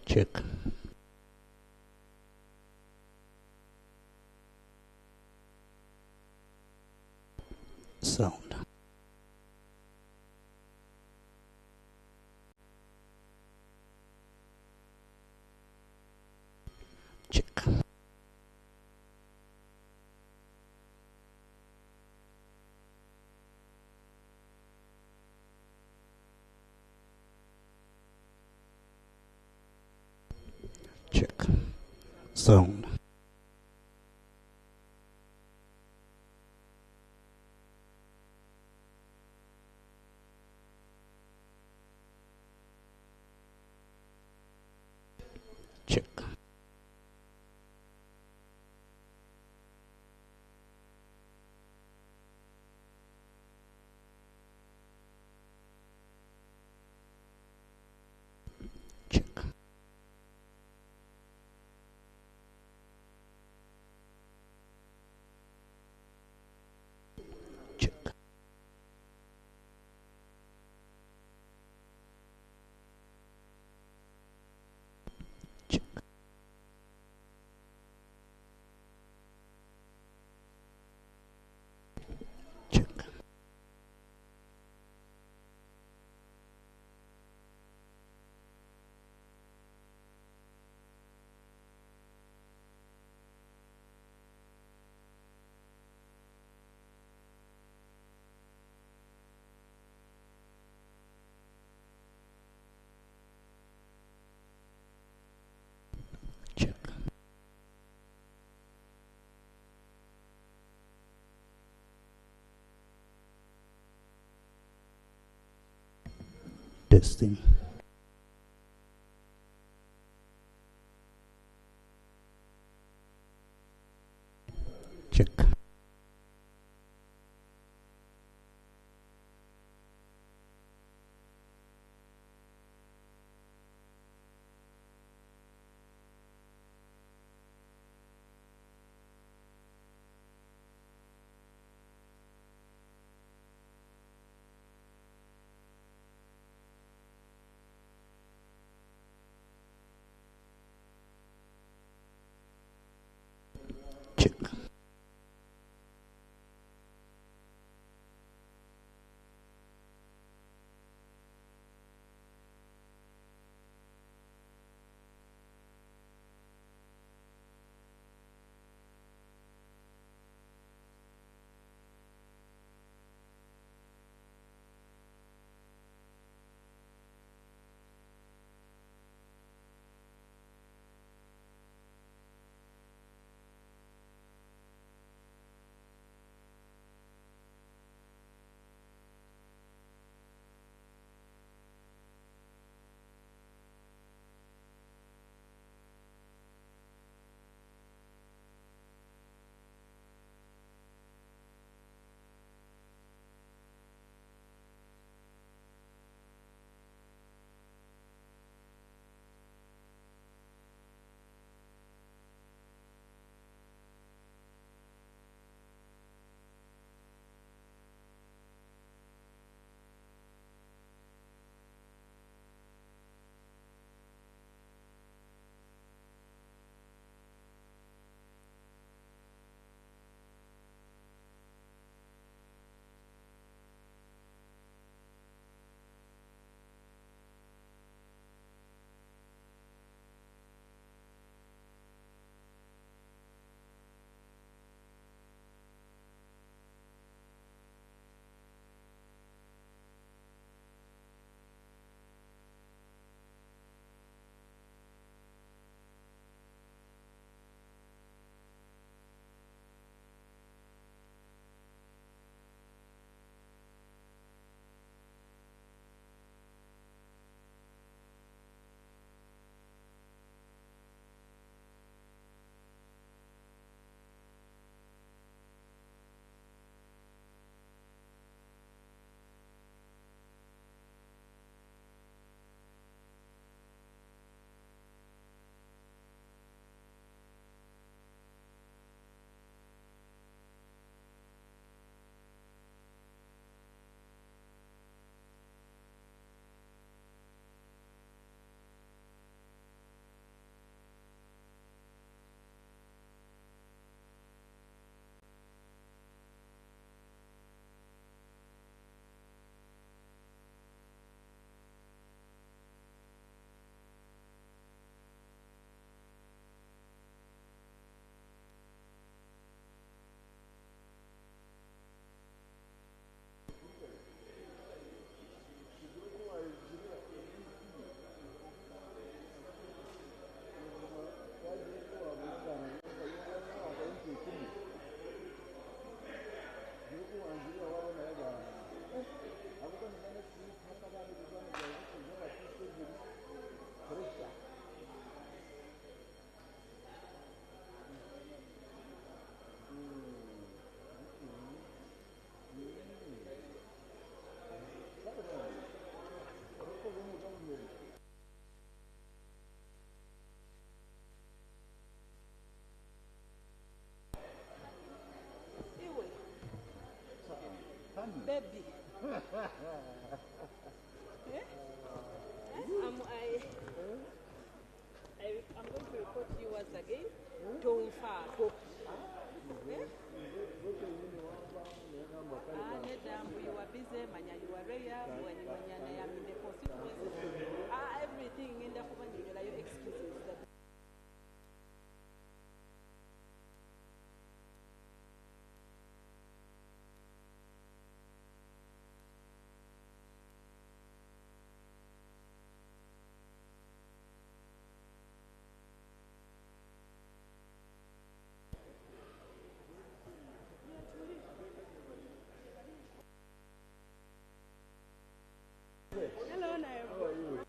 check, sound, check, check, sound, check, check, check, check, check, check, testing, check, baby. I'm going to report you once again. Don't far. You were busy, Manya, you were rare when you were in the constituency. Everything in the company, your excuses. Hello, Nairo. How are you?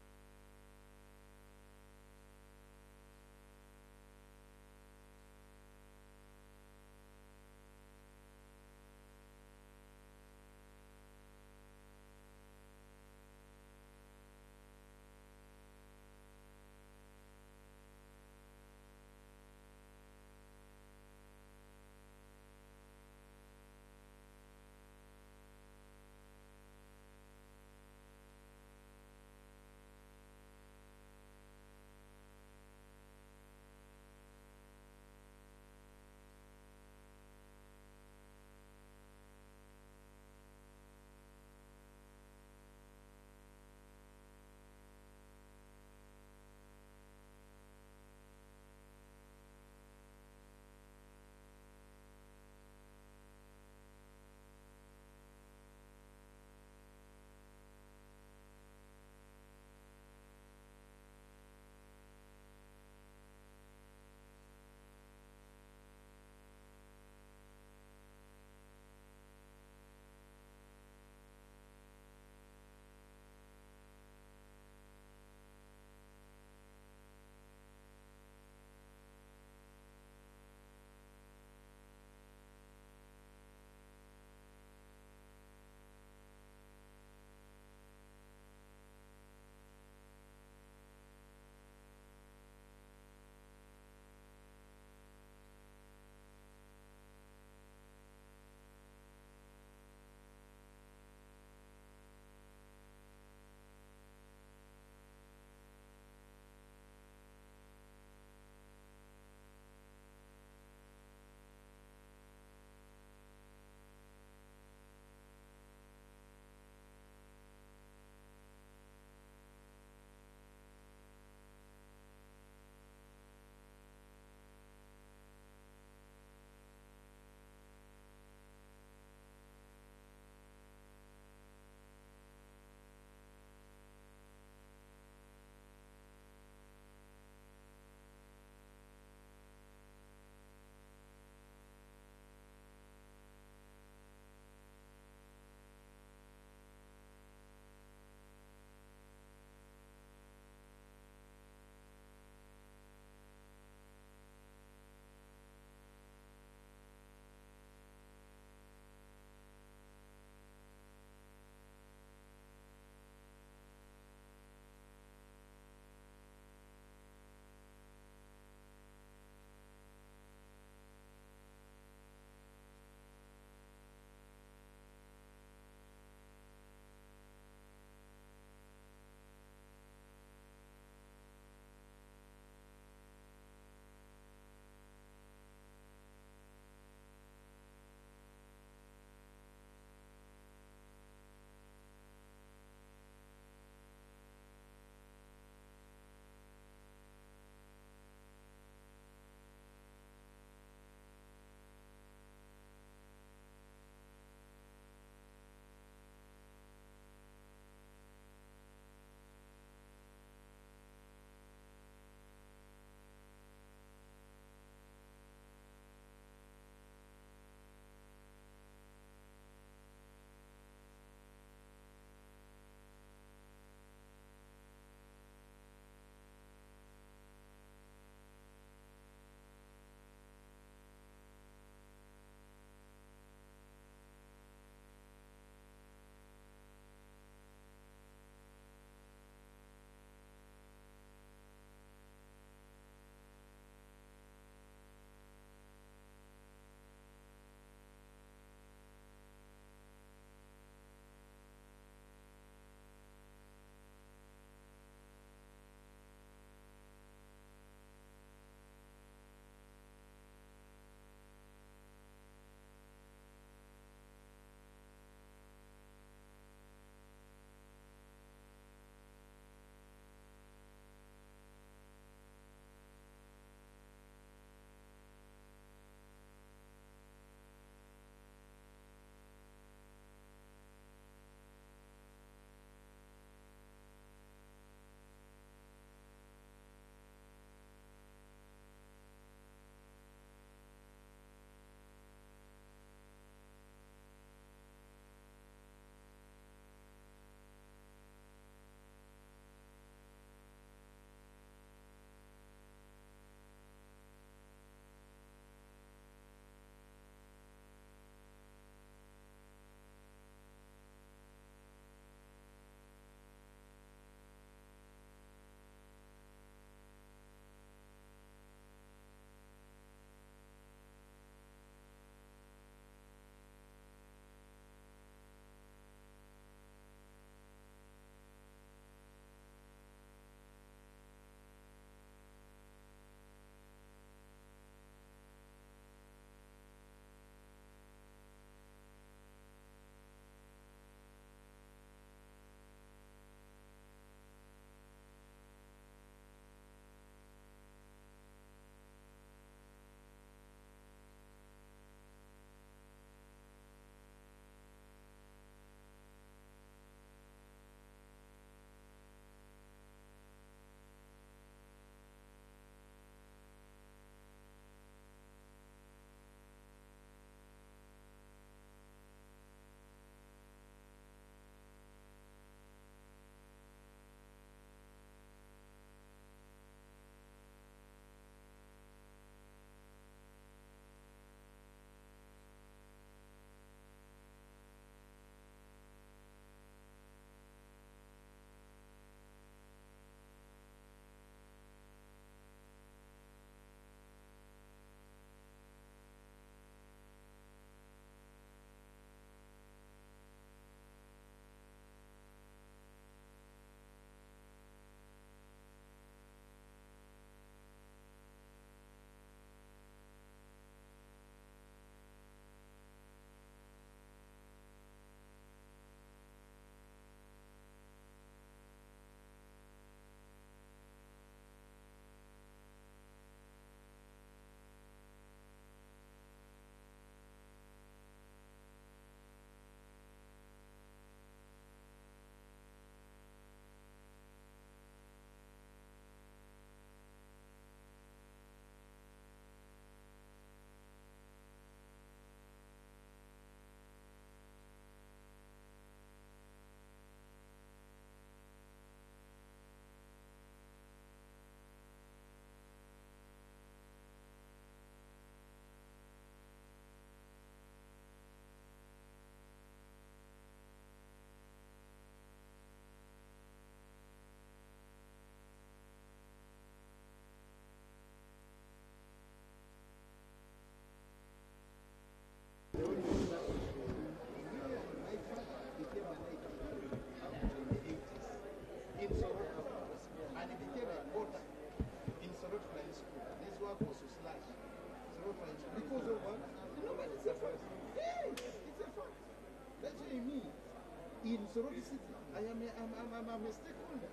in Soroti City. I'm a stakeholder.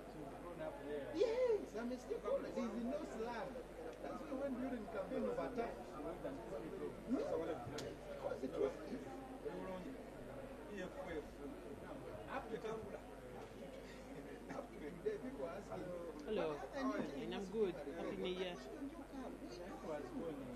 Yes, I'm a stakeholder. There is no slum. That's why when during campaign of attack. No, because it was up to today, people are asking, Hello, what other new and I'm things? good. Happy New Year. Why don't you come? Where are you?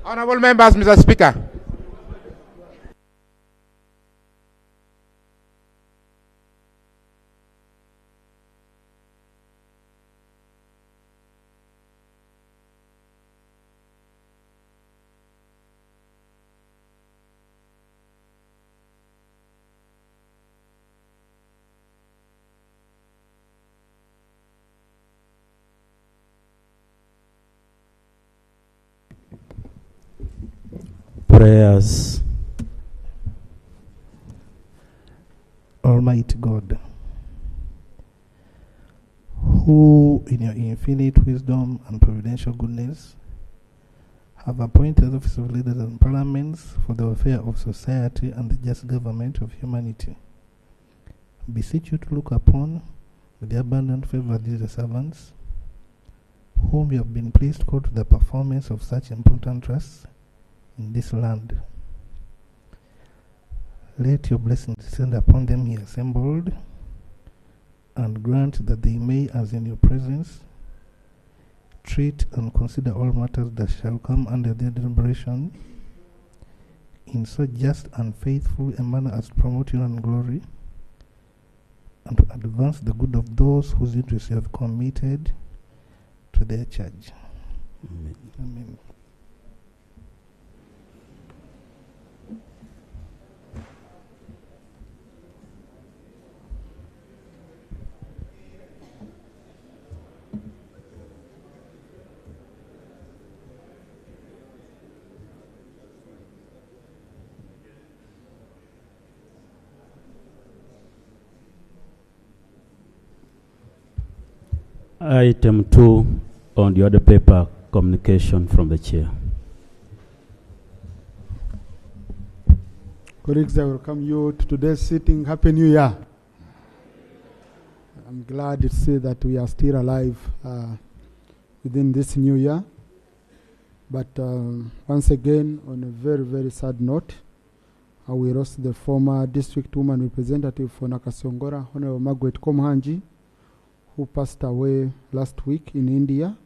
Honorable members, Mr. Speaker. Prayers. Almighty God, who in your infinite wisdom and providential goodness have appointed the office of leaders and parliaments for the welfare of society and the just government of humanity, beseech you to look upon with the abundant favor of these servants, whom you have been pleased to call to the performance of such important trusts in this land. Let your blessings descend upon them here assembled, and grant that they may, as in your presence, treat and consider all matters that shall come under their deliberation in so just and faithful a manner as to promote your own glory, and to advance the good of those whose interests you have committed to their charge. Amen. Amen. Item 2 on the other paper, communication from the chair. Colleagues, I welcome you to today's sitting. Happy New Year. I'm glad to see that we are still alive within this new year. But once again, on a very, very sad note, we lost the former district woman representative for Nakasongora, Honorable Margaret Komhanji, who passed away last week in India.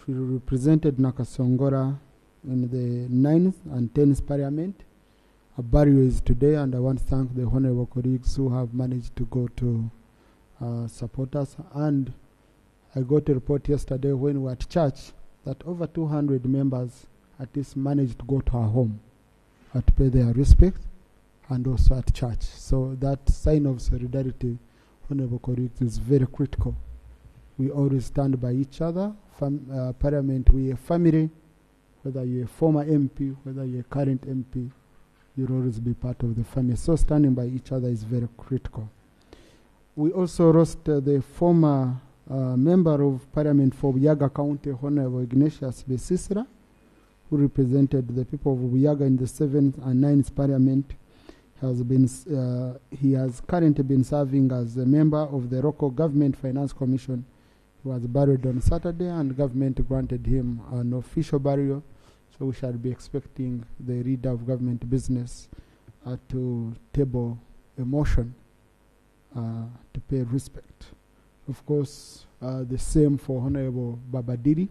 She represented Nakasongora in the 9th and 10th Parliament. Her burial is today, and I want to thank the honorable colleagues who have managed to go to support us. And I got a report yesterday when we were at church that over 200 members at least managed to go to her home to pay their respect, and also at church. So that sign of solidarity, honorable colleagues, is very critical. We always stand by each other. Parliament, we are family. Whether you're a former MP, whether you're a current MP, you'll always be part of the family. So standing by each other is very critical. We also lost the former member of Parliament for Buyaga County, Honorable Ignatius Besigye, who represented the people of Buyaga in the 7th and 9th Parliament. He has currently been serving as a member of the Local Government Finance Commission. He was buried on Saturday, and government granted him an official burial. So we shall be expecting the leader of government business to table a motion to pay respect. Of course, the same for Honorable Babadiri.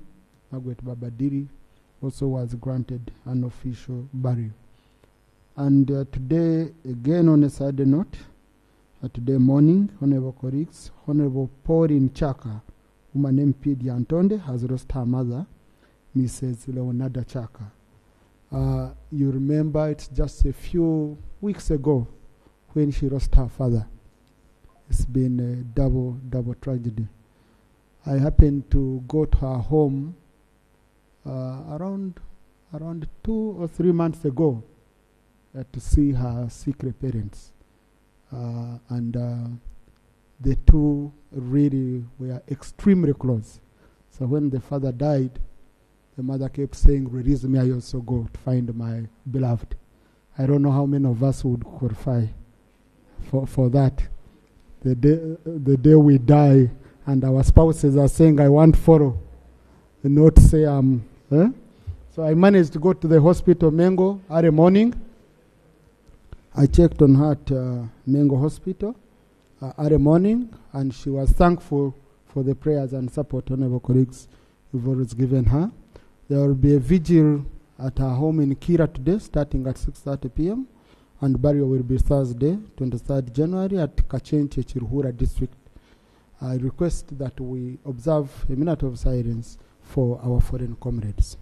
Margaret Babadiri also was granted an official burial. And today, again on a sad note, today morning, Honorable colleagues, Honorable Pauline Chaka, woman MP Diantonde, has lost her mother, Mrs. Leonarda Chaka. You remember it's just a few weeks ago when she lost her father. It's been a double tragedy. I happened to go to her home around 2 or 3 months ago to see her sick parents. And the two really were extremely close. So when the father died, the mother kept saying, "Release me, I also go to find my beloved." I don't know how many of us would qualify for that. The day we die and our spouses are saying, "I want to follow," and not say, So I managed to go to the hospital, Mengo, early morning. I checked on her at Mengo Hospital early morning, and she was thankful for the prayers and support, honorable colleagues, you've always given her. There will be a vigil at her home in Kira today, starting at 6:30 p.m. And burial will be Thursday, 23rd January at Kachenche, Chirhura district. I request that we observe a minute of silence for our foreign comrades.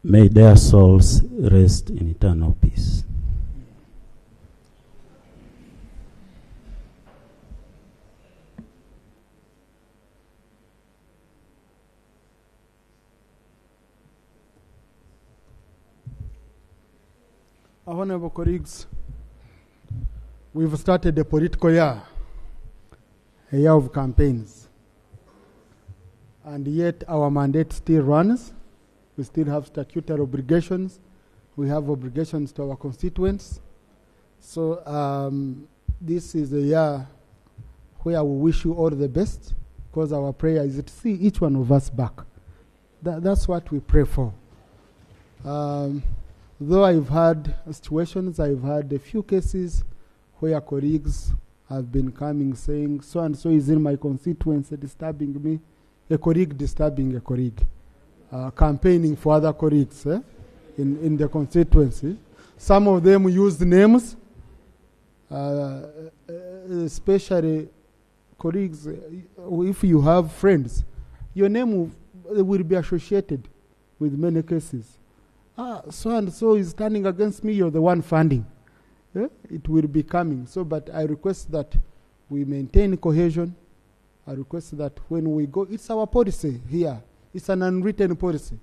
May their souls rest in eternal peace. Honorable colleagues, we've started a political year, a year of campaigns. And yet our mandate still runs. We still have statutory obligations. We have obligations to our constituents. So this is a year where we wish you all the best, because our prayer is to see each one of us back. That's what we pray for. Though I've had situations, I've had a few cases where colleagues have been coming saying, so-and-so is in my constituency disturbing me, a colleague disturbing a colleague, campaigning for other colleagues in the constituency. Some of them used names, especially colleagues, if you have friends, your name will be associated with many cases. So-and-so is standing against me, you're the one funding. It will be coming. So, but I request that we maintain cohesion. I request that when we go, it's our policy here. It's an unwritten policy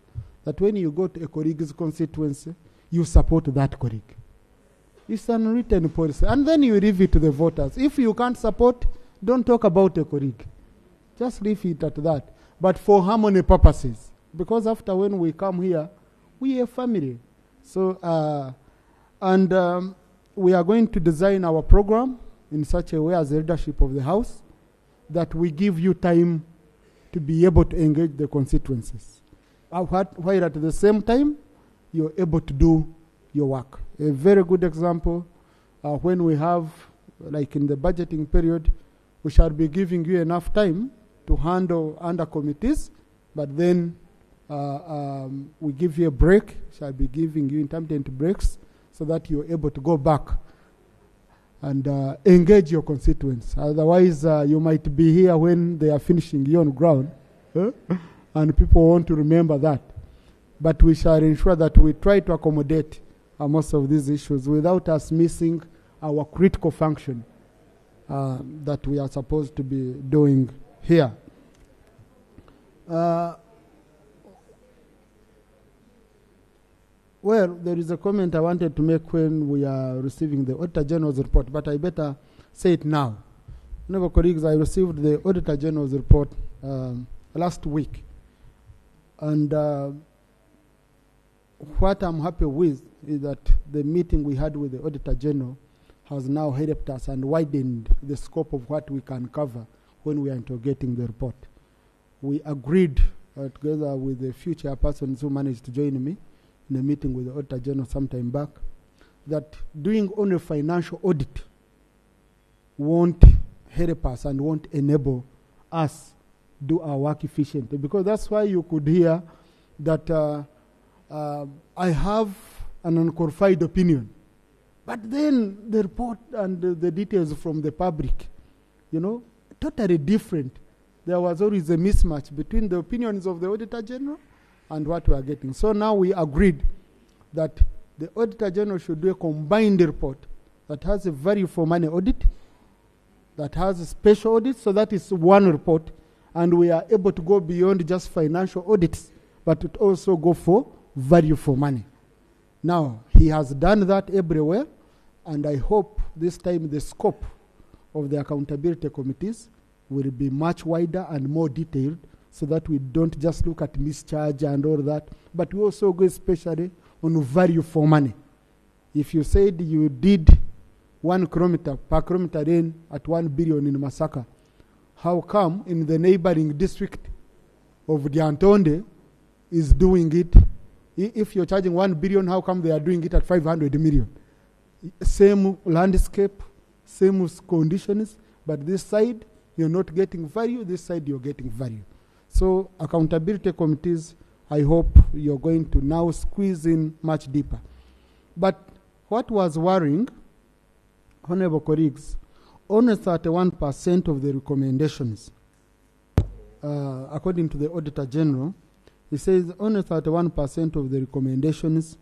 that when you go to a colleague's constituency, you support that colleague. It's an unwritten policy. And then you leave it to the voters. If you can't support, don't talk about a colleague. Just leave it at that. But for harmony purposes, because after when we come here, we are family. So, we are going to design our program in such a way as the leadership of the House that we give you time to be able to engage the constituencies, while at the same time, you're able to do your work. A very good example, when we have, like in the budgeting period, we shall be giving you enough time to handle under committees, but then we give you a break, shall be giving you intermittent breaks so that you're able to go back and engage your constituents. Otherwise, you might be here when they are finishing you on ground, and people want to remember that. But we shall ensure that we try to accommodate most of these issues without us missing our critical function that we are supposed to be doing here. Well, there is a comment I wanted to make when we are receiving the Auditor General's report, but I better say it now. Honourable colleagues, I received the Auditor General's report last week. And what I'm happy with is that the meeting we had with the Auditor General has now helped us and widened the scope of what we can cover when we are interrogating the report. We agreed together with the few chairpersons who managed to join me in a meeting with the Auditor General some time back, that doing only financial audit won't help us and won't enable us do our work efficiently. Because that's why you could hear that I have an unqualified opinion. But then the report and the details from the public, totally different. There was always a mismatch between the opinions of the Auditor General and what we are getting. So now we agreed that the Auditor General should do a combined report that has a value for money audit, that has a special audit, so that is one report, and we are able to go beyond just financial audits, but it also go for value for money. Now, he has done that everywhere, and I hope this time the scope of the accountability committees will be much wider and more detailed, so that we don't just look at mischarge and all that, but we also go especially on value for money. If you said you did 1 kilometer per kilometer rain at 1 billion in Masaka, how come in the neighboring district of Diantonde is doing it? If you're charging 1 billion, how come they are doing it at 500 million? Same landscape, same conditions, But this side, you're not getting value. This side, you're getting value. So accountability committees, I hope you're going to now squeeze in much deeper. But what was worrying, honorable colleagues, only 31% of the recommendations, according to the Auditor General, he says only 31% of the recommendations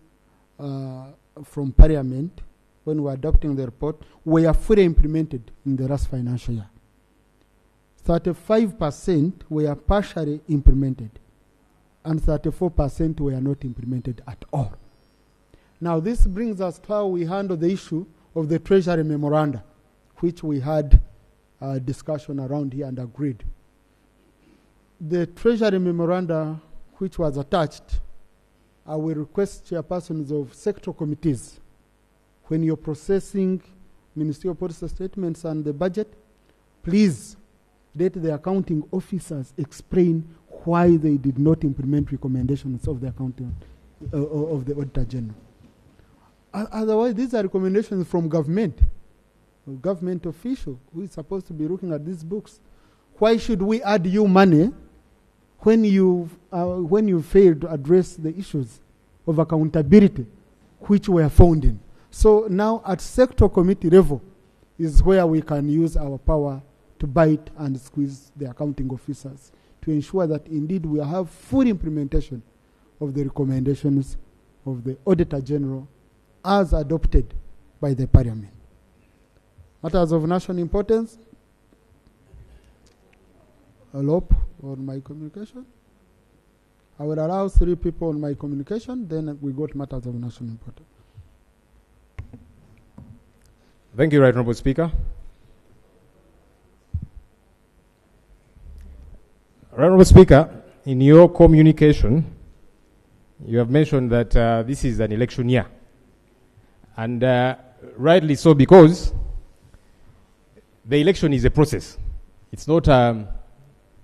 from Parliament when we were adopting the report were fully implemented in the last financial year. 35% were partially implemented, and 34% were not implemented at all. Now, this brings us to how we handle the issue of the Treasury Memoranda, which we had a discussion around here and agreed. The Treasury Memoranda, which was attached, I will request chairpersons of sector committees, when you're processing ministerial policy statements and the budget, please let the accounting officers explain why they did not implement recommendations of the accounting of the Auditor General. Otherwise, these are recommendations from government official who is supposed to be looking at these books. Why should we add you money when you failed to address the issues of accountability which were found in? So now at sector committee level is where we can use our power to bite and squeeze the accounting officers to ensure that indeed we have full implementation of the recommendations of the Auditor General as adopted by the Parliament. Matters of national importance. A loop on my communication. I will allow 3 people on my communication, then we go to matters of national importance. Thank you, Right Honourable Speaker. Right Honourable Speaker, in your communication, you have mentioned that this is an election year. And rightly so, because the election is a process. It's not an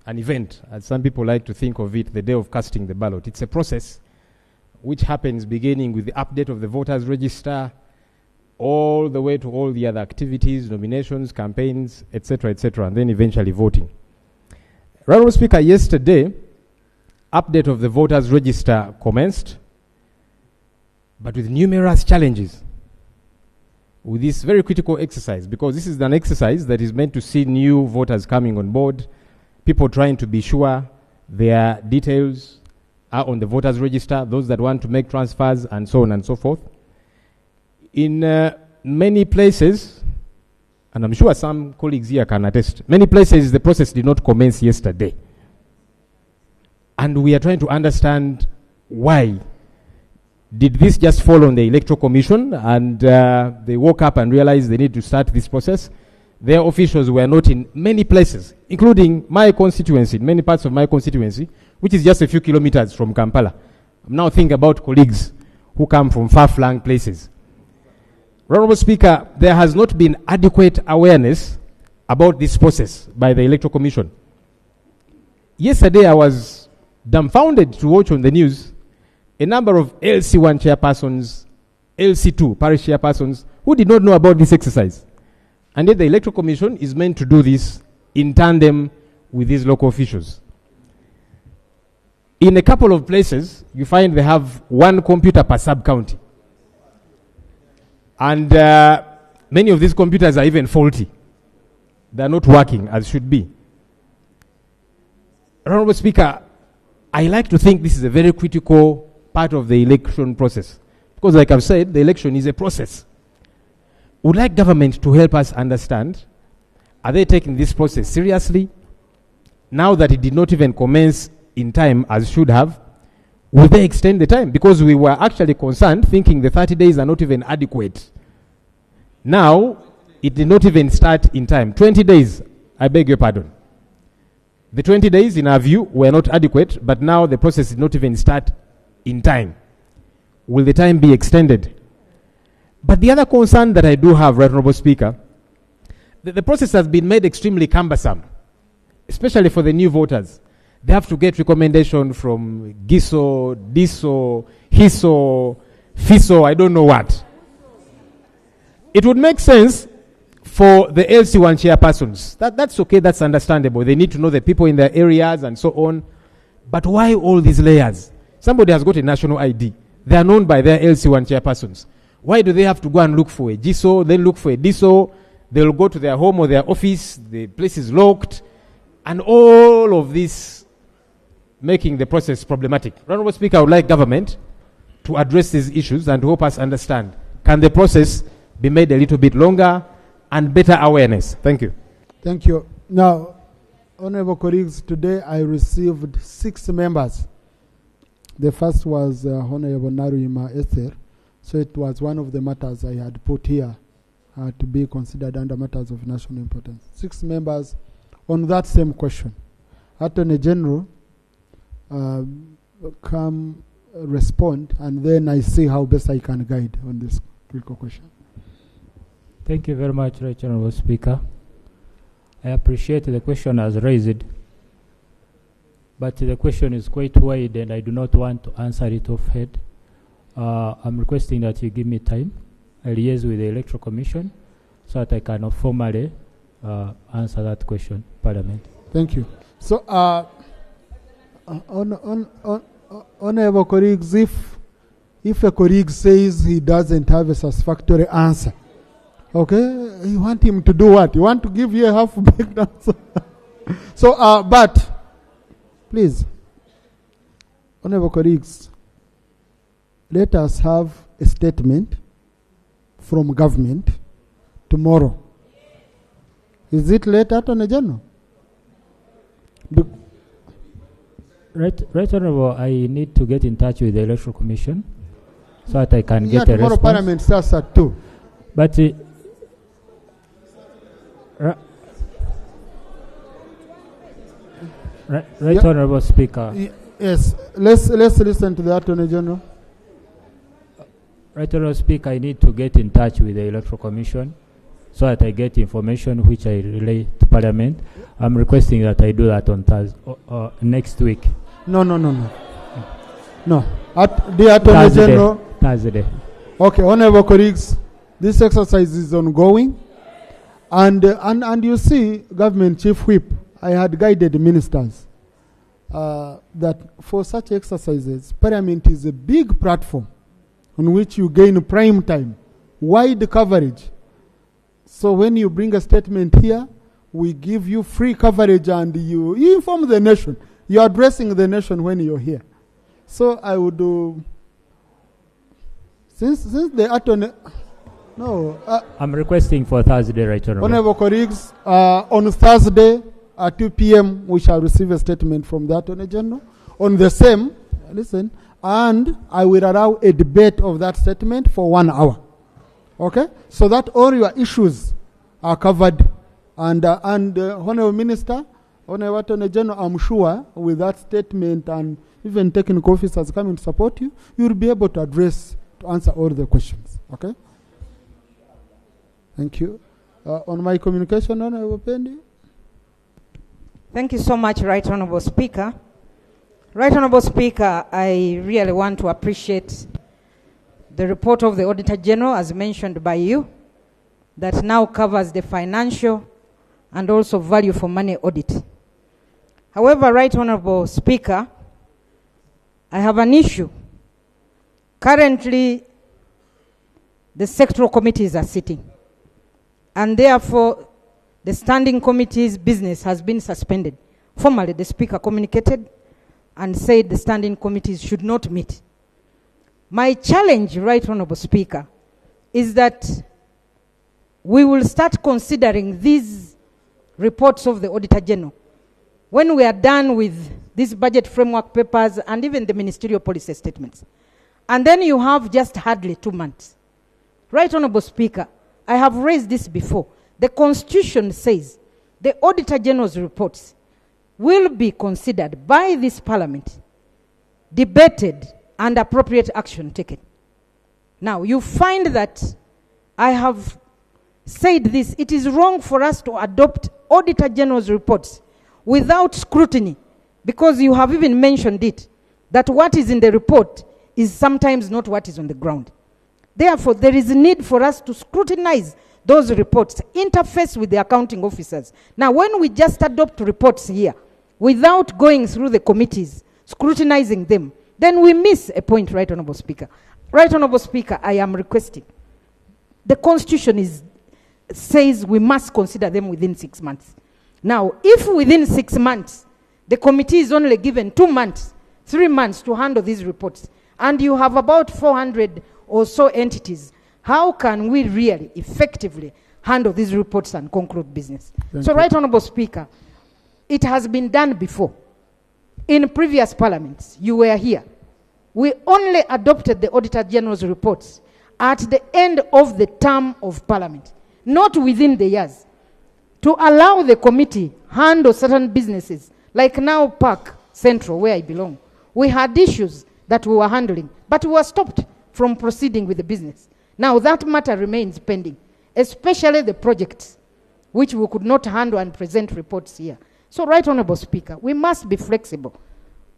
event, as some people like to think of it, the day of casting the ballot. It's a process which happens beginning with the update of the voters' register, all the way to all the other activities, nominations, campaigns, etc., and then eventually voting. Right Honourable Speaker, yesterday, update of the voters' register commenced, but with numerous challenges with this very critical exercise, because this is an exercise that is meant to see new voters coming on board, people trying to be sure their details are on the voters' register, those that want to make transfers, and so on and so forth. In many places, and I'm sure some colleagues here can attest, many places the process did not commence yesterday. And we are trying to understand why. Did this just fall on the Electoral Commission and they woke up and realized they need to start this process? Their officials were not in many places, including my constituency, many parts of my constituency, which is just a few kilometers from Kampala. I'm now thinking about colleagues who come from far-flung places. Honourable Speaker, there has not been adequate awareness about this process by the Electoral Commission. Yesterday, I was dumbfounded to watch on the news a number of LC1 chairpersons, LC2 parish chairpersons, who did not know about this exercise. And yet the Electoral Commission is meant to do this in tandem with these local officials. In a couple of places, you find they have 1 computer per sub-county. And many of these computers are even faulty. They are not working as should be. Honourable Speaker, I like to think this is a very critical part of the election process. Because like I've said, the election is a process. Would like government to help us understand, are they taking this process seriously? Now that it did not even commence in time as should have, will they extend the time? Because we were actually concerned, thinking the 30 days are not even adequate. Now, it did not even start in time. 20 days, I beg your pardon. The 20 days, in our view, were not adequate, but now the process did not even start in time. Will the time be extended? But the other concern that I do have, Right Honourable Speaker, the process has been made extremely cumbersome, especially for the new voters. They have to get recommendation from GISO, DISO, HISO, FISO, I don't know what. It would make sense for the LC1 chairpersons, that's okay, that's understandable. They need to know the people in their areas and so on. But why all these layers? Somebody has got a national ID. They are known by their LC1 chairpersons. Why do they have to go and look for a GSO, then look for a DSO? They'll go to their home or their office, the place is locked, and all of this making the process problematic. Honorable Speaker, I would like government to address these issues and to help us understand. Can the process be made a little bit longer and better awareness? Thank you. Thank you. Now, honorable colleagues, today I received 6 members. The first was Honorable Naruima Esther. So it was one of the matters I had put here to be considered under matters of national importance. 6 members on that same question. Attorney General, come respond, and then I see how best I can guide on this critical question. Thank you very much, Right Honourable Speaker. I appreciate the question as raised, but the question is quite wide and I do not want to answer it off head. I'm requesting that you give me time. I liaise with the Electoral Commission so that I can formally answer that question, Parliament. Thank you. So, honorable colleagues, if a colleague says he doesn't have a satisfactory answer, okay, you want him to do what? You want to give you a half-baked answer? So, but, please, honorable colleagues, let us have a statement from government tomorrow. Is it late, Attorney General? Right Honourable, I need to get in touch with the Electoral Commission so that I can get a tomorrow response. Parliament starts at 2. But Right Honourable Speaker. Yes, let's listen to the Attorney General. Right Honourable Speaker, I need to get in touch with the Electoral Commission so that I get information which I relay to Parliament. I'm requesting that I do that on next week. No. The Attorney General. Thursday. Okay, honorable colleagues, this exercise is ongoing. And you see, Government Chief Whip, I had guided ministers that for such exercises, Parliament is a big platform on which you gain prime time, wide coverage. So when you bring a statement here, we give you free coverage and you inform the nation. You're addressing the nation when you're here. So I would do, since the attorney, no. I'm requesting for Thursday, Right Honourable. Honourable colleagues, on Thursday at 2 p.m. we shall receive a statement from the Attorney General on the same, listen, and I will allow a debate of that statement for 1 hour. Okay? So that all your issues are covered. And Honourable Minister, Honourable Attorney General, I'm sure with that statement and even technical officers coming to support you, you will be able to answer all the questions. Okay? Thank you. On my communication, Honourable Pendi. Thank you so much, Right Honourable Speaker. Right Honourable Speaker, I really want to appreciate the report of the Auditor General, as mentioned by you, that now covers the financial and also value for money audit. However, Right Honourable Speaker, I have an issue. Currently, the sectoral committees are sitting, and therefore the standing committee's business has been suspended. Formally, the Speaker communicated and said the standing committees should not meet. My challenge, Right Honourable Speaker, is that we will start considering these reports of the Auditor General when we are done with these budget framework papers and even the ministerial policy statements. And then you have just hardly 2 months. Right Honourable Speaker, I have raised this before. The Constitution says the Auditor General's reports will be considered by this Parliament, debated, and appropriate action taken. Now, you find that I have said this. It is wrong for us to adopt Auditor General's reports without scrutiny, because you have even mentioned it, that what is in the report is sometimes not what is on the ground. Therefore, there is a need for us to scrutinize those reports interface with the accounting officers. Now, when we just adopt reports here without going through the committees, scrutinizing them, then we miss a point, Right Honourable Speaker. Right Honourable Speaker, I am requesting. The Constitution says we must consider them within 6 months. Now, if within 6 months, the committee is only given 2 months, 3 months to handle these reports, and you have about 400 or so entities, how can we really effectively handle these reports and conclude business? Thank so, you. Right Honourable Speaker, it has been done before. In previous parliaments, you were here. We only adopted the Auditor General's reports at the end of the term of parliament, not within the years, to allow the committee handle certain businesses, like now Park Central, where I belong. We had issues that we were handling, but we were stopped from proceeding with the business. Now that matter remains pending, especially the projects, which we could not handle and present reports here. So, Right Honourable Speaker, we must be flexible,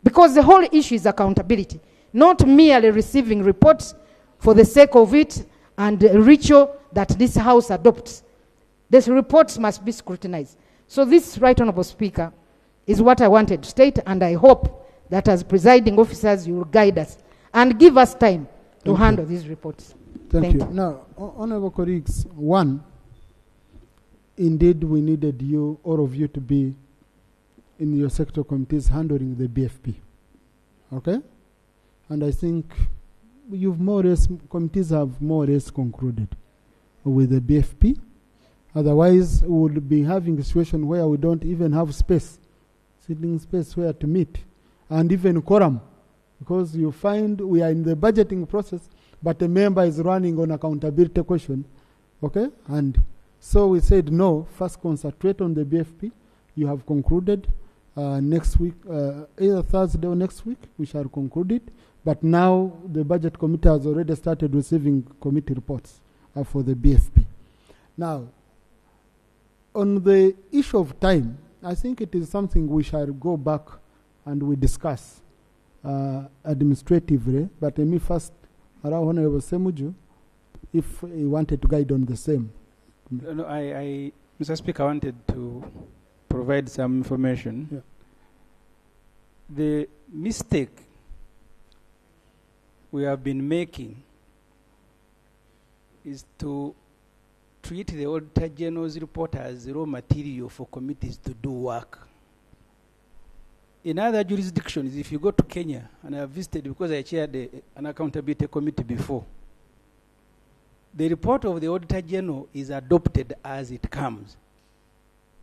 because the whole issue is accountability, not merely receiving reports for the sake of it and a ritual that this House adopts. These reports must be scrutinized. So this, Right Honourable Speaker, is what I wanted to state, and I hope that as presiding officers you will guide us and give us time to handle these reports. Thank you. Now, Honourable colleagues, one, indeed we needed you, all of you, to be in your sector committees handling the BFP. Okay? And I think you've more or less, committees have more or less concluded with the BFP. Otherwise, we would be having a situation where we don't even have space, sitting space where to meet, and even quorum, because you find we are in the budgeting process, but a member is running on accountability question, okay? And so we said, no, first concentrate on the BFP. You have concluded. Next week, either Thursday or next week, we shall conclude it. But now the budget committee has already started receiving committee reports for the BFP. Now, on the issue of time, I think it is something we shall go back and we discuss administratively. But let me first allow Honourable Semuju, if he wanted to guide on the same. No, Mr. Speaker, I wanted to provide some information. Yeah. The mistake we have been making is to treat the Auditor General's report as raw material for committees to do work. In other jurisdictions, if you go to Kenya, and I have visited because I chaired an accountability committee before, the report of the Auditor General is adopted as it comes.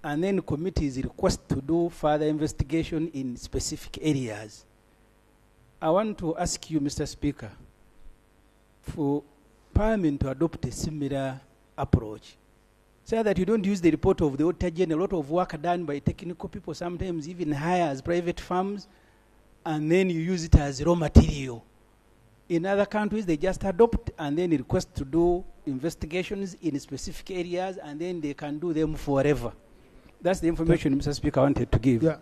And then committees request to do further investigation in specific areas. I want to ask you, Mr. Speaker, for Parliament to adopt a similar approach, so that you don't use the report of the Auditor General, a lot of work done by technical people, sometimes even hires private firms, and then you use it as raw material. In other countries, they just adopt and then request to do investigations in specific areas, and then they can do them forever. That's the information, Mr. Speaker, I wanted to give. Yeah.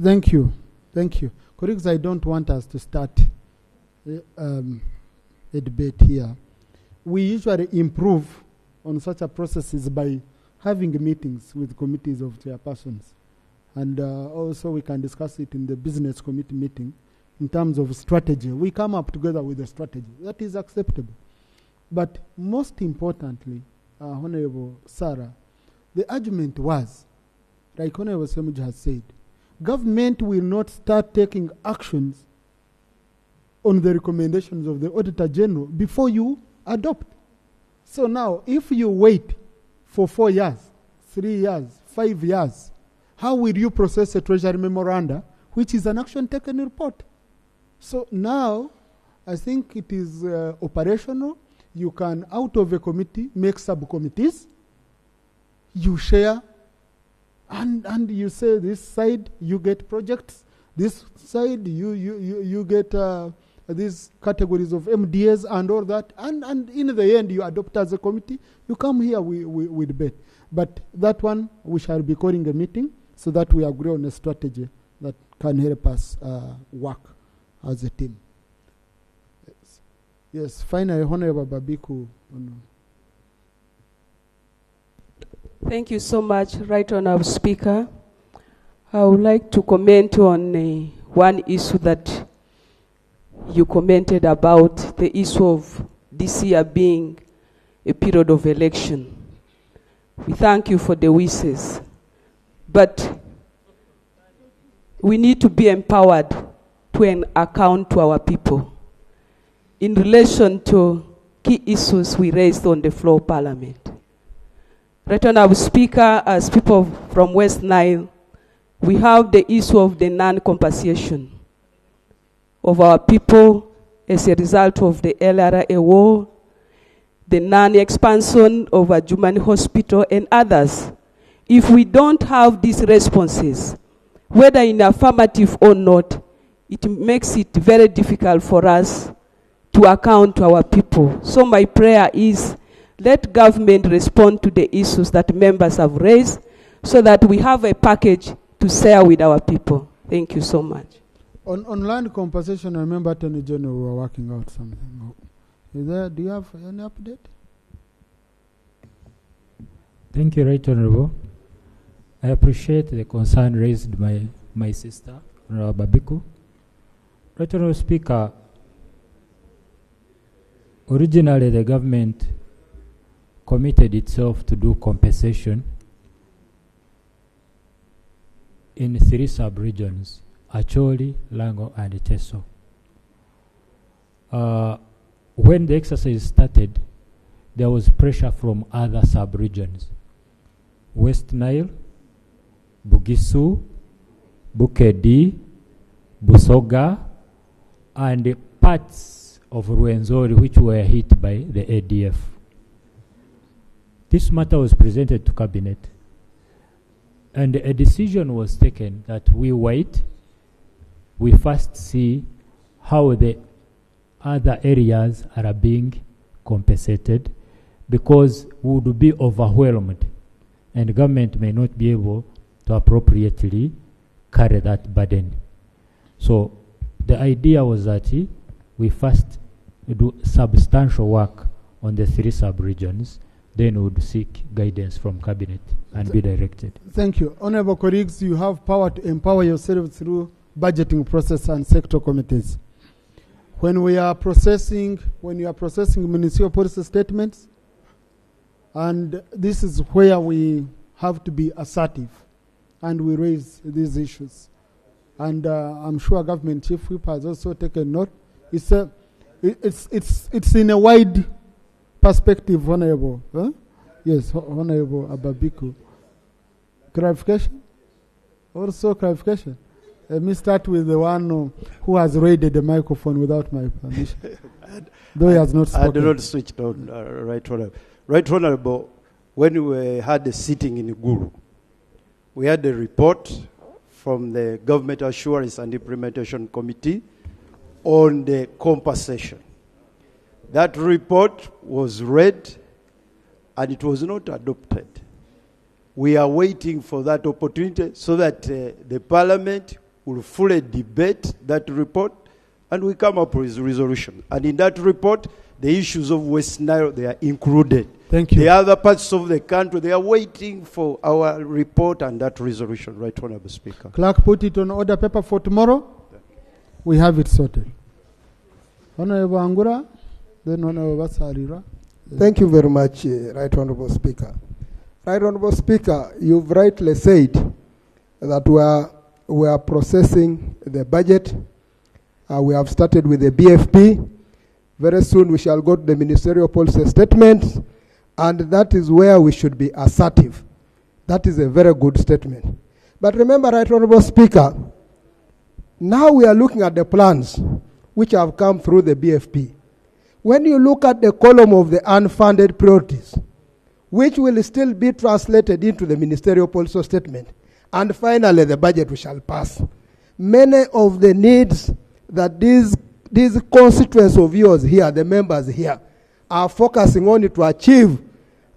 Thank you. Thank you. Colleagues, I don't want us to start a debate here. We usually improve on such a processes by having meetings with committees of chairpersons. And also we can discuss it in the business committee meeting in terms of strategy. We come up together with a strategy. That is acceptable. But most importantly, Honorable Sarah, the argument was, like Honorable Semuju has said, government will not start taking actions on the recommendations of the Auditor General before you adopt. So now, if you wait for 4 years, 3 years, 5 years, how will you process a Treasury memoranda, which is an action taken report? So now, I think it is operational. You can, out of a committee, make subcommittees. You share, and you say this side you get projects, this side you get these categories of MDAs and all that, and in the end you adopt as a committee. You come here, we debate. But that one we shall be calling a meeting so that we agree on a strategy that can help us work as a team. Yes, finally, Honorable Babiku. Thank you so much, Right Honourable Speaker. I would like to comment on one issue that you commented about, the issue of this year being a period of election. We thank you for the wishes, but we need to be empowered to account to our people in relation to key issues we raised on the floor of Parliament. Right Honourable Speaker, as people from West Nile, we have the issue of the non-compensation of our people as a result of the LRA war, the non-expansion of Adjumani Hospital and others. If we don't have these responses, whether in affirmative or not, it makes it very difficult for us to account to our people. So my prayer is, let government respond to the issues that members have raised so that we have a package to share with our people. Thank you so much. On land compensation, I remember Attorney General we were working out something. Do you have any update? Thank you, Right Honourable. I appreciate the concern raised by my sister, Honourable Babiku. Right Honourable Speaker, originally the government committed itself to do compensation in 3 sub-regions, Acholi, Lango, and Teso. When the exercise started, there was pressure from other sub-regions. West Nile, Bugisu, Bukedi, Busoga, and parts of Rwenzori which were hit by the ADF. This matter was presented to Cabinet, and a decision was taken that we wait, we first see how the other areas are being compensated, because we would be overwhelmed and the government may not be able to appropriately carry that burden. So the idea was that we first do substantial work on the 3 sub-regions, then we would seek guidance from Cabinet and be directed. Thank you. Honourable colleagues, you have power to empower yourselves through budgeting process and sector committees. When you are processing municipal policy statements, and this is where we have to be assertive and we raise these issues. And I'm sure Government Chief Whip has also taken note. It's in a wide perspective, Honourable. Huh? Yes, Honourable Ababiku. Clarification? Also clarification. Let me start with the one who has raided the microphone without my permission. Though he has not spoken. I do not switch on, Right Honourable. Right Honourable, when we had a sitting in Guru, we had a report from the Government Assurance and Implementation Committee on the compensation. That report was read and it was not adopted. We are waiting for that opportunity so that the Parliament will fully debate that report and we come up with a resolution. And in that report, the issues of West Nile, they are included. Thank you. The other parts of the country, they are waiting for our report and that resolution. Right, Honourable Speaker. Clerk, put it on order paper for tomorrow. We have it sorted. Honourable Angura, then Honourable Basarira. Thank you very much, Right Honourable Speaker. Right Honourable Speaker, you've rightly said that we are processing the budget. We have started with the BFP. Very soon we shall go to the ministerial policy statements, and that is where we should be assertive. That is a very good statement. But remember, Right Honourable Speaker, now we are looking at the plans which have come through the BFP. When you look at the column of the unfunded priorities, which will still be translated into the ministerial policy statement, and finally the budget we shall pass, many of the needs that these constituents of yours here, the members here, are focusing on it to achieve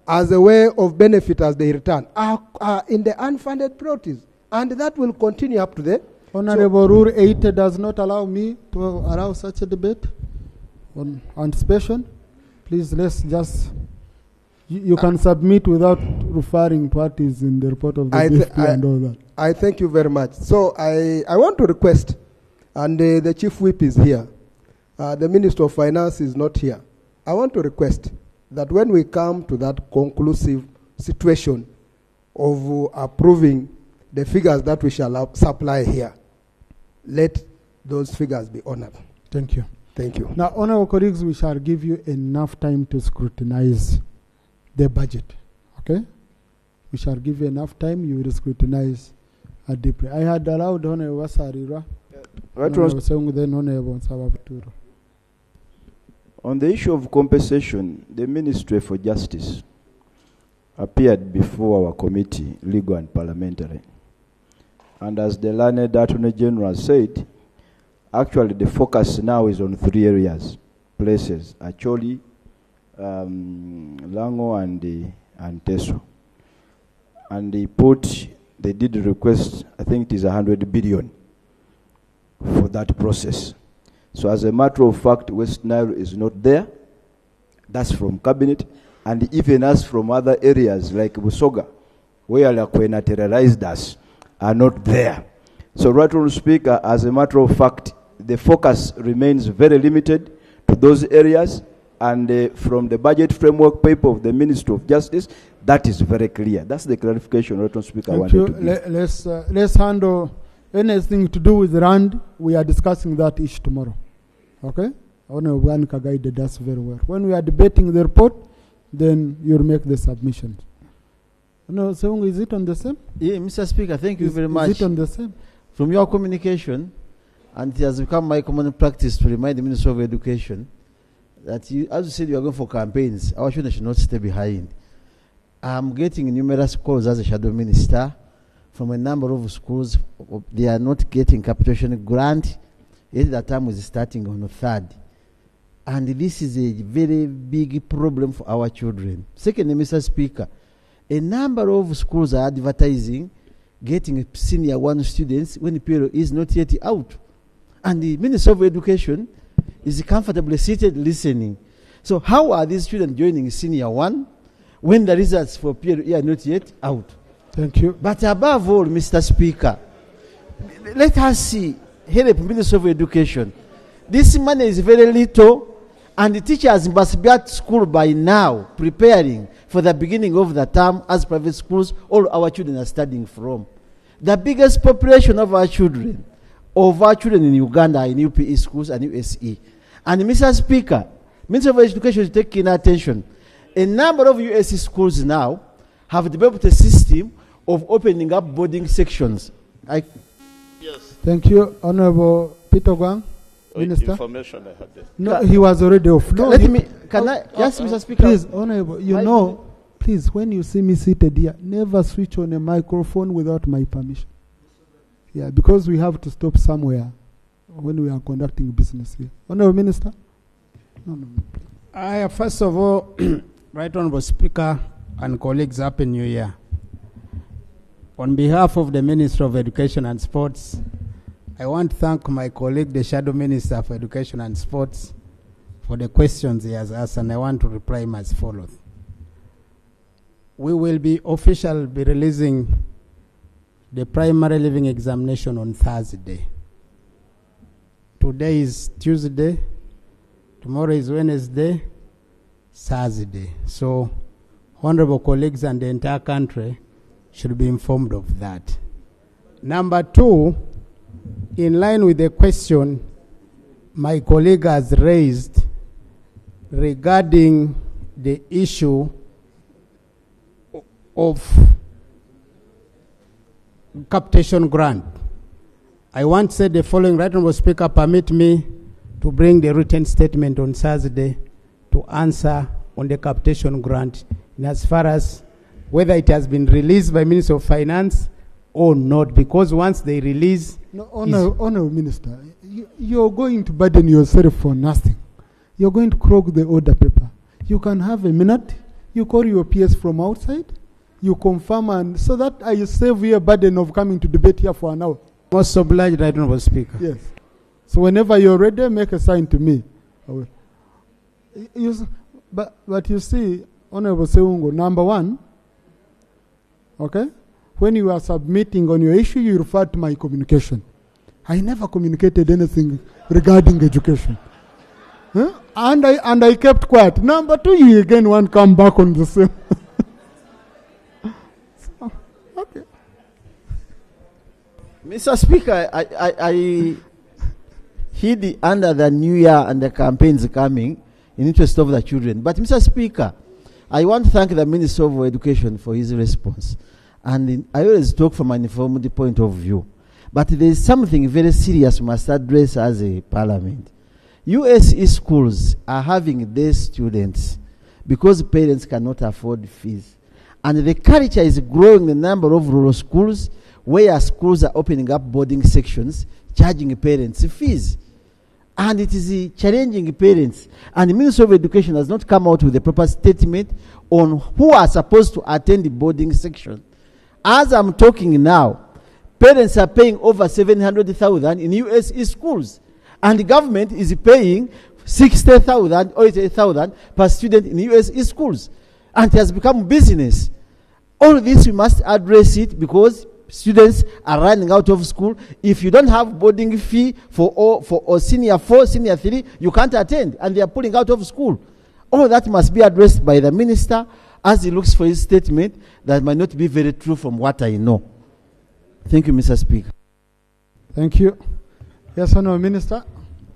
as a way of benefit as they return, are in the unfunded priorities. And that will continue up to the... Honourable Rule 80 does not allow me to allow such a debate on anticipation. Please, let's just You can submit without referring to what is in the report of the DFP and all that. I thank you very much. So I want to request, and the Chief Whip is here. The Minister of Finance is not here. I want to request that when we come to that conclusive situation of approving the figures that we shall supply here, let those figures be honored. Thank you. Thank you. Now, honorable colleagues, we shall give you enough time to scrutinize the budget. Okay? We shall give you enough time. You will scrutinize deeply. I had allowed Honorable Wasarira. On the issue of compensation, the Ministry for Justice appeared before our committee, legal and parliamentary. And as the learned Attorney General said, actually the focus now is on 3 areas, places, Acholi, Lango and Teso. And they did request, I think it is 100 billion for that process. So as a matter of fact, West Nile is not there. That's from Cabinet. And even us from other areas like Busoga, where Lakwena terrorized us, are not there. So, Right Honourable Speaker, as a matter of fact, the focus remains very limited to those areas. And from the budget framework paper of the Ministry of Justice, that is very clear. That's the clarification, Right Honourable Speaker, I wanted to give. Let's handle anything to do with RAND. We are discussing that issue tomorrow. Okay? Honourable Wanika guided us very well. When we are debating the report, then you'll make the submission. No, so is it on the same? Yeah, Mr. Speaker, thank you very much. Is it on the same? From your communication, and it has become my common practice to remind the Minister of Education that you, as you said, you are going for campaigns. Our children should not stay behind. I'm getting numerous calls as a shadow minister from a number of schools. They are not getting capitation grant. Yet that time is starting on the 3rd. And this is a very big problem for our children. Secondly, Mr. Speaker, a number of schools are advertising getting senior 1 students when the period is not yet out. And the Minister of Education is comfortably seated listening. So how are these children joining senior 1 when the results for period are not yet out? Thank you. But above all, Mr. Speaker, let us see, help Minister of Education. This money is very little, and the teachers must be at school by now, preparing for the beginning of the term as private schools all our children are studying from. The biggest population of our children in Uganda are in UPE schools and USE. And Mr. Speaker, Minister of Education is taking attention. A number of USE schools now have developed a system of opening up boarding sections. Yes. Thank you, Honorable Peter Gwang. Minister? Information I had there. No, he was already off. No, Yes, Mr. Speaker. Please, Honorable, please, when you see me seated here, never switch on a microphone without my permission. Yeah, because we have to stop somewhere when we are conducting business here. Honorable Minister? No. First of all, Right Honorable Speaker and colleagues, Happy New Year. On behalf of the Minister of Education and Sports, I want to thank my colleague, the Shadow Minister for Education and Sports, for the questions he has asked, and I want to reply him as follows. We will be releasing the primary living examination on Thursday. Today is Tuesday, tomorrow is Wednesday, Thursday. So, honorable colleagues and the entire country should be informed of that. Number 2, in line with the question my colleague has raised regarding the issue of capitation grant, I want to say the following. Right Honorable Speaker, permit me to bring the written statement on Thursday to answer on the capitation grant in as far as whether it has been released by Minister of Finance or not, because once they release... No, Honourable Minister, you're going to burden yourself for nothing. You're going to croak the order paper. You can have a minute, you call your PS from outside, you confirm, and so that I save you a burden of coming to debate here for an hour. Most obliged, Right Honourable Speaker. Yes. So whenever you're ready, make a sign to me. But you see, Honorable Seungo, number one, okay, when you are submitting on your issue, you refer to my communication. I never communicated anything regarding education. Huh? And I kept quiet. Number two, you again want to come back on the same. So, okay. Mr. Speaker, I hid under the new year and the campaigns coming in interest of the children. But Mr. Speaker, I want to thank the Minister of Education for his response. And I always talk from an informed point of view. But there is something very serious we must address as a parliament. USE schools are having these students because parents cannot afford fees. And the culture is growing the number of rural schools where schools are opening up boarding sections, charging parents fees. And it is challenging parents. And the Ministry of Education has not come out with a proper statement on who are supposed to attend the boarding section. As I'm talking now, parents are paying over 700,000 in USE schools. And the government is paying 60,000 or 80,000 per student in USE schools. And it has become business. All this we must address it because students are running out of school. If you don't have boarding fee for senior 4, senior 3, you can't attend, and they are pulling out of school. All that must be addressed by the minister as he looks for his statement that might not be very true from what I know. Thank you, Mr. Speaker. Thank you. Yes, Honourable Minister.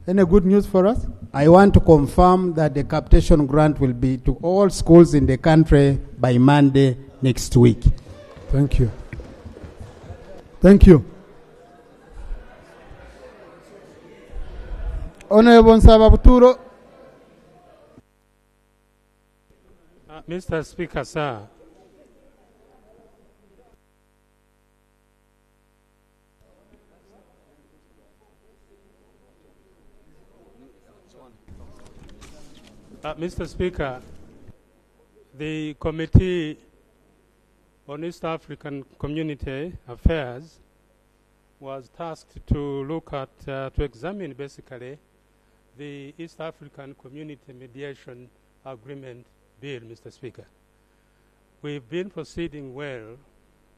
Any good news for us? I want to confirm that the capitation grant will be to all schools in the country by Monday next week. Thank you. Thank you. Honorable Nsababuturo. Mr. Speaker, sir. Mr. Speaker, the Committee on East African Community Affairs was tasked to look at, to examine basically the East African Community Mediation Agreement Bill, Mr. Speaker. We've been proceeding well,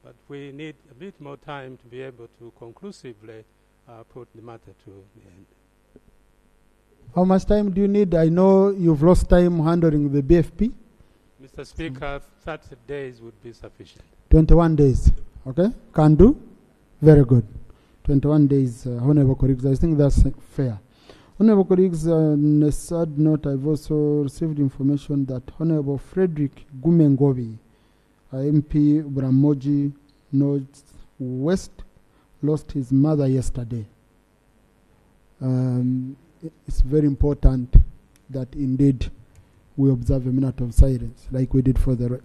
but we need a bit more time to be able to conclusively put the matter to the end. How much time do you need? I know you've lost time handling the BFP. Mr. Speaker, 30 days would be sufficient. 21 days. Okay? Can do? Very good. 21 days, Honorable colleagues. I think that's fair. Honorable colleagues, on a sad note, I've also received information that Honorable Frederick Gumengovi, MP Bramoji North West, lost his mother yesterday. It's very important that indeed we observe a minute of silence like we did for the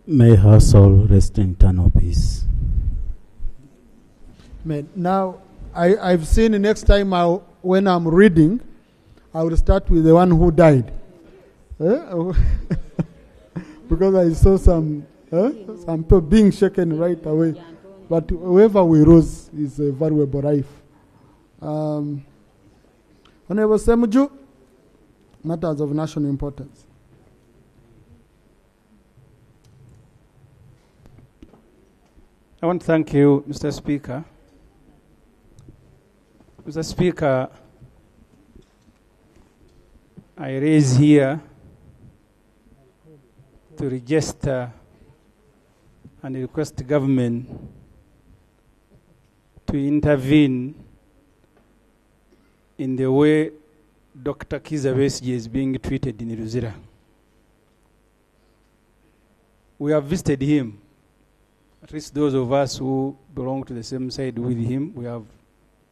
May her soul rest in eternal peace. Now, I've seen next time when I'm reading, I will start with the one who died. Because I saw some people being shaken right away. But whoever we rose is a valuable life. Honorable Semuju, matters of national importance. I want to thank you, Mr. Speaker. Mr. Speaker, I raise here to register and request the government to intervene in the way Dr. Kizza Besigye is being treated in Ruzira. We have visited him. At least those of us who belong to the same side with him, we have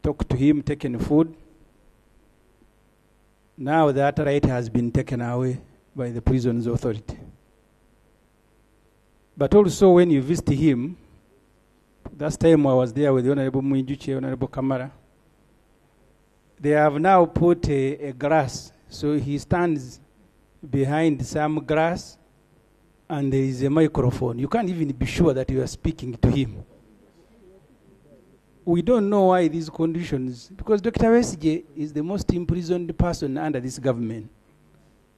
talked to him, taken food. Now that right has been taken away by the prisons authority. But also when you visit him, last time I was there with the Honorable Mwijuchi, Honorable Kamara, they have now put a grass. So he stands behind some grass and there is a microphone. You can't even be sure that you are speaking to him. we don't know why these conditions, because Dr. Besigye is the most imprisoned person under this government.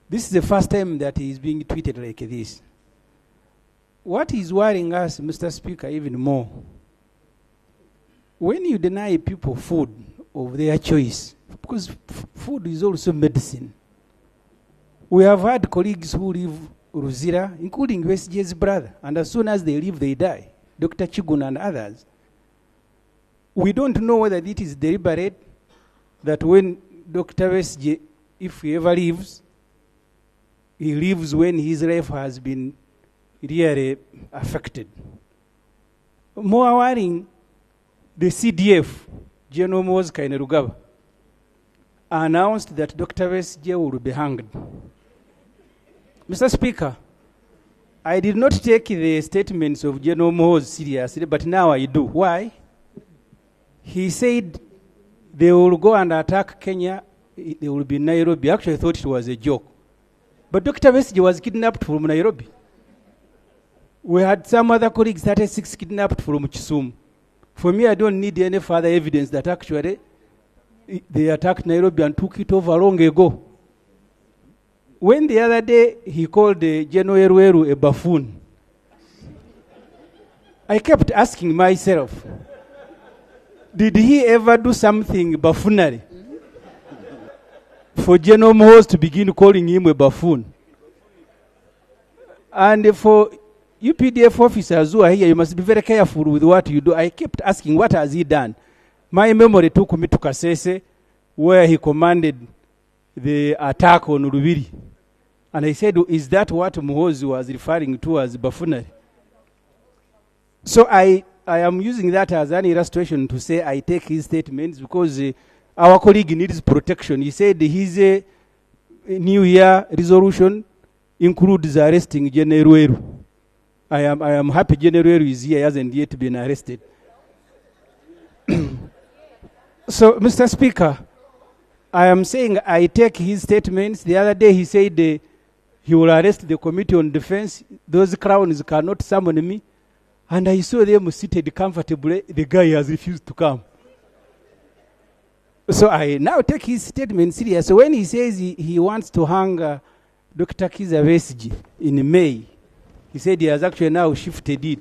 This is the first time that he is being treated like this. What is worrying us, Mr. Speaker, even more, when you deny people food of their choice, because food is also medicine. We have had colleagues who leave Ruzira, including Besigye's brother, and as soon as they leave, they die. Dr. Chiguna and others. We don't know whether it is deliberate that when Dr. Besigye, if he ever leaves, he leaves when his life has been really affected. More worrying, the CDF, General Moses Kainerugaba, announced that Dr. Besigye will be hanged. Mr. Speaker, I did not take the statements of General Moses seriously, but now I do. Why? He said they will go and attack Kenya, they will be in Nairobi. Actually, I thought it was a joke. But Dr. Besigye was kidnapped from Nairobi. We had some other colleagues, 36 kidnapped from Kisumu. For me, I don't need any further evidence that actually they attacked Nairobi and took it over long ago. When the other day he called General Erueru a buffoon, I kept asking myself, did he ever do something buffoonery for General Moses to begin calling him a buffoon? And for UPDF officers who are here, you must be very careful with what you do. I kept asking, what has he done? My memory took me to Kasese, where he commanded the attack on Rubiri. And I said, is that what Muhoozi was referring to as buffoonery? So I am using that as an illustration to say I take his statements because our colleague needs protection. He said his New Year resolution includes arresting General Erueru. I am happy General Erueru is here, he hasn't yet been arrested. So, Mr. Speaker, I am saying I take his statements. The other day he said he will arrest the Committee on Defense. Those crowns cannot summon me. And I saw them seated comfortably. The guy has refused to come. So I now take his statement serious. So when he says he wants to hang Dr. Kizza Besigye in May, he said he has actually now shifted it.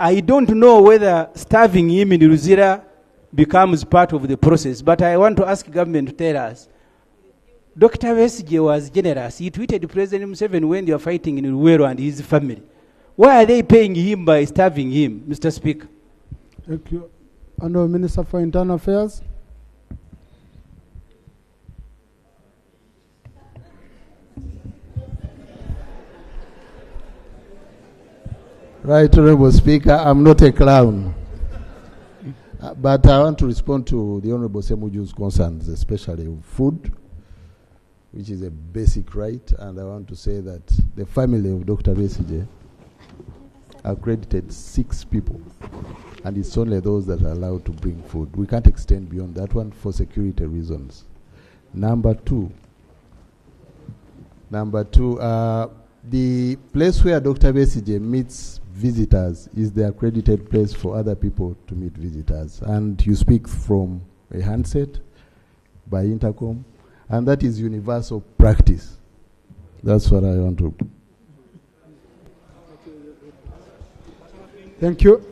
I don't know whether starving him in Ruzira becomes part of the process, but I want to ask government to tell us. Dr. Besigye was generous. He tweeted President Museveni when they were fighting in Luwero and his family. Why are they paying him by starving him, Mr. Speaker? Thank you. Honourable Minister for Internal Affairs. Right, Honourable Speaker, I'm not a clown. But I want to respond to the Honourable Semuju's concerns, especially food, which is a basic right. And I want to say that the family of Dr. Besigye accredited 6 people, and it's only those that are allowed to bring food. We can't extend beyond that one for security reasons. Number two, the place where Dr. Besigye meets visitors is the accredited place for other people to meet visitors. And you speak from a handset, by intercom, and that is universal practice. That's what I want to. Thank you.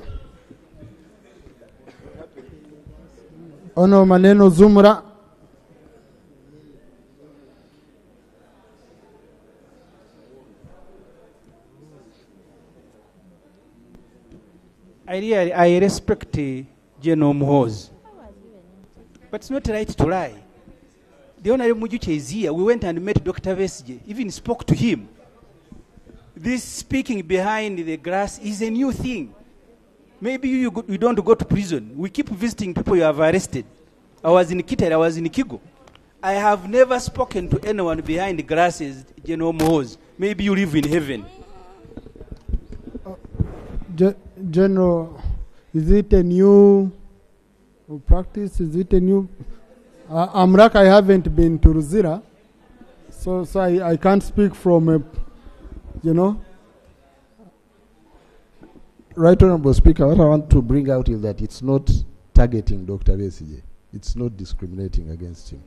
Ono Maneno Zumra. I respect General Muhoozi, but it's not right to lie. The Honorable Mujuche is here. We went and met Dr. Besigye, even spoke to him. This speaking behind the grass is a new thing. Maybe you don't go to prison. We keep visiting people you have arrested. I was in Kitale, I was in Kigo. I have never spoken to anyone behind the grasses, General Muhoozi. Maybe you live in heaven. General, is it a new practice? Is it a new? Amrak, I haven't been to Ruzira, so I can't speak from a, Right, Honourable Speaker, what I want to bring out is that it's not targeting Dr. Besigye. It's not discriminating against him.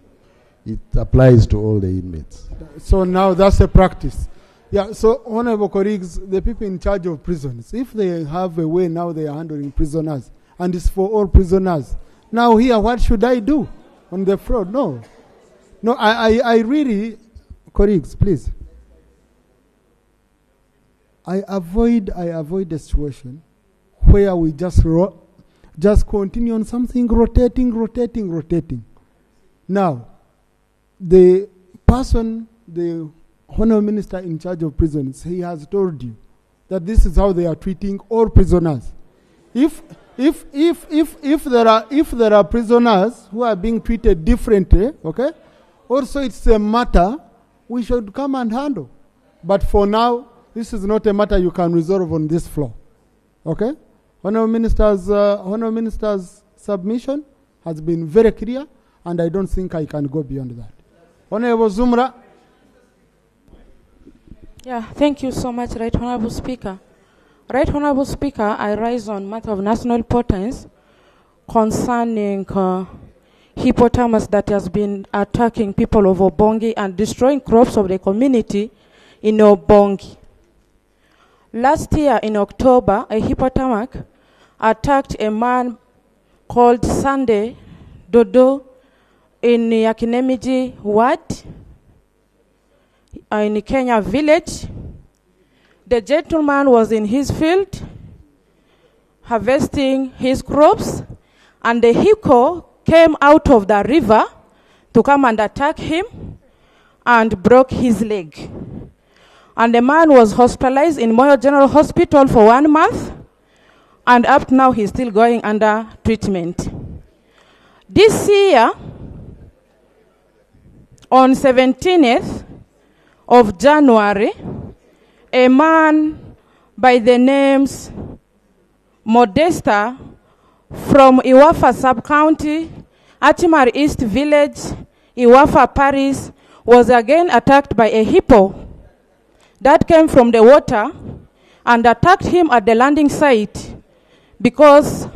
It applies to all the inmates. So now that's a practice. Yeah, so honorable colleagues, the people in charge of prisons, if they have a way now they are handling prisoners, and it's for all prisoners, now here, what should I do on the fraud? No. No, I really, colleagues, please. I avoid a situation where we just continue on something rotating. Now, the person, the Honourable Minister in charge of prisons, he has told you that this is how they are treating all prisoners. If there are prisoners who are being treated differently, okay, also it's a matter we should come and handle. But for now, this is not a matter you can resolve on this floor, okay? Honourable Minister's submission has been very clear, and I don't think I can go beyond that. Honourable Zumra. Yeah, thank you so much, Right Honourable Speaker. Right Honourable Speaker, I rise on matter of national importance concerning hippopotamus that has been attacking people of Obongi and destroying crops of the community in Obongi. Last year in October, a hippopotamus attacked a man called Sunday Dodo in Yakinemiji Ward in Kenya village. The gentleman was in his field harvesting his crops, and the hippo came out of the river to come and attack him and broke his leg. And the man was hospitalized in Moyo General Hospital for 1 month, and up to now he's still going under treatment. This year, on 17th of January, a man by the names Modesta from Iwafa sub-county, Atimar East Village, Iwafa Parish, was again attacked by a hippo that came from the water and attacked him at the landing site because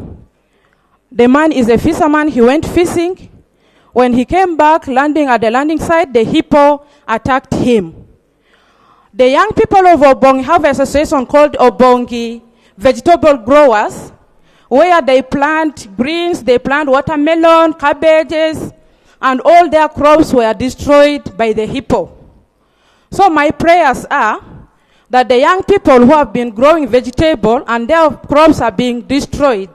the man is a fisherman. He went fishing. When he came back, landing at the landing site, the hippo attacked him. The young people of Obongi have an association called Obongi Vegetable Growers, where they plant greens, they plant watermelon, cabbages, and all their crops were destroyed by the hippo. So my prayers are that the young people who have been growing vegetable and their crops are being destroyed,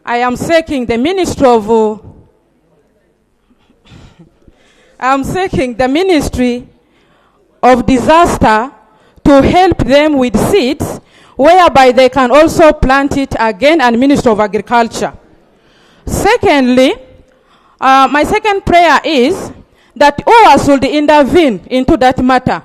I am seeking the Ministry of Disaster to help them with seeds, whereby they can also plant it again, and Ministry of Agriculture. Secondly, my second prayer is that OWA should intervene into that matter.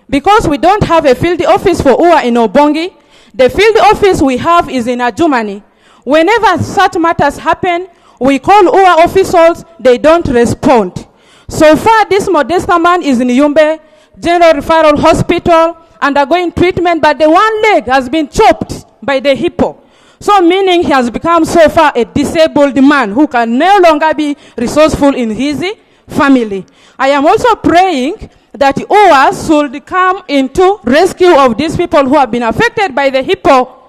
Because we don't have a field office for OWA in Obongi, the field office we have is in Adjumani. Whenever such matters happen, we call OWA officials, they don't respond. So far, this Modesta man is in Yumbe General Referral Hospital undergoing treatment, but the one leg has been chopped by the hippo. So meaning he has become so far a disabled man who can no longer be resourceful in his family. I am also praying that OWA should come into rescue of these people who have been affected by the hippo,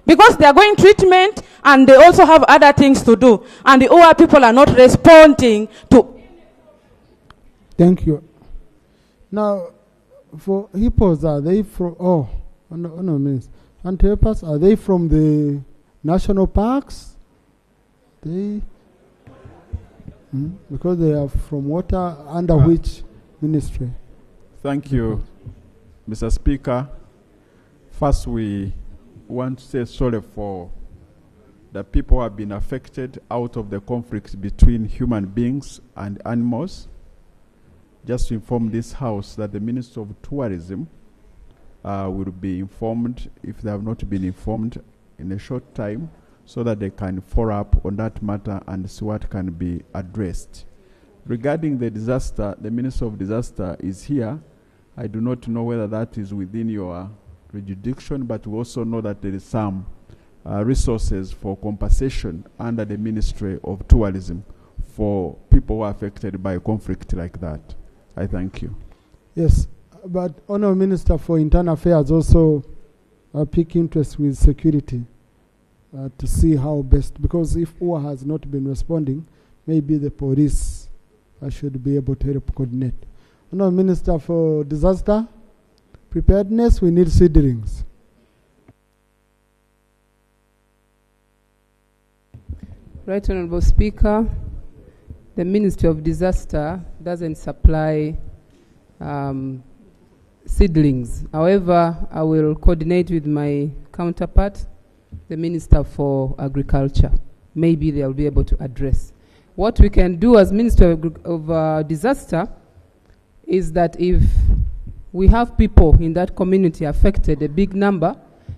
because they are going treatment and they also have other things to do. And the OWA people are not responding to. Thank you. Now, for hippos, are they from, no, means, antepas, are they from the national parks? Because they are from water, under which ministry? Thank you, Mr. Speaker. First, we want to say sorry for the people who have been affected out of the conflicts between human beings and animals. Just to inform this House that the Minister of Tourism will be informed, if they have not been informed, in a short time, so that they can follow up on that matter and see what can be addressed. Regarding the disaster, the Minister of Disaster is here. I do not know whether that is within your jurisdiction, but we also know that there is some resources for compensation under the Ministry of Tourism for people who are affected by a conflict like that. I thank you. Yes, but Honourable Minister for Internal Affairs also pick interest with security to see how best, because if OA has not been responding, maybe the police should be able to help coordinate. Honourable Minister for Disaster Preparedness, we need seedlings. Right Honourable Speaker, the Ministry of Disaster doesn't supply seedlings. However, I will coordinate with my counterpart, the Minister for Agriculture. Maybe they'll be able to address. What we can do as Minister of Disaster is that if we have people in that community affected, a big number,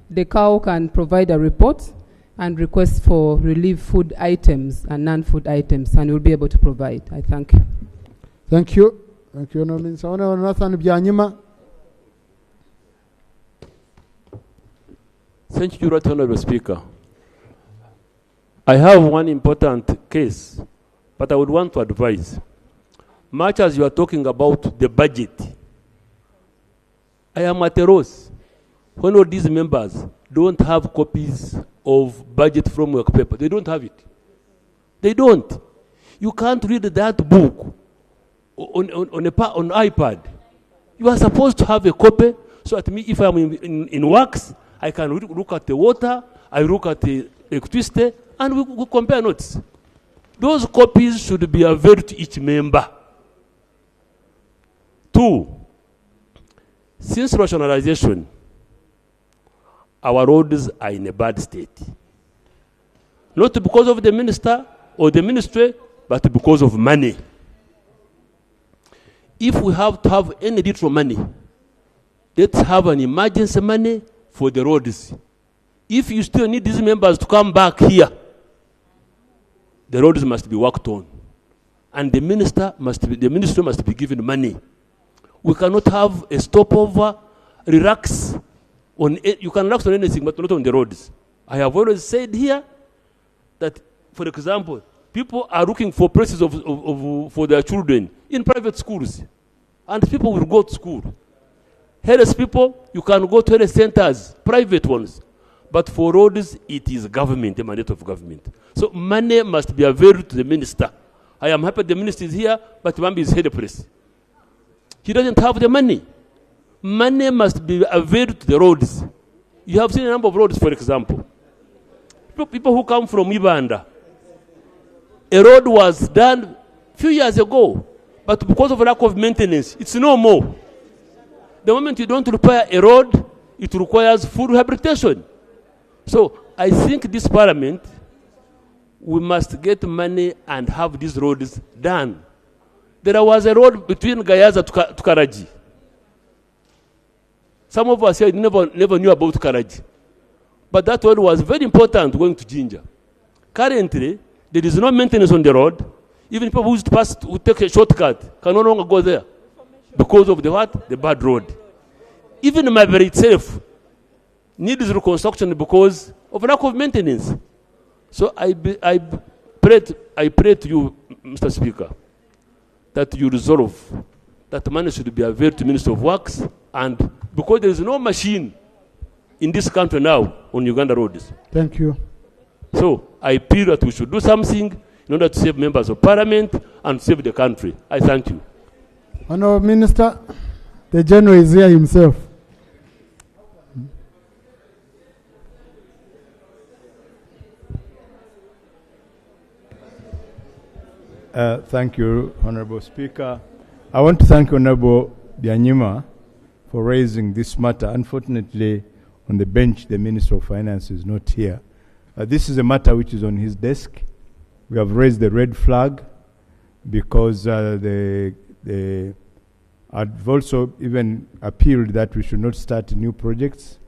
the CAO can provide a report and request for relief food items and non-food items, and we'll be able to provide. I thank you. Thank you. Thank you, Honourable Minister. Honourable Nathan Byanyima. Thank you, Right Honourable Speaker. I have one important case, but I would want to advise. Much as you are talking about the budget, I am at a loss when all these members don't have copies of budget framework paper. They don't have it. They don't. You can't read that book on iPad. You are supposed to have a copy, so that me, if I'm in works, I can look at the water, I look at the electricity, and we compare notes. Those copies should be available to each member. 2, since rationalization, our roads are in a bad state. Not because of the minister or the ministry, but because of money. If we have to have any little money, let's have an emergency money for the roads. If you still need these members to come back here, the roads must be worked on. And the ministry must be given money. We cannot have a stopover, relax. You can relax on anything, but not on the roads. I have always said here that, for example, people are looking for places for their children in private schools, and people will go to school. Health people, you can go to health centers, private ones. But for roads, it is government, the mandate of government. So money must be available to the minister. I am happy the minister is here, but Mambi is helpless. He doesn't have the money. Money must be available to the roads. You have seen a number of roads, for example. People who come from Uganda. A road was done a few years ago, but because of lack of maintenance, it's no more. The moment you don't repair a road, it requires full rehabilitation. So I think this parliament, we must get money and have these roads done. There was a road between Gayaza to Karaji. Some of us here never knew about Karaji. But that road was very important going to Jinja. Currently, there is no maintenance on the road. Even people who used to pass, who take a shortcut, can no longer go there. Because of the what? The bad road. Even Mabere itself needs reconstruction because of lack of maintenance. So I pray to you, Mr. Speaker, that you resolve that money should be available to Minister of Works, and because there is no machine in this country now on Uganda roads. Thank you. So I appeal that we should do something in order to save members of parliament and save the country. I thank you. Honourable Minister, the General is here himself. Thank you, Honourable Speaker. I want to thank Honourable Byanyima for raising this matter. Unfortunately, on the bench, the Minister of Finance is not here. This is a matter which is on his desk. We have raised the red flag because I've also even appealed that we should not start new projects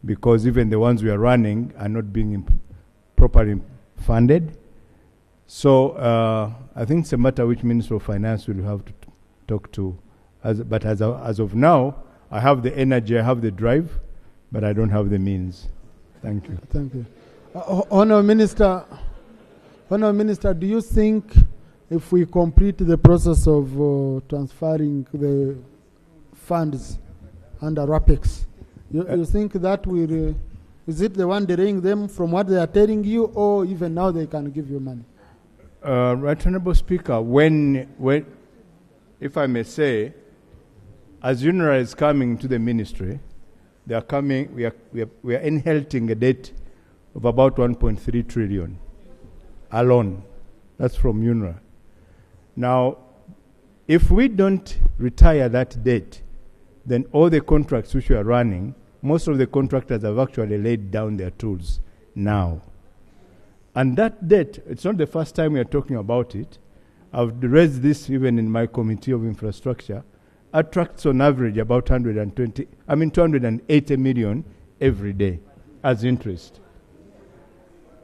because even the ones we are running are not being properly funded. So I think it's a matter which Minister of Finance will have to talk to. But as of now, I have the energy, I have the drive, but I don't have the means. Thank you. Thank you. Honourable Minister, do you think if we complete the process of transferring the funds under RAPEX, you think that will, is it the one delaying them from what they are telling you, or even now they can give you money? Right Honourable Speaker, when, if I may say, as UNRWA is coming to the ministry, they are coming, we are inheriting a debt of about 1.3 trillion alone. That's from UNRWA. Now, if we don't retire that debt, then all the contracts which we are running, most of the contractors have actually laid down their tools now. And that debt, it's not the first time we are talking about it. I've raised this even in my Committee of Infrastructure. Attracts on average about 280 million every day as interest.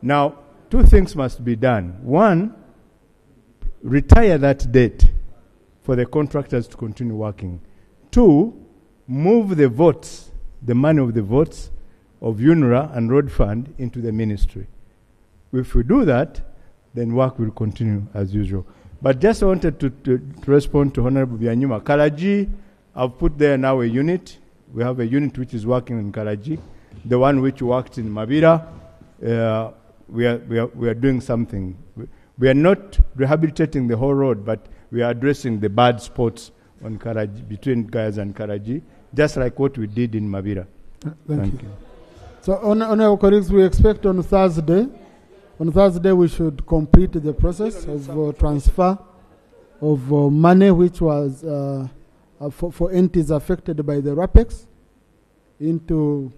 Now, two things must be done. One, retire that debt for the contractors to continue working. Two, move the votes, the money of the votes of UNRWA and Road Fund into the ministry. If we do that, then work will continue as usual. But just wanted to respond to Honorable Byanyuma. Karaji, I've put there now a unit. We have a unit which is working in Karaji. The one which worked in Mabira, we are doing something. We are not rehabilitating the whole road, but we are addressing the bad spots on Karaji, between Gayas and Karaji, just like what we did in Mabira. Thank you. So, honourable colleagues, we expect on Thursday we should complete the process of transfer of money which was for entities affected by the RAPEX into...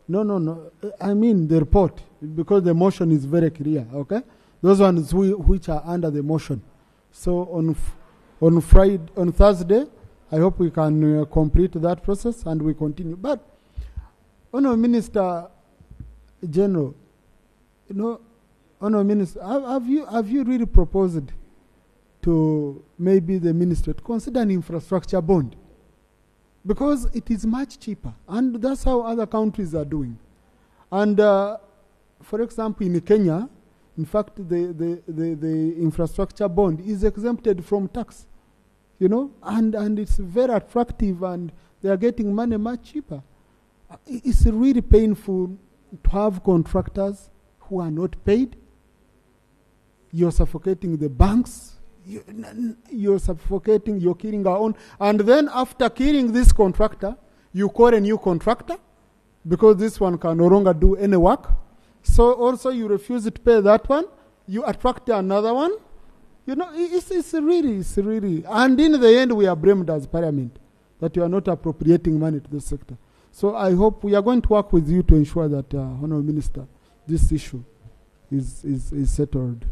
No. I mean the report, because the motion is very clear, okay? Those ones which are under the motion. So on Thursday, I hope we can complete that process and we continue. But, Honourable Minister General, Honourable Minister, have you really proposed to maybe the minister to consider an infrastructure bond? Because it is much cheaper, and that's how other countries are doing. And for example, in Kenya, in fact, the infrastructure bond is exempted from tax, and it's very attractive, and they are getting money much cheaper. It's really painful to have contractors who are not paid. You're suffocating the banks. You're suffocating, you're killing our own. And then after killing this contractor, you call a new contractor because this one can no longer do any work. So also you refuse to pay that one. You attract another one. It's really. And in the end, we are blamed as Parliament that you are not appropriating money to this sector. So I hope we are going to work with you to ensure that, Honourable Minister, this issue is settled.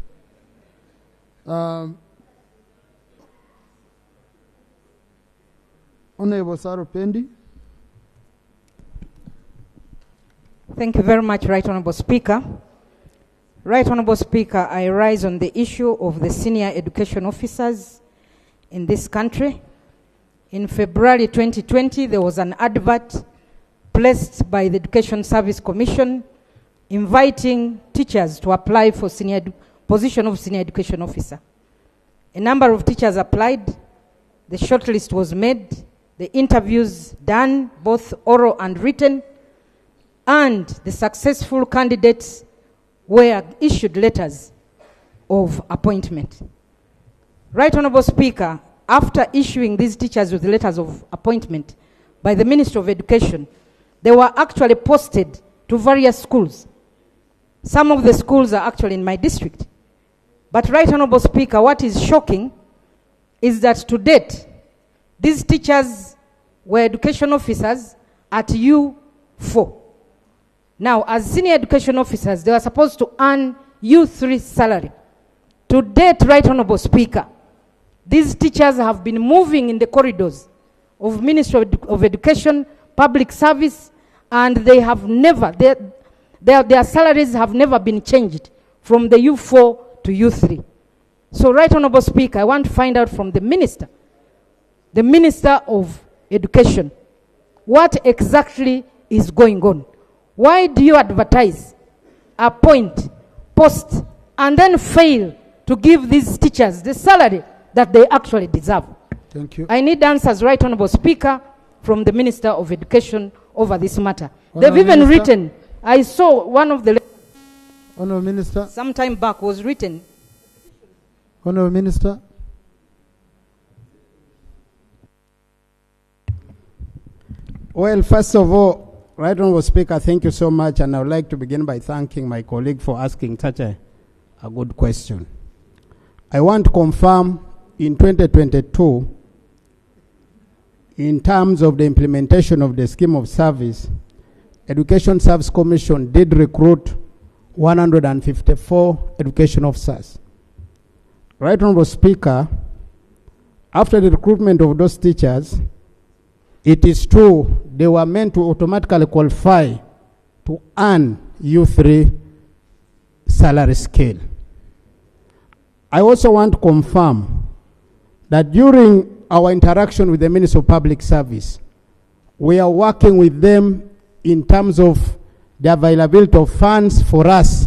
Honourable Saro Pendi. Thank you very much, Right Honourable Speaker. Right Honourable Speaker, I rise on the issue of the senior education officers in this country. In February 2020, there was an advert placed by the Education Service Commission inviting teachers to apply for position of senior education officer. A number of teachers applied. The shortlist was made. The interviews done, both oral and written, and the successful candidates were issued letters of appointment. Right Honourable Speaker, after issuing these teachers with letters of appointment by the Ministry of Education, they were actually posted to various schools. Some of the schools are actually in my district. But Right Honourable Speaker, what is shocking is that to date, these teachers were education officers at U4. Now, as senior education officers, they were supposed to earn U3 salary. To date, Right Honourable Speaker, these teachers have been moving in the corridors of Ministry of Education, Public Service, and they have never, their salaries have never been changed from the U4 to U3. So, Right Honourable Speaker, I want to find out from the Minister of Education, what exactly is going on? Why do you advertise appoint, post, and then fail to give these teachers the salary that they actually deserve? Thank you. I need answers, Right Honorable Speaker, from the Minister of Education over this matter. Honourable They've even Minister. written, I saw one of the Honourable Minister. some time back was written. Honourable Minister. Well, first of all, Right Honourable Speaker, thank you so much, and I would like to begin by thanking my colleague for asking such a good question. I want to confirm in 2022, in terms of the implementation of the scheme of service, Education Service Commission did recruit 154 education officers. Right Honourable Speaker, after the recruitment of those teachers, it is true they were meant to automatically qualify to earn U3 salary scale. I also want to confirm that during our interaction with the Ministry of Public Service, we are working with them in terms of the availability of funds for us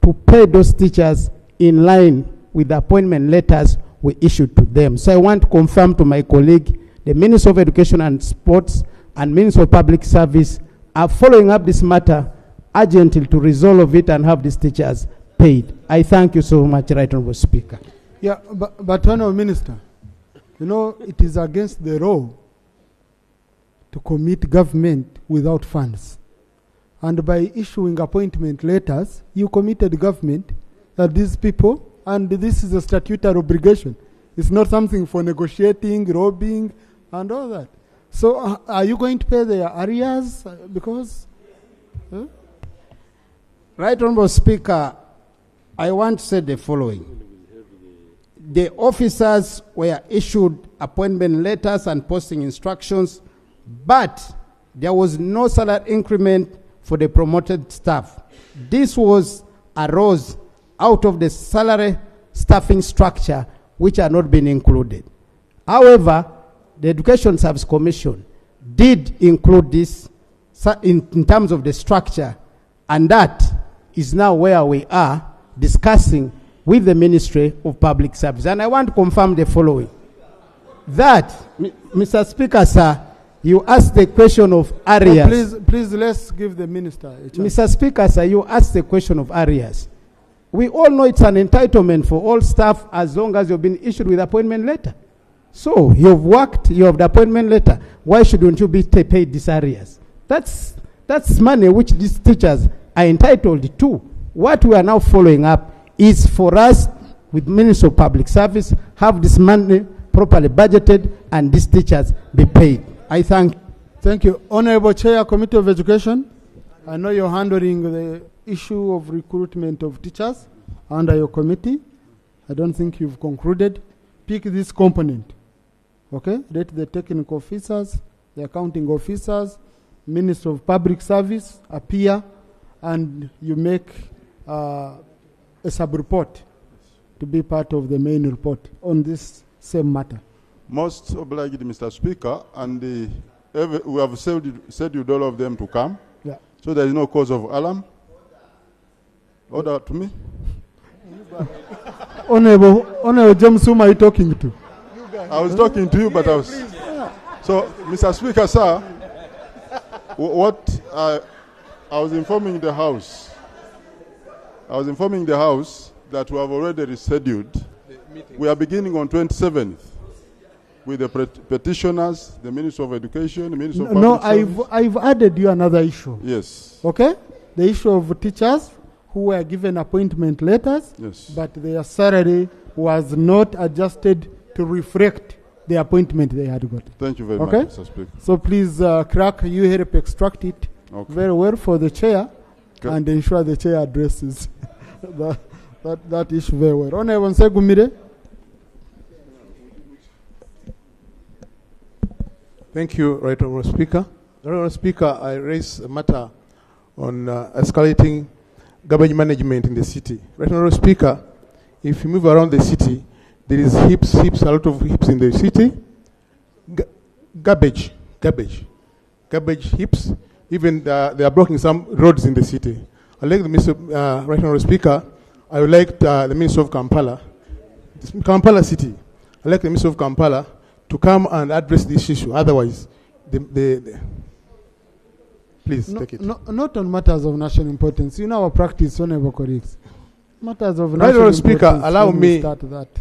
to pay those teachers in line with the appointment letters we issued to them. So I want to confirm to my colleague, the Minister of Education and Sports and Minister of Public Service are following up this matter urgently to resolve it and have these teachers paid. I thank you so much, Right Honourable Speaker. Yeah, but Honourable Minister, you know, it is against the law to commit government without funds. And by issuing appointment letters, you committed government that these people, and this is a statutory obligation. It's not something for negotiating, robbing, and all that. So are you going to pay their arrears? Because... Right Honourable Speaker, I want to say the following. The officers were issued appointment letters and posting instructions, but there was no salary increment for the promoted staff. This arose out of the salary staffing structure, which had not been included. However, the Education Service Commission did include this in terms of the structure, and that is now where we are discussing with the Ministry of Public Service. And I want to confirm the following. That, Mr. Speaker, sir, you asked the question of arrears. Please, let's give the Minister a chance. Mr. Speaker, sir, you asked the question of arrears. We all know it's an entitlement for all staff as long as you've been issued with appointment letter. So, you've worked, you have the appointment letter. Why shouldn't you be paid these arrears? That's money which these teachers are entitled to. What we are now following up is for us, with Ministry of Public Service, have this money properly budgeted and these teachers be paid. I thank you. Thank you. Honorable Chair, Committee of Education, I know you're handling the issue of recruitment of teachers under your committee. I don't think you've concluded. Pick this component. Okay? Let the technical officers, the accounting officers, Minister of Public Service appear, and you make a sub-report to be part of the main report on this same matter. Most obliged, Mr. Speaker, and we have scheduled all of them to come. Yeah. So there is no cause of alarm. Order to me. Honorable James, whom are you talking to? I was talking to you, but I was... So, Mr. Speaker, sir, what I was informing the House. I was informing the House that we have already rescheduled. We are beginning on 27th with the petitioners, the Minister of Education, the Minister of Public Service. I've added you another issue. Yes. Okay? The issue of teachers who were given appointment letters, yes, but their salary was not adjusted to reflect the appointment they had got. Thank you very okay? much, Mr. Speaker. So please, Crack, you help extract it very well for the chair and ensure the chair addresses that issue very well. Honorable Segumire. Thank you, Right Honourable Speaker. Right Honourable Speaker, I raise a matter on escalating garbage management in the city. Right Honourable Speaker, if you move around the city, there is a lot of heaps in the city. Garbage heaps. Even they are blocking some roads in the city. I'd like the Minister, Right Honourable Speaker, I would like the Minister of Kampala City, I'd like the Minister of Kampala to come and address this issue. Otherwise, please take it. Not on matters of national importance. In our practice, Honourable colleagues, matters of Right national Honourable Speaker, importance.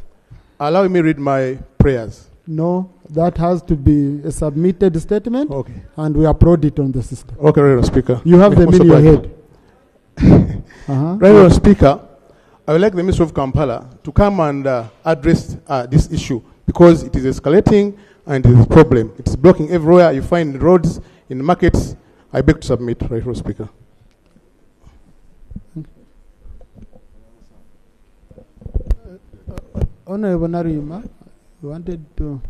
allow me read my prayers. No, that has to be a submitted statement. Okay. And we upload it on the system. Okay, Right Honourable Speaker. You have them in your head. Right Honourable Speaker, I would like the Minister of Kampala to come and address this issue because it is escalating and it is a problem. It's blocking everywhere. You find roads, in markets. I beg to submit, Right Honourable Speaker. Honourable Narima, you wanted to...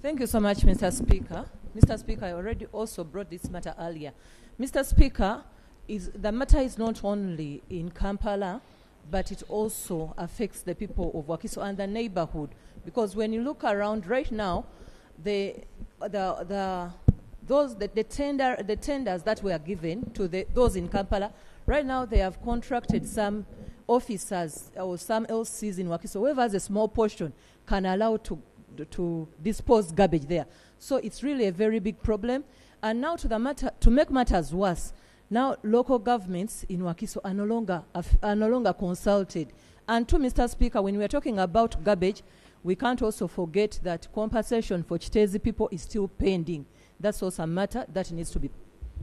Thank you so much, Mr. Speaker. Mr. Speaker, I already also brought this matter earlier. Mr. Speaker, the matter is not only in Kampala, but it also affects the people of Wakiso and the neighborhood. Because when you look around right now, the tenders that were given to those in Kampala, right now they have contracted some officers or some LCs in Wakiso, whoever has a small portion can allow to dispose garbage there. So it's really a very big problem. And now to make matters worse, now local governments in Wakiso are no longer consulted. And to Mr. Speaker, when we are talking about garbage, we can't also forget that compensation for Chitezi people is still pending. That's also a matter that needs to be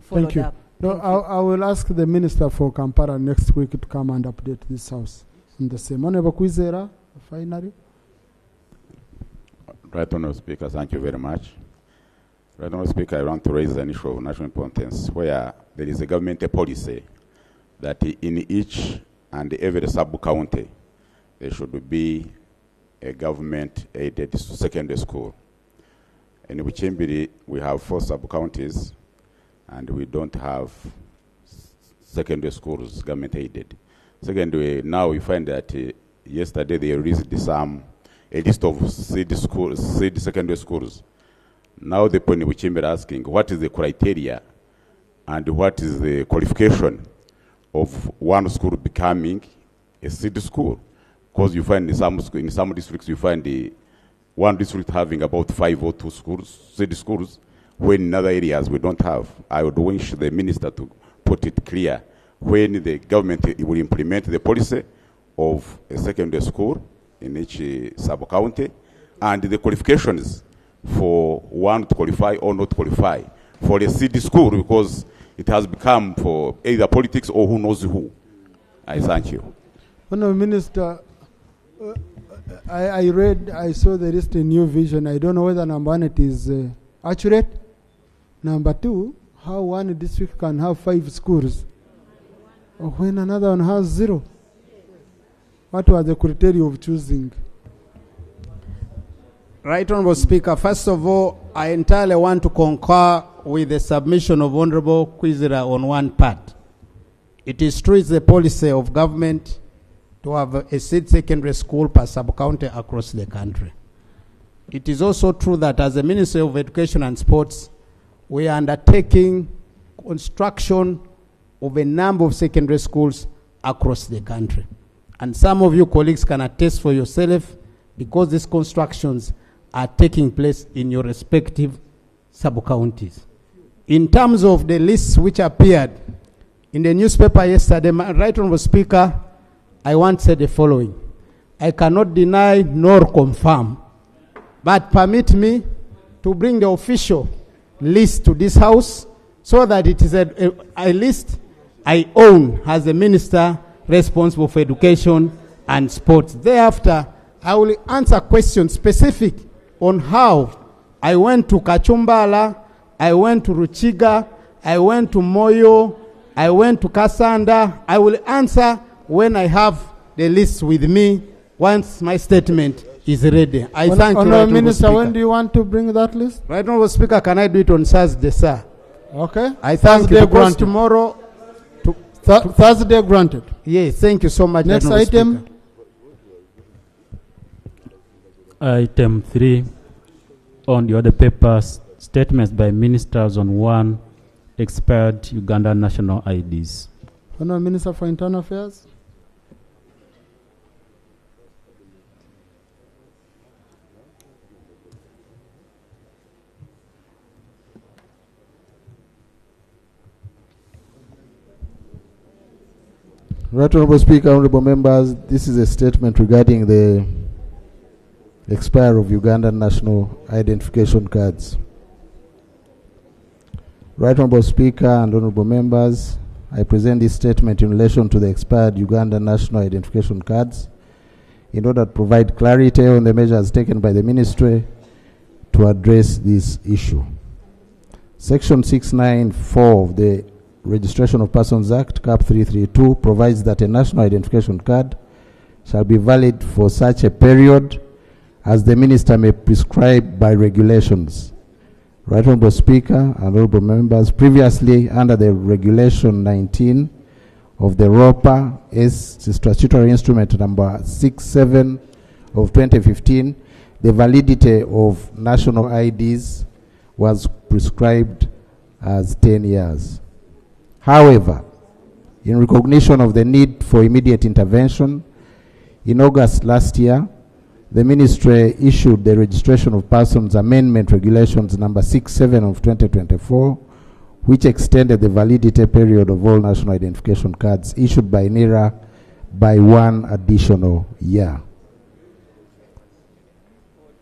followed up. No, I will ask the Minister for Kampala next week to come and update this house. In the same. Honourable Kizza, finally. Right Honourable Speaker, thank you very much. Right Honourable Speaker, I want to raise an issue of national importance where there is a government policy that in each and every sub-county there should be a government-aided secondary school. In Buchimbiri, we have 4 sub-counties, and we don't have secondary schools government-aided. Secondly, now we find that yesterday they released a list of seed secondary schools. Now the point which is asking, what is the criteria and what is the qualification of one school becoming a seed school? Because you find in some districts, you find one district having about 5 or 2 schools, seed schools, when in other areas we don't have. I would wish the minister to put it clear when the government will implement the policy of a secondary school in each sub-county and the qualifications for one to qualify or not qualify for a city school, because it has become for either politics or who knows who. I thank you. Honourable Minister, I saw there is a new vision. I don't know whether number 1 it is accurate. Number 2, how one district can have 5 schools when another one has 0. What was the criteria of choosing? Right Honourable Speaker, first of all, I entirely want to concur with the submission of Honourable Kizza on one part. It is true it's the policy of government to have a seed secondary school per sub-county across the country. It is also true that as the Ministry of Education and Sports, we are undertaking construction of a number of secondary schools across the country. And some of you colleagues can attest for yourself, because these constructions are taking place in your respective sub-counties. In terms of the lists which appeared in the newspaper yesterday, Right Honourable Speaker, I want to say the following. I cannot deny nor confirm, but permit me to bring the official list to this house so that it is a list I own as the minister responsible for education and sports. Thereafter, I will answer questions specific on how I went to Kachumbala, I went to Ruchiga, I went to Moyo, I went to Kasanda. I will answer when I have the list with me once my statement is ready. I thank you, Honourable Minister, when do you want to bring that list? Right Honourable Speaker, can I do it on Thursday, sir? Okay. I thank Thursday you, because granted. tomorrow... Thursday granted. Yes, thank you so much. Next item. Item 3 on the other papers, statements by ministers on 1 expired Uganda national IDs. Honourable Minister for Internal Affairs. Right Honourable Speaker, Honourable Members, this is a statement regarding the expiry of Ugandan national identification cards. Right Honourable Speaker and Honourable Members, I present this statement in relation to the expired Ugandan national identification cards in order to provide clarity on the measures taken by the Ministry to address this issue. Section 694 of the Registration of Persons Act, Cap 332, provides that a national identification card shall be valid for such a period as the Minister may prescribe by regulations. Right Honourable Speaker and Honourable Members, previously under the Regulation 19 of the ROPA statutory instrument number 67 of 2015, the validity of national IDs was prescribed as 10 years. However, in recognition of the need for immediate intervention, in August last year, the Ministry issued the Registration of Persons Amendment Regulations number 67 of 2024, which extended the validity period of all national identification cards issued by NIRA by 1 additional year.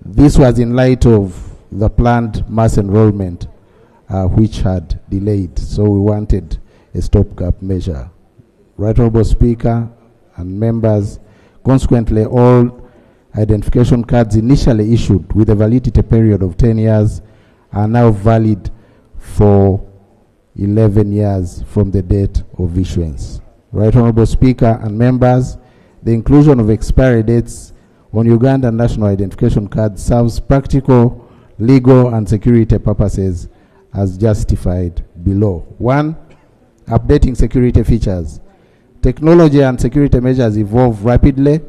This was in light of the planned mass enrollment, which had delayed, so we wanted a stopgap measure. Right Honourable Speaker and members, consequently, all identification cards initially issued with a validity period of 10 years are now valid for 11 years from the date of issuance. Right Honourable Speaker and members, the inclusion of expiry dates on Ugandan national identification cards serves practical, legal and security purposes as justified below. 1. Updating security features. Technology and security measures evolve rapidly.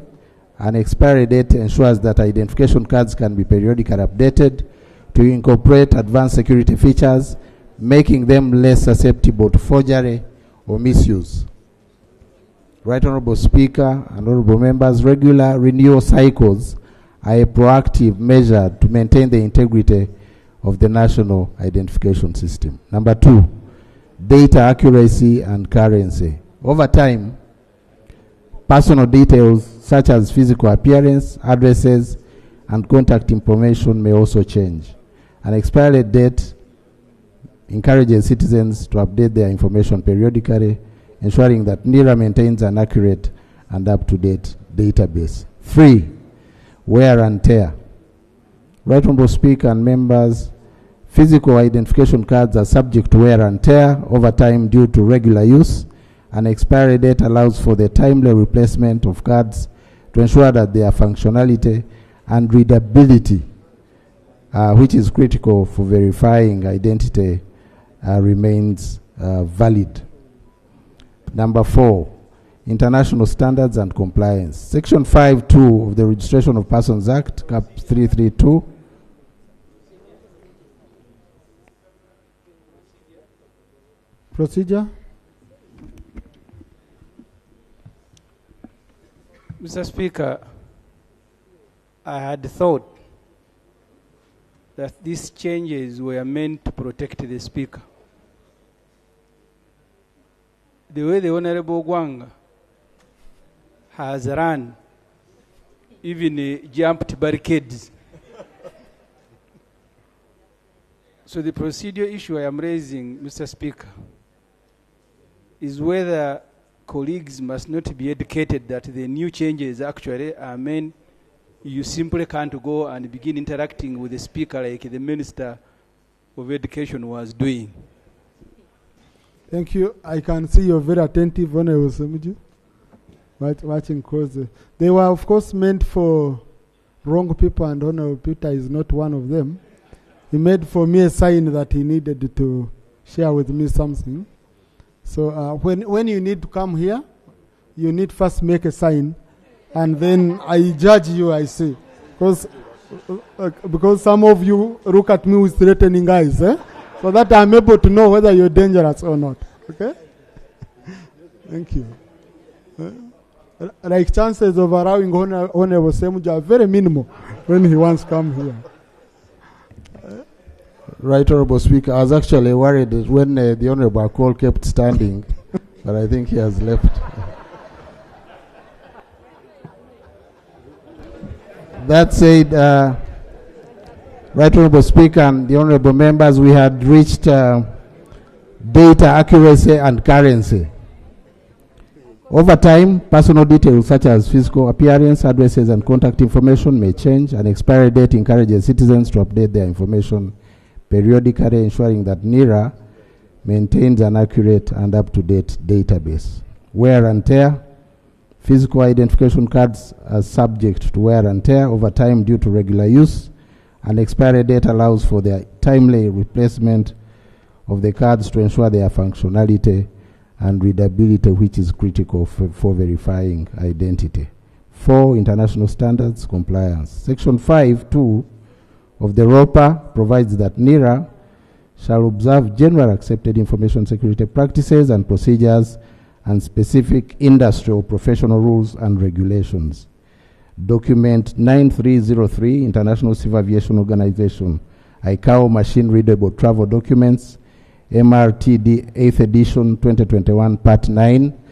An expiry date ensures that identification cards can be periodically updated to incorporate advanced security features, making them less susceptible to forgery or misuse. Right Honourable Speaker and Honourable Members, regular renewal cycles are a proactive measure to maintain the integrity of the national identification system. Number 2, data accuracy and currency. Over time, personal details such as physical appearance, addresses, and contact information may also change. An expiry date encourages citizens to update their information periodically, ensuring that NIRA maintains an accurate and up-to-date database. 3, wear and tear. Right Honourable Speaker and members, physical identification cards are subject to wear and tear over time due to regular use. An expiry date allows for the timely replacement of cards to ensure that their functionality and readability, which is critical for verifying identity, remains valid. Number 4, international standards and compliance. Section 5(2) of the Registration of Persons Act, Cap 332, procedure. Mr. Speaker, I had thought that these changes were meant to protect the Speaker. The way the Honorable Gwanga has run, even jumped barricades. So the procedural issue I am raising, Mr. Speaker, is whether colleagues must not be educated that the new changes actually are meant you simply can't go and begin interacting with the Speaker like the Minister of Education was doing. Thank you. I can see you're very attentive when I was watching, because they were, of course, meant for wrong people, and Honorable Peter is not one of them. He made for me a sign that he needed to share with me something. So when you need to come here, you need first make a sign, and then I judge you, I say. Because some of you look at me with threatening eyes, so that I'm able to know whether you're dangerous or not. Okay? Thank you. Like chances of allowing Honorable Semuja are very minimal when he wants to come here. Right Honorable Speaker, I was actually worried when the Honorable Akol kept standing, but I think he has left. That said, Right Honorable Speaker and the Honorable Members, we had reached data accuracy and currency. Over time, personal details such as physical appearance, addresses, and contact information may change, and expiry date encourages citizens to update their information periodically, ensuring that NIRA maintains an accurate and up-to-date database. Wear and tear. Physical identification cards are subject to wear and tear over time due to regular use, and expiry date allows for their timely replacement of the cards to ensure their functionality and readability, which is critical for verifying identity. 4. International standards compliance. Section 5(2) of the ROPA provides that NIRA shall observe general accepted information security practices and procedures and specific industry or professional rules and regulations. Document 9303, International Civil Aviation Organization, ICAO Machine Readable Travel Documents, MRTD 8th edition 2021 Part 9,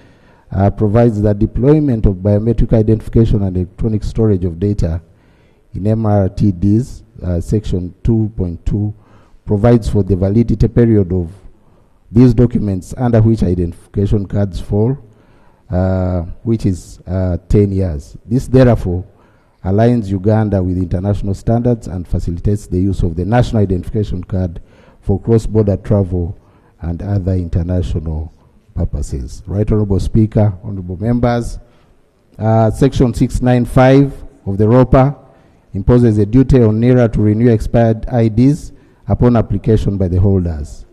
provides that deployment of biometric identification and electronic storage of data in MRTDs, Section 2.2, provides for the validity period of these documents under which identification cards fall, which is 10 years. This therefore aligns Uganda with international standards and facilitates the use of the national identification card for cross-border travel and other international purposes. Right Honorable Speaker, Honorable Members, Section 695 of the ROPA imposes a duty on NIRA to renew expired IDs upon application by the holders.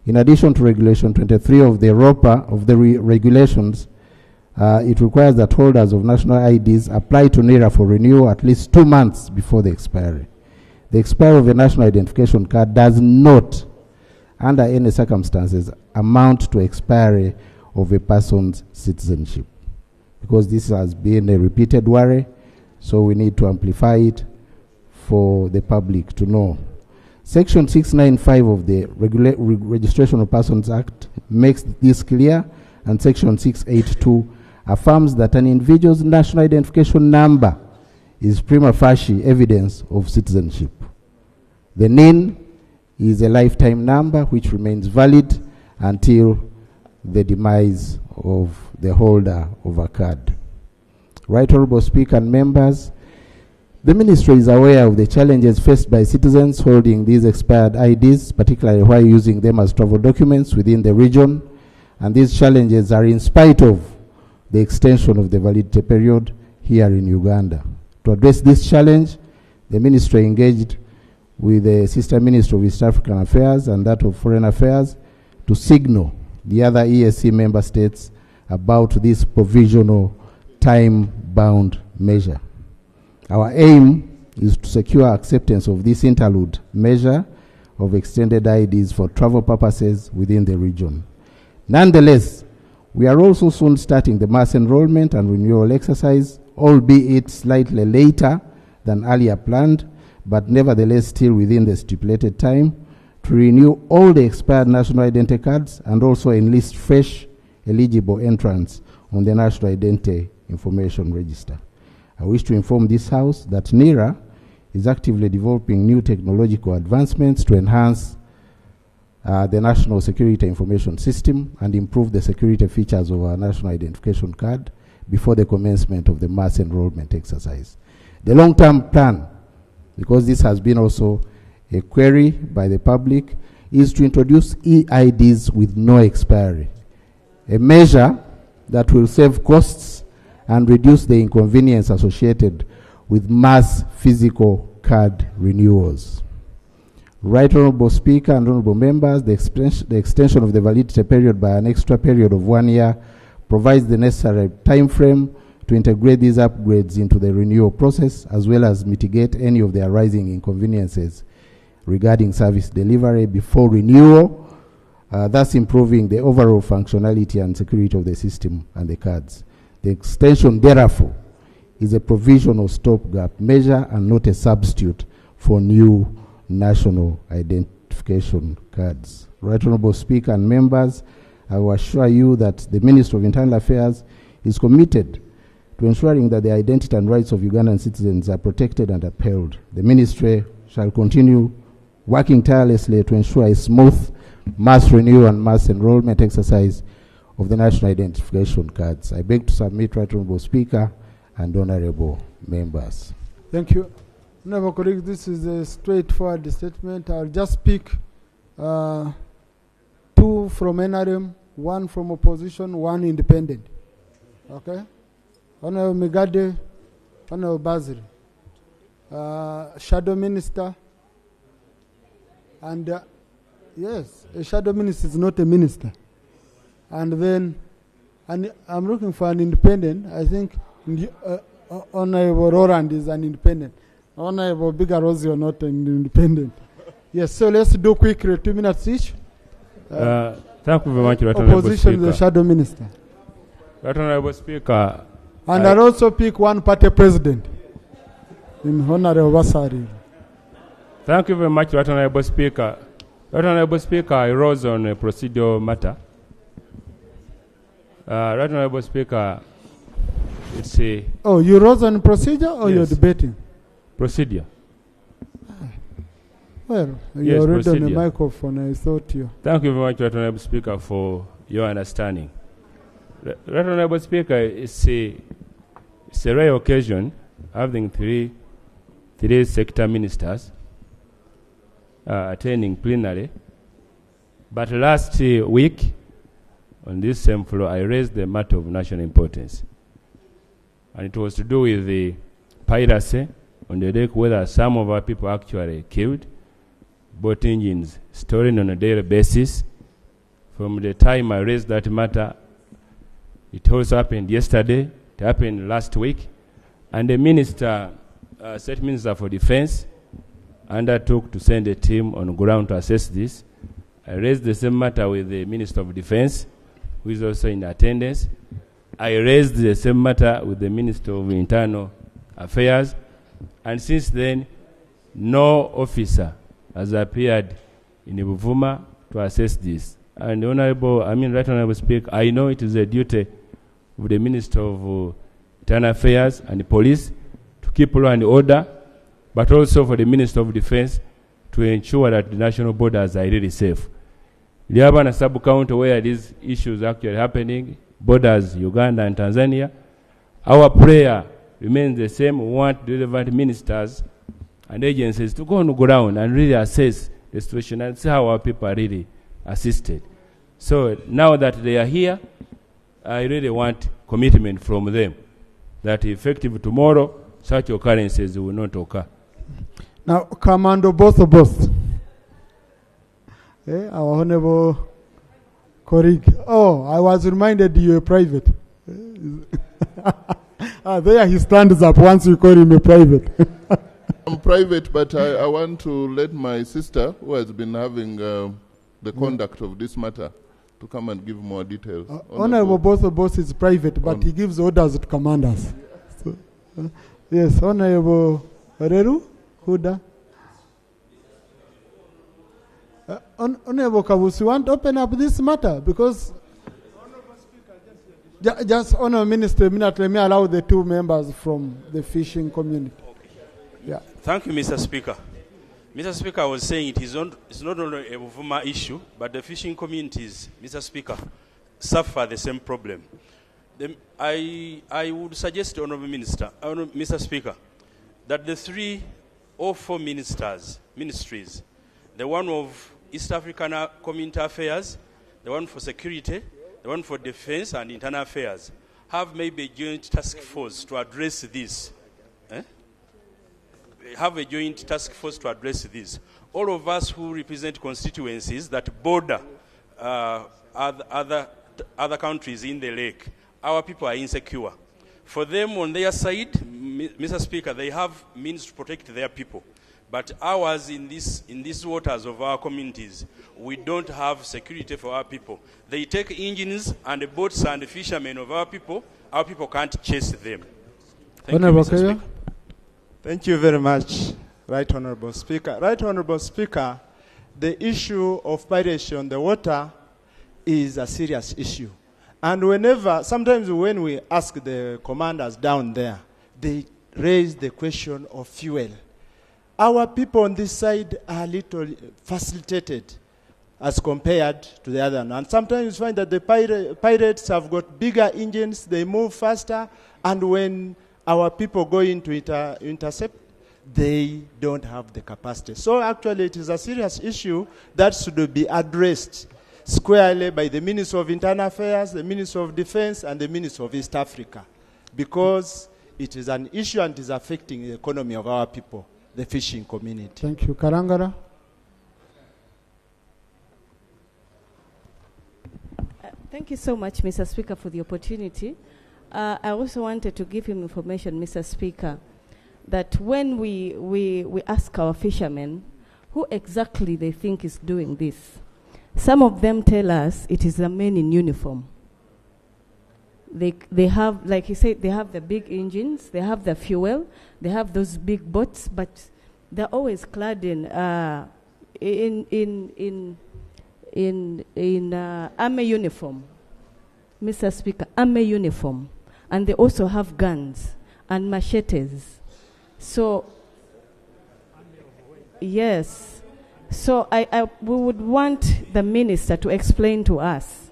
In addition to Regulation 23 of the ROPA, of the regulations, it requires that holders of national IDs apply to NIRA for renewal at least 2 months before the expiry. The expiry of a national identification card does not, under any circumstances, amount to expiry of a person's citizenship. Because this has been a repeated worry, so we need to amplify it for the public to know. Section 695 of the Registration of Persons Act makes this clear, and Section 682 affirms that an individual's national identification number is prima facie evidence of citizenship. The NIN is a lifetime number which remains valid until the demise of the holder of a card. Right Honorable Speaker and members, the Ministry is aware of the challenges faced by citizens holding these expired IDs, particularly while using them as travel documents within the region, and these challenges are in spite of the extension of the validity period here in Uganda. To address this challenge, the Ministry engaged with the Sister Ministry of East African Affairs and that of Foreign Affairs to signal the other EAC member states about this provisional time-bound measure. Our aim is to secure acceptance of this interlude measure of extended IDs for travel purposes within the region. Nonetheless, we are also soon starting the mass enrollment and renewal exercise, albeit slightly later than earlier planned, but nevertheless still within the stipulated time, to renew all the expired national identity cards and also enlist fresh eligible entrants on the National Identity Information Register. I wish to inform this House that NIRA is actively developing new technological advancements to enhance the National Security Information System and improve the security features of our National Identification Card before the commencement of the mass enrollment exercise. The long-term plan, because this has been also a query by the public, is to introduce EIDs with no expiry, a measure that will save costs and reduce the inconvenience associated with mass physical card renewals. Right Honorable Speaker and Honorable Members, the extension of the validity period by an extra period of 1 year provides the necessary time frame to integrate these upgrades into the renewal process, as well as mitigate any of the arising inconveniences regarding service delivery before renewal, thus improving the overall functionality and security of the system and the cards. The extension, therefore, is a provisional stopgap measure and not a substitute for new national identification cards. Right Honourable Speaker and members, I will assure you that the Ministry of Internal Affairs is committed to ensuring that the identity and rights of Ugandan citizens are protected and upheld. The Ministry shall continue working tirelessly to ensure a smooth mass renewal and mass enrollment exercise of the national identification cards. I beg to submit, Right Honourable Speaker and honourable members. Thank you. Honourable colleagues, this is a straightforward statement. I'll just pick 2 from NRM, 1 from opposition, 1 independent. Okay? Honourable Migade, Honourable Bazir, Shadow Minister, and yes, a Shadow Minister is not a minister. And then, and I'm looking for an independent. I think Honourable Roland is an independent. Honourable Bigarozi are not an independent. Yes, so let's do quickly, 2 minutes each. Thank you very much, Right Honourable Opposition, Speaker. the Shadow Minister. Right Honourable Speaker. And I'll also pick 1 party president in Honourable Basari. Thank you very much, Right Honourable Speaker. Right Honourable Speaker, I rose on a procedural matter. Right Honourable Speaker, it's a... Oh, you rose on procedure or Yes. you're debating? Procedure. Well, Yes, you're already on the procedure. microphone. I thought you... Thank you very much, Right Honourable Speaker, for your understanding. Right Honourable Speaker, it's a rare occasion having three sector ministers attending plenary. But last week, on this same floor, I raised the matter of national importance. And it was to do with the piracy on the lake, whether some of our people actually killed, boat engines stolen on a daily basis. From the time I raised that matter, it also happened yesterday, it happened last week, and the minister, State Minister for Defense, undertook to send a team on ground to assess this. I raised the same matter with the Minister of Defense, who is also in attendance. I raised the same matter with the Minister of Internal Affairs, and since then, no officer has appeared in Buvuma to assess this. And Right Honourable Speaker, I know it is a duty of the Minister of Internal Affairs and the police to keep law and order, but also for the Minister of Defense to ensure that the national borders are really safe. We have a sub-county where these issues are actually happening, borders, Uganda and Tanzania. Our prayer remains the same. We want the relevant ministers and agencies to go on the ground and really assess the situation and see how our people are really assisted. So now that they are here, I really want commitment from them that effective tomorrow, such occurrences will not occur. Now, Commando both. Our honourable colleague. Oh, I was reminded you're private. There he stands up once you call him a private. I'm private, but I want to let my sister, who has been having the conduct of this matter, to come and give more details. Honourable both is private, but he gives orders to commanders. So, yes, Honourable Reru, Huda. Honourable Kabusi, you want to open up this matter? Because just Honourable Minister, let me allow the 2 members from the fishing community. Yeah. Thank you, Mr. Speaker. Mr. Speaker, I was saying it's not only a Buvuma issue, but the fishing communities, Mr. Speaker, suffer the same problem. I would suggest, Honourable Minister, Mr. Speaker, that the 3 or 4 ministries, the one of East African Community Affairs, the one for security, the one for defense and internal affairs, have maybe a joint task force to address this. Have a joint task force to address this. All of us who represent constituencies that border other countries in the lake, our people are insecure. For them on their side, Mr. Speaker, they have means to protect their people. But ours in these waters of our communities, we don't have security for our people. They take engines and the boats and the fishermen of our people can't chase them. Thank you, Mr. Speaker. Thank you very much, Right Honorable Speaker. Right Honorable Speaker, the issue of piracy on the water is a serious issue. And sometimes when we ask the commanders down there, they raise the question of fuel. Our people on this side are a little facilitated as compared to the other. And sometimes you find that the pirates have got bigger engines, they move faster, and when our people go in to intercept, they don't have the capacity. So actually it is a serious issue that should be addressed squarely by the Minister of Internal Affairs, the Minister of Defense, and the Minister of East Africa, because it is an issue and is affecting the economy of our people, the fishing community. Thank you. Karangara. Thank you so much, Mr. Speaker, for the opportunity. I also wanted to give him information, Mr. Speaker, that when we ask our fishermen who exactly they think is doing this, some of them tell us it is the men in uniform. They have, like he said, they have the big engines, they have the fuel, they have those big boats, but they're always clad in army uniform. Mr. Speaker, army uniform. And they also have guns and machetes. So, yes. So we would want the minister to explain to us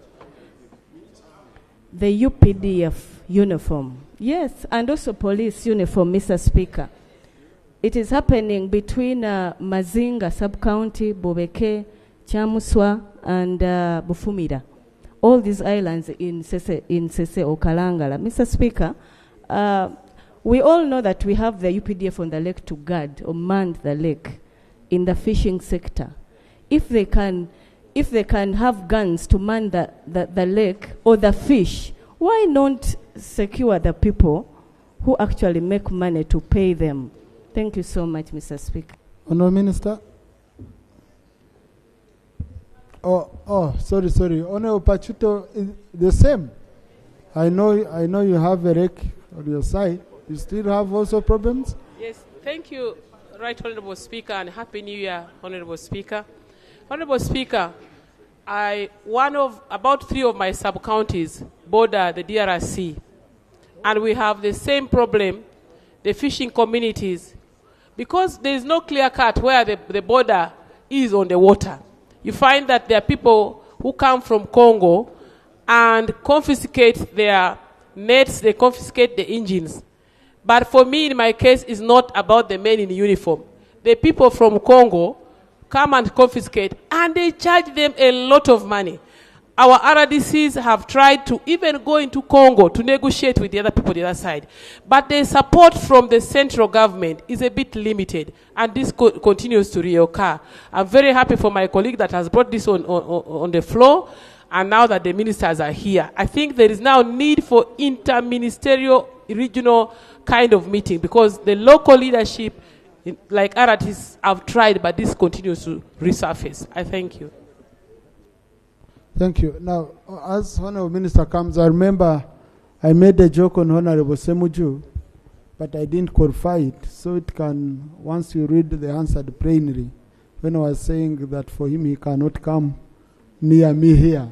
the UPDF uniform. Yes, and also police uniform, Mr. Speaker. It is happening between Mazinga sub-county, Bobeke, Chamuswa, and Bufumira. All these islands in Sese or Kalangala. Mr. Speaker, we all know that we have the UPDF on the lake to guard or man the lake in the fishing sector. If they can have guns to man the lake or the fish, why not secure the people who actually make money to pay them? Thank you so much, Mr. Speaker. Honourable Minister. Sorry. Honourable Pachuto is the same. I know you have a wreck on your side. You still have also problems? Yes, thank you, Right Honourable Speaker, and Happy New Year, Honourable Speaker. Honourable Speaker, about 3 of my sub-counties border the DRC, and we have the same problem, the fishing communities, because there is no clear cut where the border is on the water. You find that there are people who come from Congo and confiscate their nets, they confiscate the engines. But for me, in my case, it's not about the men in uniform. The people from Congo come and confiscate, and they charge them a lot of money. Our RDCs have tried to even go into Congo to negotiate with the other people on the other side. But the support from the central government is a bit limited, and this continues to reoccur. I'm very happy for my colleague that has brought this on the floor, and now that the ministers are here. I think there is now need for interministerial, regional kind of meeting, because the local leadership, like RDCs, have tried, but this continues to resurface. I thank you. Thank you. Now, as Honourable Minister comes, I remember I made a joke on Honourable Semuju, but I didn't qualify it. So it can, once you read the answer plainly, when I was saying that for him he cannot come near me here.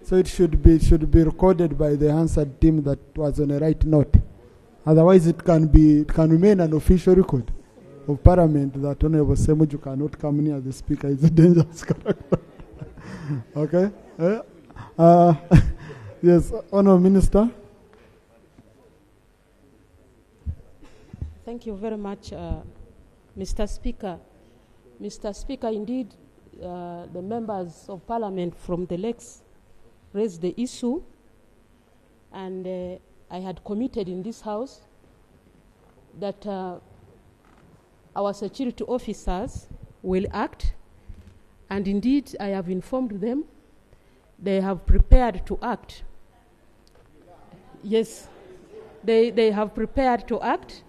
So it should be recorded by the answered team that was on the right note. Otherwise it can remain an official record of Parliament that Honourable Semuju cannot come near the Speaker. It's a dangerous character. Okay? Yes, Honourable Minister. Thank you very much, Mr. Speaker. Mr. Speaker, indeed, the members of Parliament from the Lakes raised the issue, and I had committed in this House that our security officers will act, and indeed I have informed them they have prepared to act. Yes, they have prepared to act,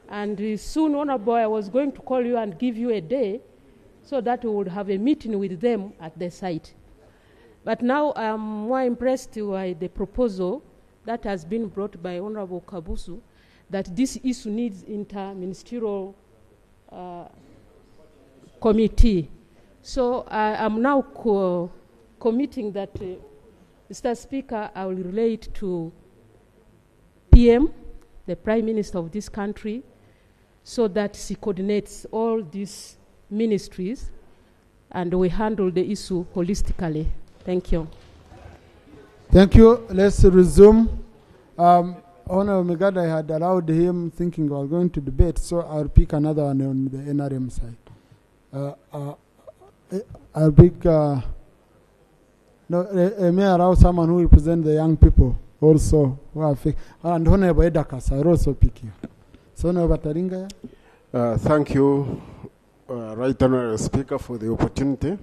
And soon, Honorable, I was going to call you and give you a day so that we would have a meeting with them at the site. But now I'm more impressed by the proposal that has been brought by Honorable Kabusu, that this issue needs inter-ministerial committee. So I'm now committing that, Mr. Speaker, I will relate to PM, the Prime Minister of this country, so that she coordinates all these ministries and we handle the issue holistically. Thank you. Thank you. Let's resume. Honorable Megada, I had allowed him thinking we were going to debate, so I'll pick another one on the NRM side. I'll pick, may I allow someone who represents the young people also, who are and Honorable Edakas, I'll also pick you. So, Honorable Taringa. Thank you, Right Honorable Speaker, for the opportunity.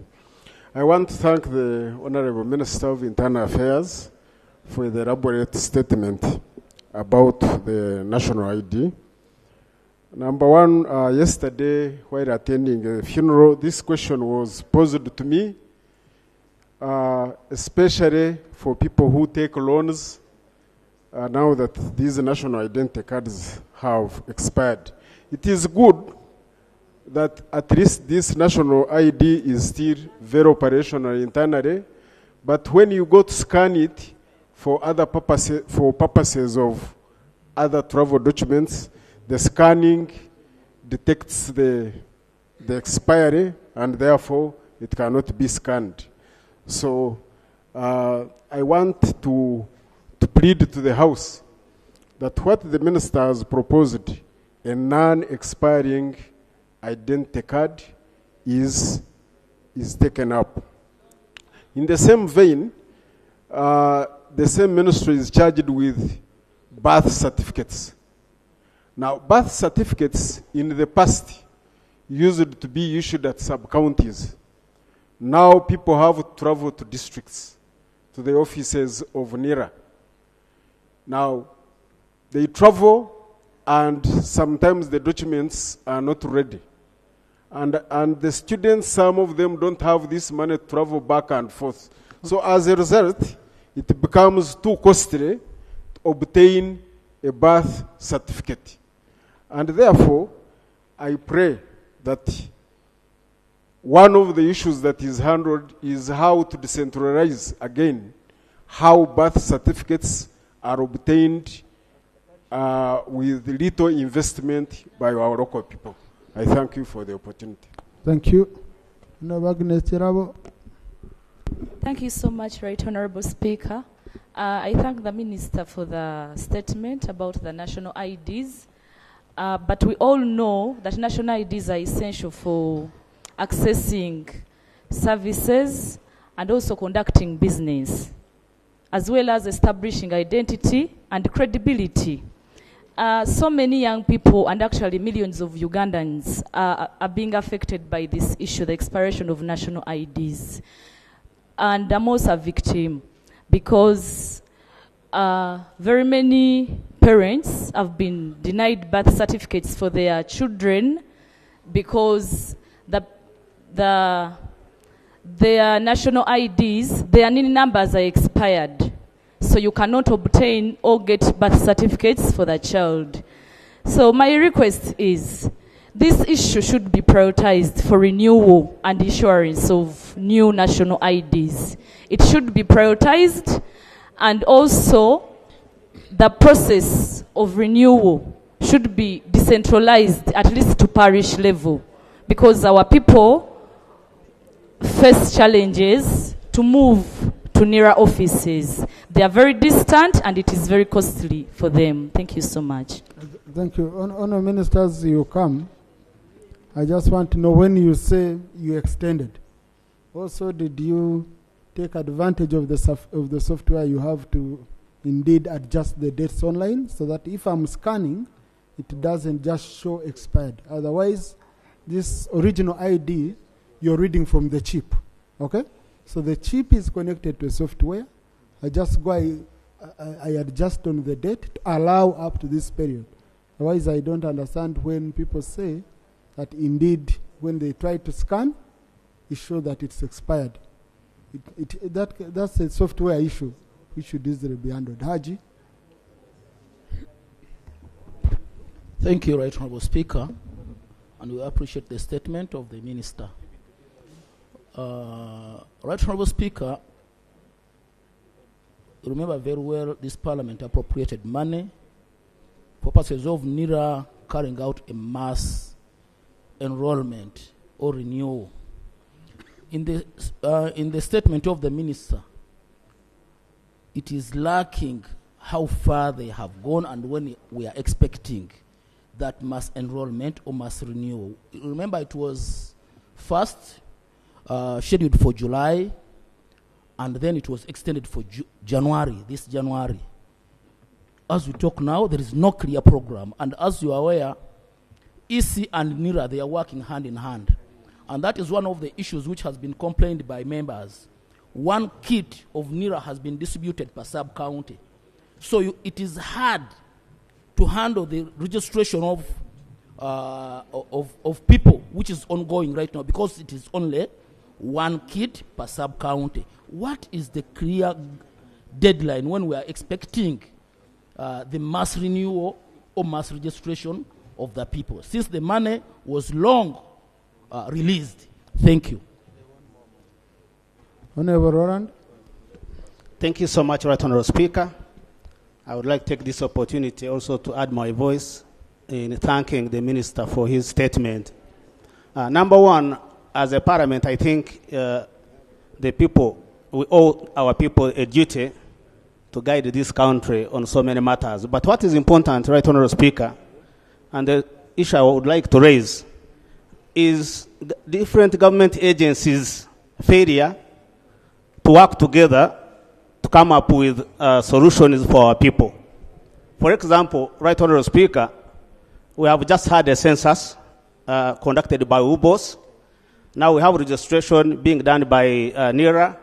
I want to thank the Honorable Minister of Internal Affairs for the elaborate statement about the national ID. Number one, yesterday while attending a funeral, this question was posed to me, especially for people who take loans now that these national identity cards have expired. It is good that at least this national ID is still very operational internally, but when you go to scan it for other purposes, for purposes of other travel documents, the scanning detects the expiry and therefore it cannot be scanned. So I want to plead to the House that what the Minister has proposed, a non-expiring identity card, is taken up. In the same vein, the same ministry is charged with birth certificates. Now, birth certificates in the past used to be issued at sub-counties. Now people have to travel to districts, to the offices of NIRA. Now, they travel and sometimes the documents are not ready. And the students, some of them don't have this money to travel back and forth. So as a result, it becomes too costly to obtain a birth certificate. And therefore, I pray that one of the issues that is handled is how to decentralize again how birth certificates are obtained with little investment by our local people. I thank you for the opportunity. Thank you. No, Thank you so much, Right Honorable Speaker. I thank the Minister for the statement about the national IDs. But we all know that national IDs are essential for accessing services and also conducting business, as well as establishing identity and credibility. So many young people and actually millions of Ugandans are being affected by this issue, the expiration of national IDs. And I'm also a victim because very many parents have been denied birth certificates for their children because their national IDs, their NIN numbers are expired. So you cannot obtain or get birth certificates for the child. So my request is, this issue should be prioritized for renewal and issuance of new national IDs. It should be prioritized, and also the process of renewal should be decentralized, at least to parish level, because our people face challenges to move to nearer offices. They are very distant and it is very costly for them. Thank you so much. Thank you. Honourable Ministers, you come. I just want to know, when you say you extended, also did you take advantage of the software you have to indeed adjust the dates online, so that if I'm scanning, it doesn't just show expired? Otherwise, this original ID, you're reading from the chip, okay? So the chip is connected to a software. I just go, I adjust on the date to allow up to this period, Otherwise, I don't understand when people say that indeed, when they try to scan, it shows that it's expired. That's a software issue which should easily be handled. Haji? Thank you, Right Honourable Speaker, and we appreciate the statement of the Minister. Right Honourable Speaker, remember very well this Parliament appropriated money for purposes of NIRA carrying out a mass enrollment or renewal. In the statement of the Minister, it is lacking how far they have gone and when we are expecting that mass enrollment or mass renewal. Remember, it was first scheduled for July, and then it was extended for January, this January. As we talk now, there is no clear program, and as you are aware, EC and NIRA, they are working hand in hand. And that is one of the issues which has been complained by members. One kit of NIRA has been distributed per sub-county. So it is hard to handle the registration of people, which is ongoing right now, because it is only one kit per sub-county. What is the clear deadline when we are expecting the mass renewal or mass registration of the people, since the money was long released? Thank you. Honorable Roland. Thank you so much, Right Honourable Speaker. I would like to take this opportunity also to add my voice in thanking the Minister for his statement. Number one, as a Parliament, I think the people, we owe our people a duty to guide this country on so many matters. But what is important, Right Honourable Speaker, and the issue I would like to raise, is different government agencies' failure to work together to come up with solutions for our people. For example, Right Honourable Speaker, we have just had a census conducted by UBOS. Now we have registration being done by NIRA.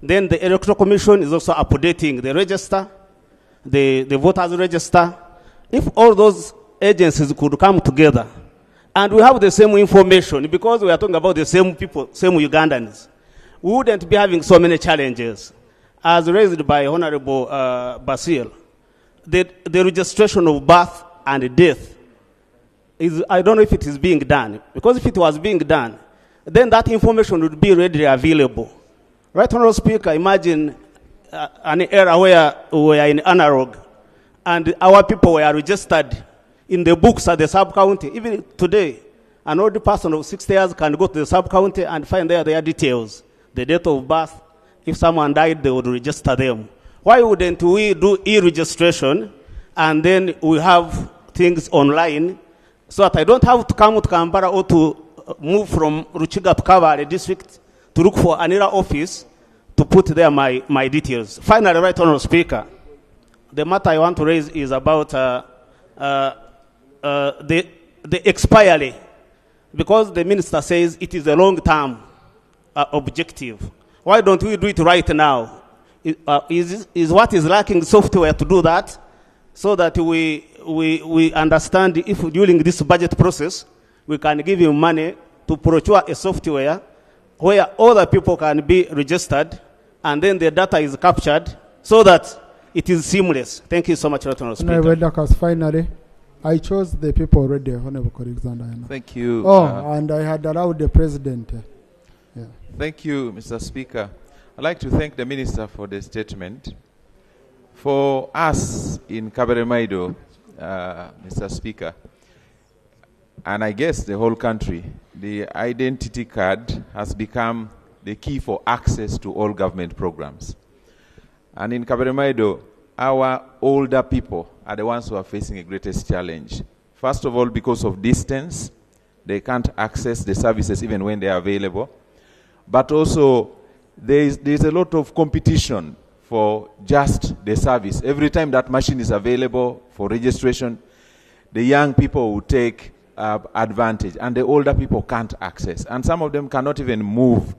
Then the Electoral Commission is also updating the register, the voters register. If all those agencies could come together and we have the same information, because we are talking about the same people, same Ugandans, we wouldn't be having so many challenges. As raised by Honorable Basil, the registration of birth and death is, I don't know if it is being done, because if it was being done, then that information would be readily available. Right, Honourable Speaker, imagine an era where we are in analog and our people were registered in the books at the sub-county. Even today, an old person of 60 years can go to the sub-county and find there their details, the date of birth. If someone died, they would register them. Why wouldn't we do e-registration and then we have things online so that I don't have to come to Kampala or to move from Ruchiga to Kabale district to look for another office to put there my details. Finally, Right Honourable Speaker, the matter I want to raise is about the expiry, because the Minister says it is a long-term objective. Why don't we do it right now? Is what is lacking software to do that, so that we understand if during this budget process we can give you money to procure a software where all the people can be registered and then the data is captured so that it is seamless. Thank you so much, Honourable Speaker. Finally, I chose the people already, Honourable Alexander. Thank you. And I had allowed the President. Yeah. Thank you, Mr. Speaker. I'd like to thank the Minister for the statement. For us in Kaberemaido, Mr. Speaker, and I guess the whole country, the identity card has become the key for access to all government programs. And in Kaberemaido, our older people are the ones who are facing the greatest challenge. First of all, because of distance, they can't access the services even when they are available. But also, there's a lot of competition for just the service. Every time that machine is available for registration, the young people will take advantage, and the older people can't access. And some of them cannot even move.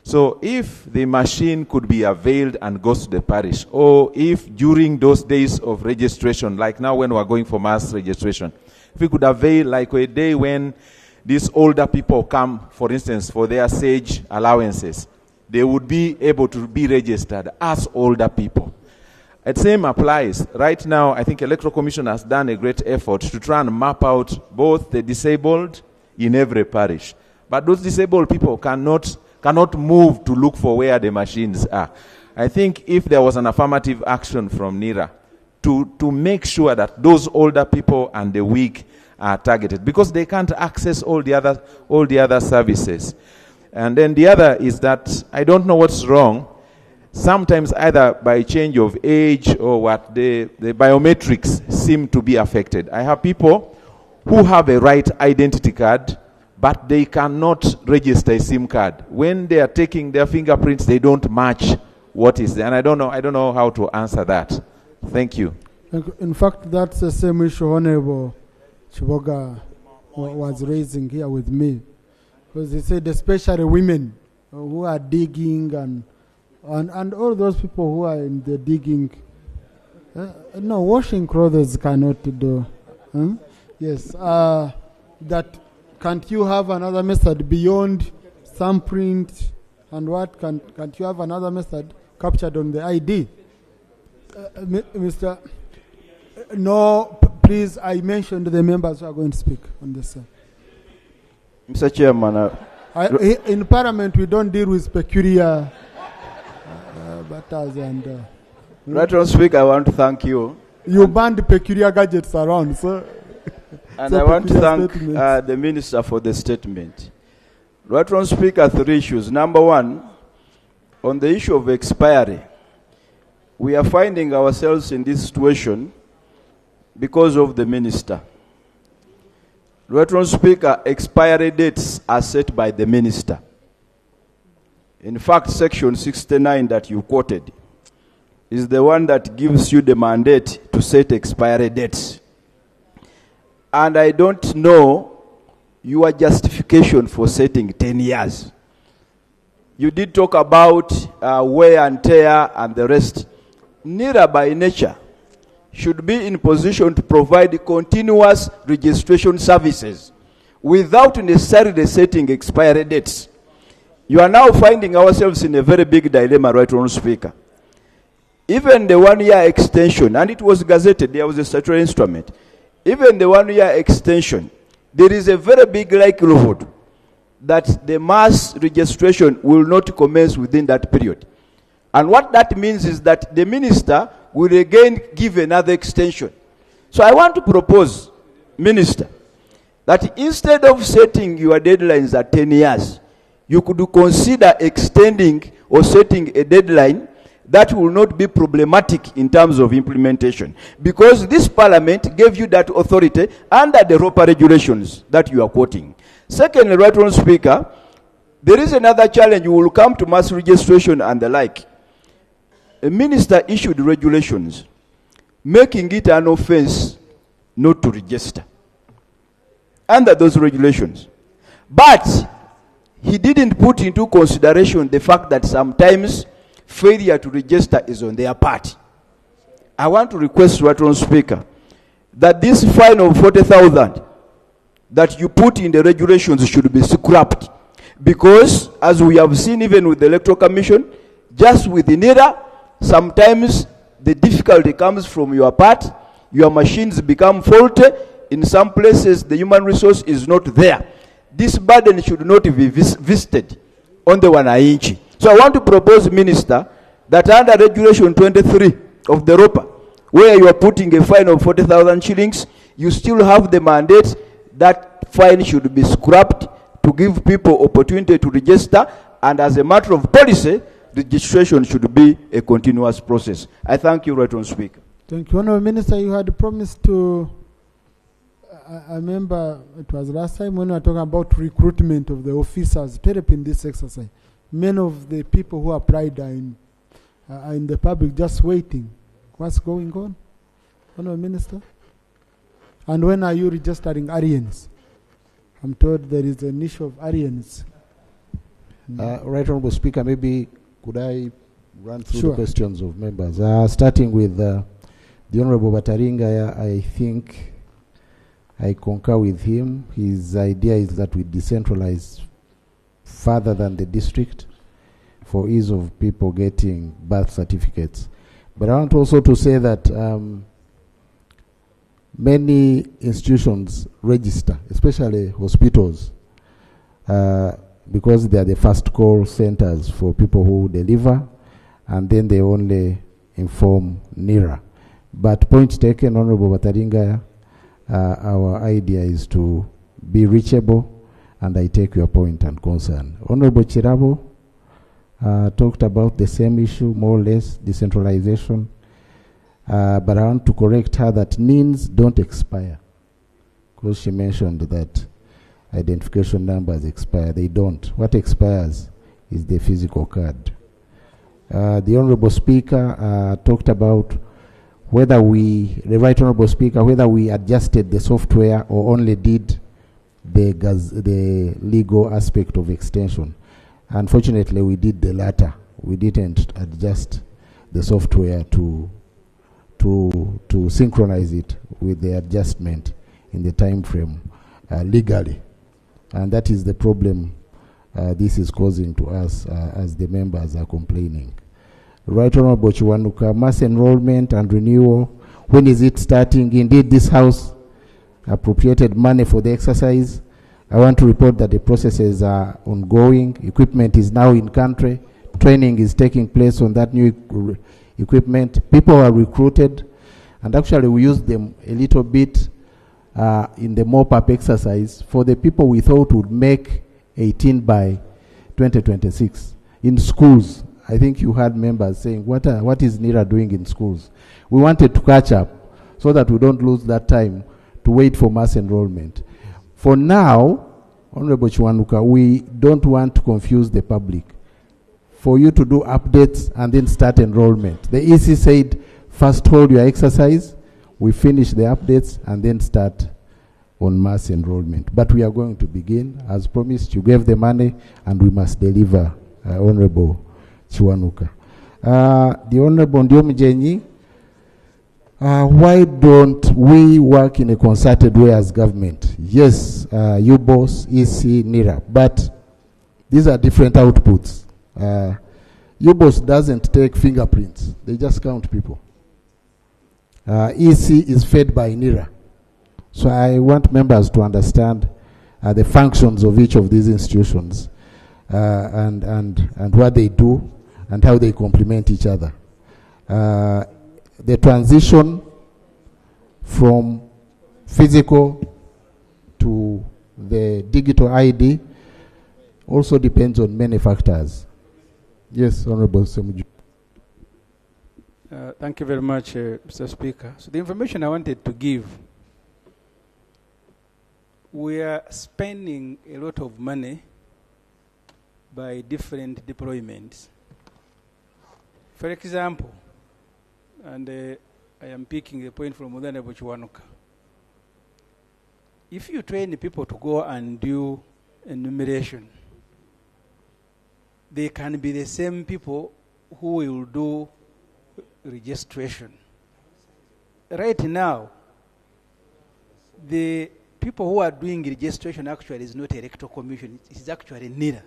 So if the machine could be availed and goes to the parish, or if during those days of registration, like now when we're going for mass registration, if we could avail like a day when these older people come, for instance, for their SAGE allowances, they would be able to be registered as older people. The same applies. Right now, I think Electoral Commission has done a great effort to try and map out both the disabled in every parish. But those disabled people cannot move to look for where the machines are. I think if there was an affirmative action from NIRA to make sure that those older people and the weak are targeted, because they can't access all the other services. And then the other is that I don't know what's wrong. Sometimes either by change of age or what, the biometrics seem to be affected. I have people who have a right identity card, but they cannot register a SIM card. When they are taking their fingerprints, they don't match what is there. And I don't know how to answer that. Thank you. In fact, that's the same issue Honorable Chiboga was raising here with me. Because he said especially women who are digging and all those people who are in the digging. No, washing clothes cannot do. Yes. That can't you have another method beyond thumbprint and what? Can't you have another method captured on the ID? Mr. No, please, I mentioned the members who are going to speak on this. Mr. Chairman, in Parliament, we don't deal with peculiar matters and. Right on, Speaker, I want to thank you. You banned peculiar gadgets around, so. And so I want to thank statements. the Minister for the statement. Right on, Speaker, 3 issues. Number one, on the issue of expiry, we are finding ourselves in this situation because of the Minister. Right on, Speaker, expiry dates are set by the Minister. In fact, Section 69 that you quoted is the one that gives you the mandate to set expiry dates. And I don't know your justification for setting 10 years. You did talk about wear and tear and the rest. NIRA by nature should be in position to provide continuous registration services without necessarily setting expiry dates. You are now finding ourselves in a very big dilemma, right, Honourable Speaker. Even the 1-year extension, and it was gazetted, there was a statutory instrument. Even the 1-year extension, there is a very big likelihood that the mass registration will not commence within that period. And what that means is that the Minister will again give another extension. So I want to propose, Minister, that instead of setting your deadlines at 10 years, you could consider extending or setting a deadline that will not be problematic in terms of implementation. Because this Parliament gave you that authority under the ROPA regulations that you are quoting. Secondly, right, Honourable Speaker, there is another challenge. You will come to mass registration and the like. A minister issued regulations making it an offense not to register under those regulations. But he didn't put into consideration the fact that sometimes failure to register is on their part. I want to request, right, Honourable Speaker, that this fine of 40,000 that you put in the regulations should be scrapped. Because, as we have seen even with the Electoral Commission, just with the NIRA, sometimes the difficulty comes from your part, your machines become faulty, in some places the human resource is not there. This burden should not be visited on the wananchi. So I want to propose, Minister, that under Regulation 23 of the ROPA, where you are putting a fine of 40,000 shillings, you still have the mandate that fine should be scrapped to give people opportunity to register, and as a matter of policy, registration should be a continuous process. I thank you, Right Honourable Speaker. Thank you, Honourable Minister. You had promised to, I remember it was last time when we were talking about recruitment of the officers to help in this exercise. Many of the people who applied are in the public just waiting. What's going on, Honourable Minister? And when are you registering Aryans? I'm told there is an issue of Aryans. Right Honourable Speaker, maybe could I run through Sure. the questions of members? Starting with the Honourable Bataringa, I think I concur with him. His idea is that we decentralize further than the district for ease of people getting birth certificates. But I want also to say that many institutions register, especially hospitals, because they are the first call centers for people who deliver, and then they only inform NIRA. But point taken, Honorable Bataringa, our idea is to be reachable, and I take your point and concern. Honorable Chirabo talked about the same issue, more or less, decentralization. But I want to correct her that NINs don't expire, because she mentioned that identification numbers expire. They don't. What expires is the physical card. The Honorable Speaker talked about whether the Right Honorable Speaker, whether we adjusted the software or only did the legal aspect of extension. Unfortunately, we did the latter. We didn't adjust the software to synchronize it with the adjustment in the time frame legally. And that is the problem this is causing to us as the members are complaining. Right Honorable Chiwanuka, mass enrollment and renewal, when is it starting? Indeed, this House appropriated money for the exercise. I want to report that the processes are ongoing. Equipment is now in country. Training is taking place on that new equipment. People are recruited, and actually we used them a little bit in the mop-up exercise for the people we thought would make 18 by 2026 in schools. I think you had members saying, what is NIRA doing in schools? We wanted to catch up so that we don't lose that time to wait for mass enrollment. For now, Honorable Chiwanuka, we don't want to confuse the public. For you to do updates and then start enrollment. The EC said, first hold your exercise, we finish the updates, and then start on mass enrollment. But we are going to begin. As promised, you gave the money, and we must deliver, Honorable Chiwanuka. The Honorable Ndiomjenyi, why don't we work in a concerted way as government? Yes, UBOS, EC, NIRA, but these are different outputs. UBOS doesn't take fingerprints. They just count people. EC is fed by NIRA. So I want members to understand the functions of each of these institutions and what they do and how they complement each other. The transition from physical to the digital ID also depends on many factors. Yes, Honorable Semuju. Thank you very much, Mr. Speaker. So the information I wanted to give, we are spending a lot of money by different deployments. For example, and I am picking a point from Honorable Chiwanuka. If you train people to go and do enumeration, they can be the same people who will do registration. Right now, the people who are doing registration actually is not Electoral Commission, it is actually NIRA,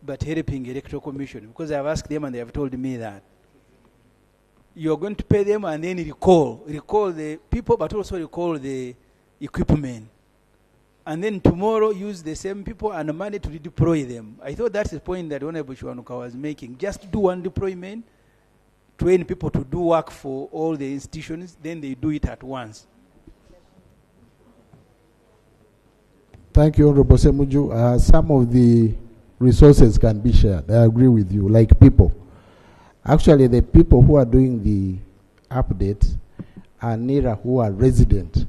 but helping Electoral Commission, because I have asked them and they have told me that you are going to pay them and then recall the people, but also recall the equipment. And then tomorrow use the same people and money to redeploy them. I thought that's the point that Honorable Chiwanuka was making. Just do one deployment, train people to do work for all the institutions, then they do it at once. Thank you, Honorable Semuju. Some of the resources can be shared. I agree with you, like people. Actually, the people who are doing the update are NIRA who are resident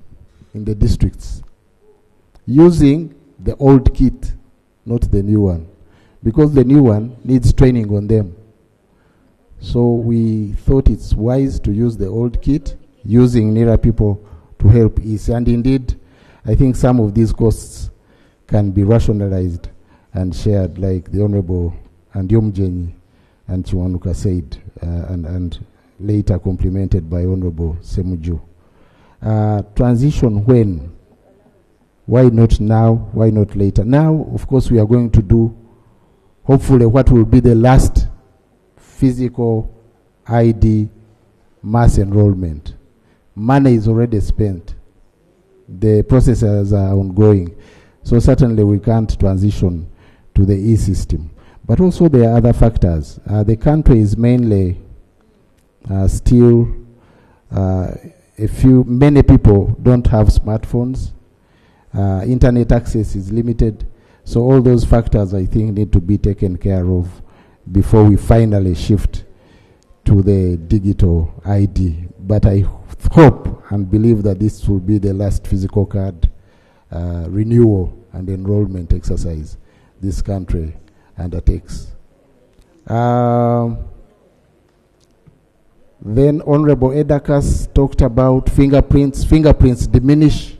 in the districts, using the old kit, not the new one, because the new one needs training on them. So we thought it's wise to use the old kit, using NIRA people to help EC. And indeed, I think some of these costs can be rationalized and shared, like the Honorable Andiomjeni and Chiwanuka said, and later complemented by Honorable Semuju. Transition when? Why not now? Why not later? Now, of course, we are going to do, hopefully, what will be the last physical ID mass enrollment. Money is already spent. The processes are ongoing. So certainly we can't transition to the e-system. But also there are other factors. The country is mainly still, many people don't have smartphones. Internet access is limited. So all those factors, I think, need to be taken care of before we finally shift to the digital ID. But I hope and believe that this will be the last physical card renewal and enrollment exercise this country undertakes. Then Honorable Edakas talked about fingerprints. Fingerprints diminish.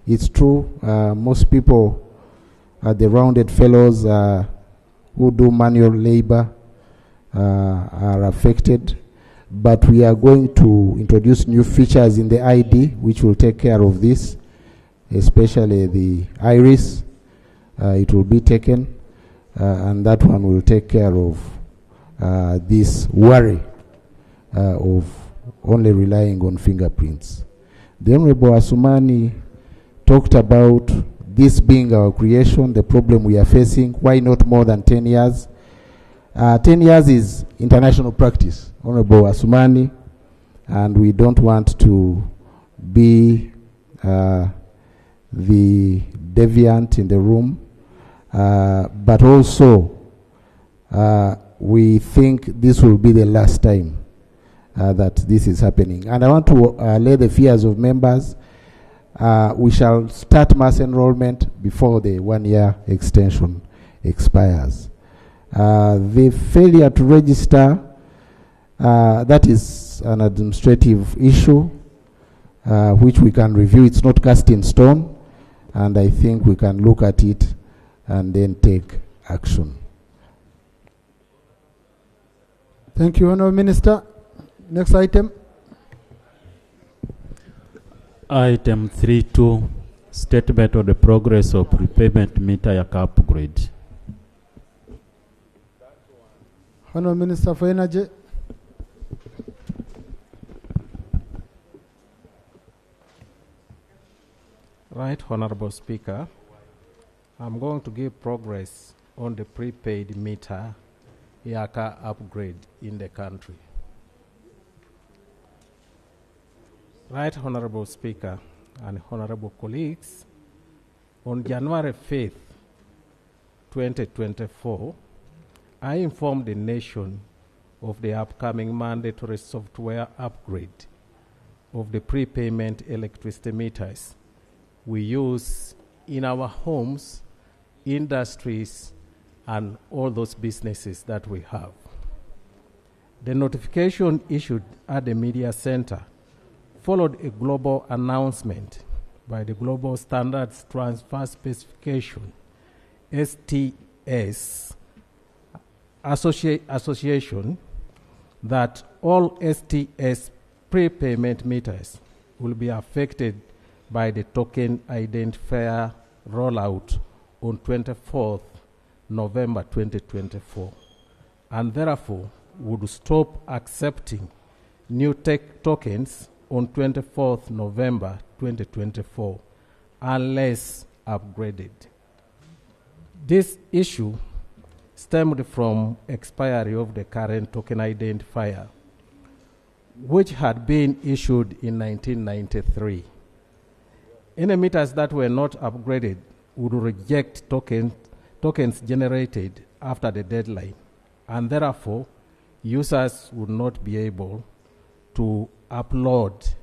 It's true. Most people, the rounded fellows who do manual labor are affected. But we are going to introduce new features in the ID which will take care of this, especially the iris. It will be taken, and that one will take care of this worry of only relying on fingerprints. The Honorable Asumani talked about this being our creation, the problem we are facing. Why not more than 10 years? 10 years is international practice, Honorable Asumani, and we don't want to be the deviant in the room, but also we think this will be the last time that this is happening. And I want to lay the fears of members. We shall start mass enrollment before the 1-year extension expires. The failure to register, that is an administrative issue which we can review. It's not cast in stone, and I think we can look at it and then take action. Thank you, Honourable Minister. Next item. Item 3.2, statement of the progress of prepayment meter yaka upgrade. Honourable Minister for Energy. Right, Honourable Speaker, I'm going to give progress on the prepaid meter yaka upgrade in the country. Right, Honourable Speaker and Honourable colleagues, on January 5th, 2024, I informed the nation of the upcoming mandatory software upgrade of the prepayment electricity meters we use in our homes, industries, and all those businesses that we have. The notification issued at the media center followed a global announcement by the Global Standards Transfer Specification, STS, Association, that all STS prepayment meters will be affected by the token identifier rollout on 24th November 2024, and therefore would stop accepting new tokens on 24th November 2024 unless upgraded. This issue stemmed from expiry of the current token identifier, which had been issued in 1993. Any meters that were not upgraded would reject tokens generated after the deadline, and therefore users would not be able to upload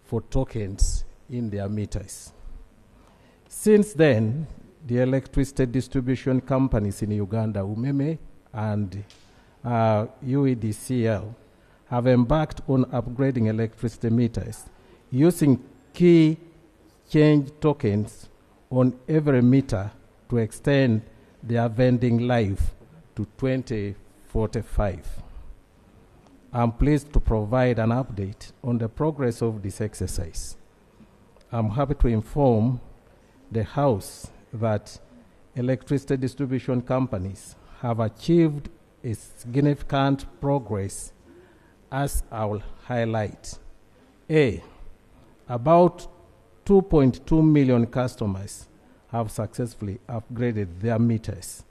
for tokens in their meters. Since then, the electricity distribution companies in Uganda, UMEME and UEDCL, have embarked on upgrading electricity meters using key change tokens on every meter to extend their vending life to 2045. I'm pleased to provide an update on the progress of this exercise. I'm happy to inform the House that electricity distribution companies have achieved a significant progress, as I will highlight. A, about 2.2 million customers have successfully upgraded their meters,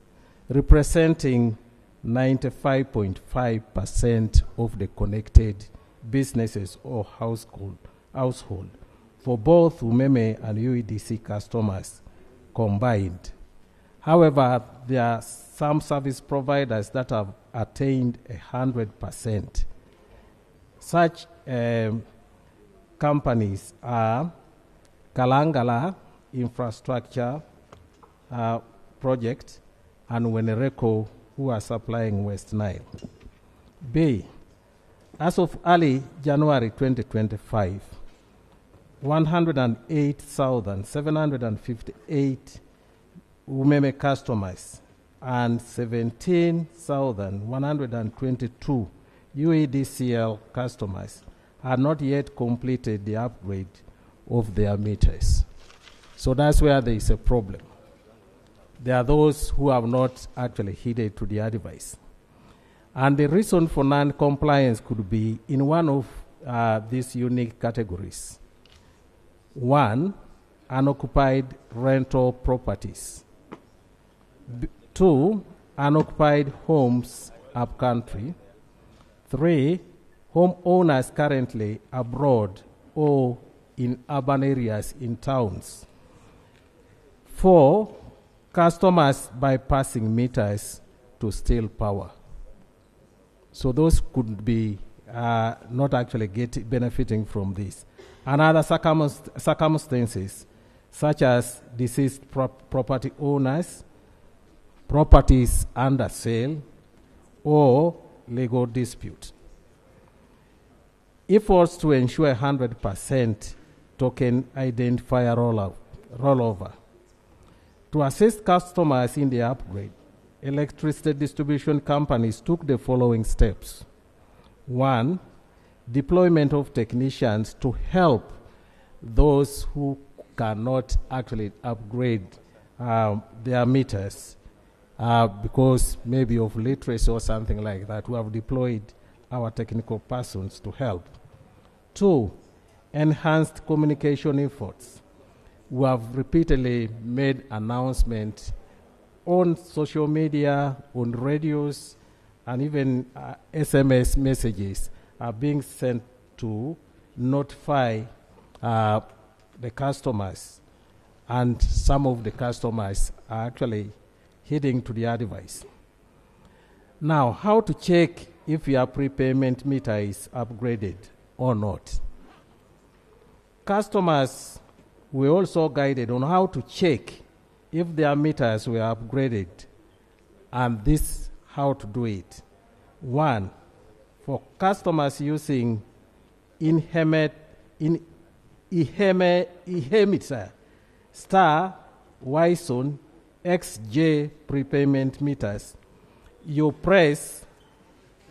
representing 95.5% of the connected businesses or household for both Umeme and UEDC customers combined. However, there are some service providers that have attained 100%. Such companies are Kalangala Infrastructure Project and Wenereko, who are supplying West Nile. B, as of early January 2025, 108,758 Umeme customers and 17,122 UEDCL customers are not yet completed the upgrade of their meters. So that's where there is a problem. There are those who have not actually heeded to the advice. And the reason for non-compliance could be in one of these unique categories. One, unoccupied rental properties. Two, unoccupied homes upcountry. Three, homeowners currently abroad or in urban areas in towns. Four, customers bypassing meters to steal power. So those could be not actually benefiting from this. And other circumstances, such as deceased property owners, properties under sale, or legal dispute. Efforts to ensure 100% token identifier rollover. To assist customers in the upgrade, electricity distribution companies took the following steps. One, deployment of technicians to help those who cannot actually upgrade their meters because maybe of literacy or something like that. We have deployed our technical persons to help. Two, enhanced communication efforts. We have repeatedly made announcements on social media, on radios, and even SMS messages are being sent to notify the customers. And some of the customers are actually heeding to the advice. Now, how to check if your prepayment meter is upgraded or not? Customers were also guided on how to check if their meters were upgraded, and this how to do it. One, for customers using Ihemeter star Yson XJ prepayment meters, you press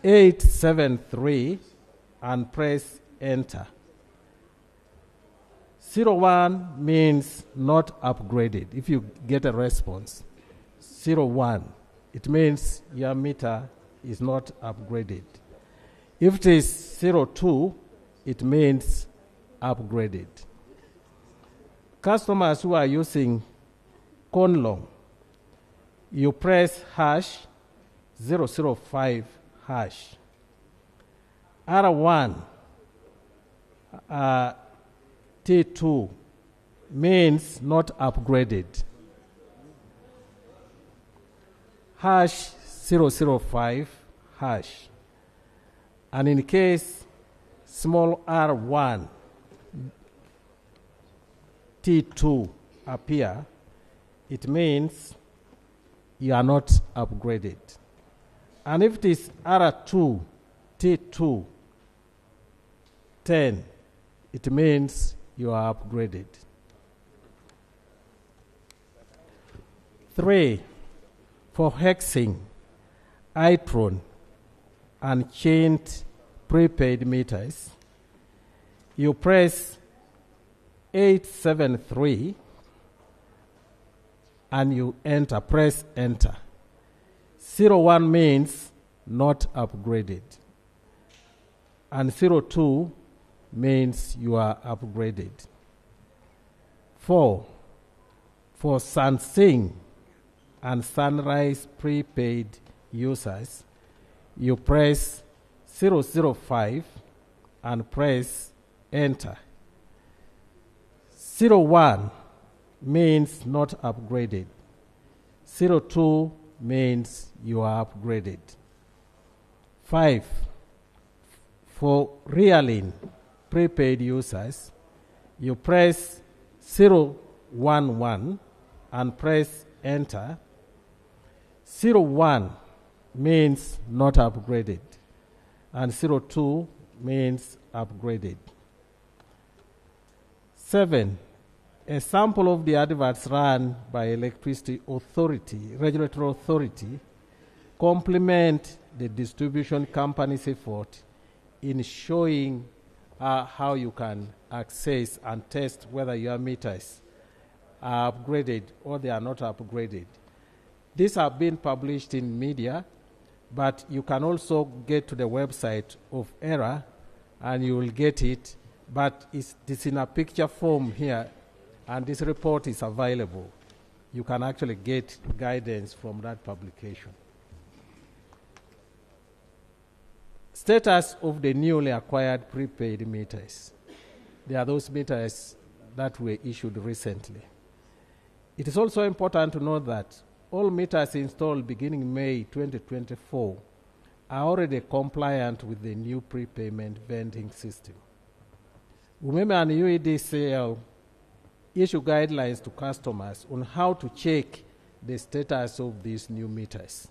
873 and press enter. 01 means not upgraded. If you get a response, 01, it means your meter is not upgraded. If it is 02, it means upgraded. Customers who are using Conlong, you press hash 005 hash. R1 T2 means not upgraded. Hash 005 hash. And in case small r1 T2 appear, it means you are not upgraded. And if it is R2 T2 10, it means you are upgraded. 3, For hexing, itron, and chained prepaid meters, you press 873 and you press enter. 01 means not upgraded, and 02 means you are upgraded. 4, for Sansing and Sunrise prepaid users, you press 005 and press enter. 01 means not upgraded. 02 means you are upgraded. 5, for Realin prepaid users, you press 011 and press enter. 01 means not upgraded, and 02 means upgraded. 7, a sample of the adverts run by Electricity Authority, Regulatory Authority, complement the distribution company's effort in showing how you can access and test whether your meters are upgraded or they are not upgraded. These have been published in media, but you can also get to the website of ERA and you will get it, but it's in a picture form here, and this report is available. You can actually get guidance from that publication. Status of the newly acquired prepaid meters. They are those meters that were issued recently. It is also important to note that all meters installed beginning May 2024 are already compliant with the new prepayment vending system. UMEME and UEDCL issue guidelines to customers on how to check the status of these new meters.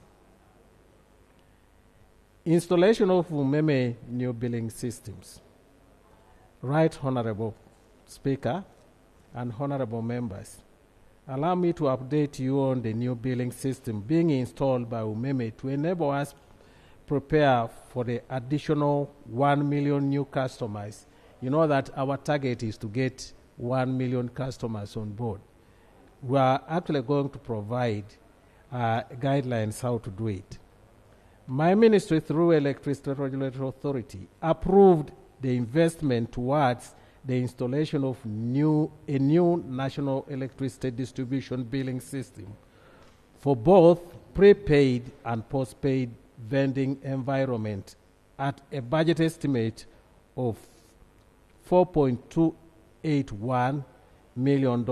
Installation of UMEME new billing systems. Right Honorable Speaker and Honorable Members, allow me to update you on the new billing system being installed by UMEME to enable us prepare for the additional 1 million new customers. You know that our target is to get 1 million customers on board. We are actually going to provide guidelines how to do it. My ministry, through Electricity Regulatory Authority, approved the investment towards the installation of a new national electricity distribution billing system for both prepaid and postpaid vending environment at a budget estimate of $4.281 million.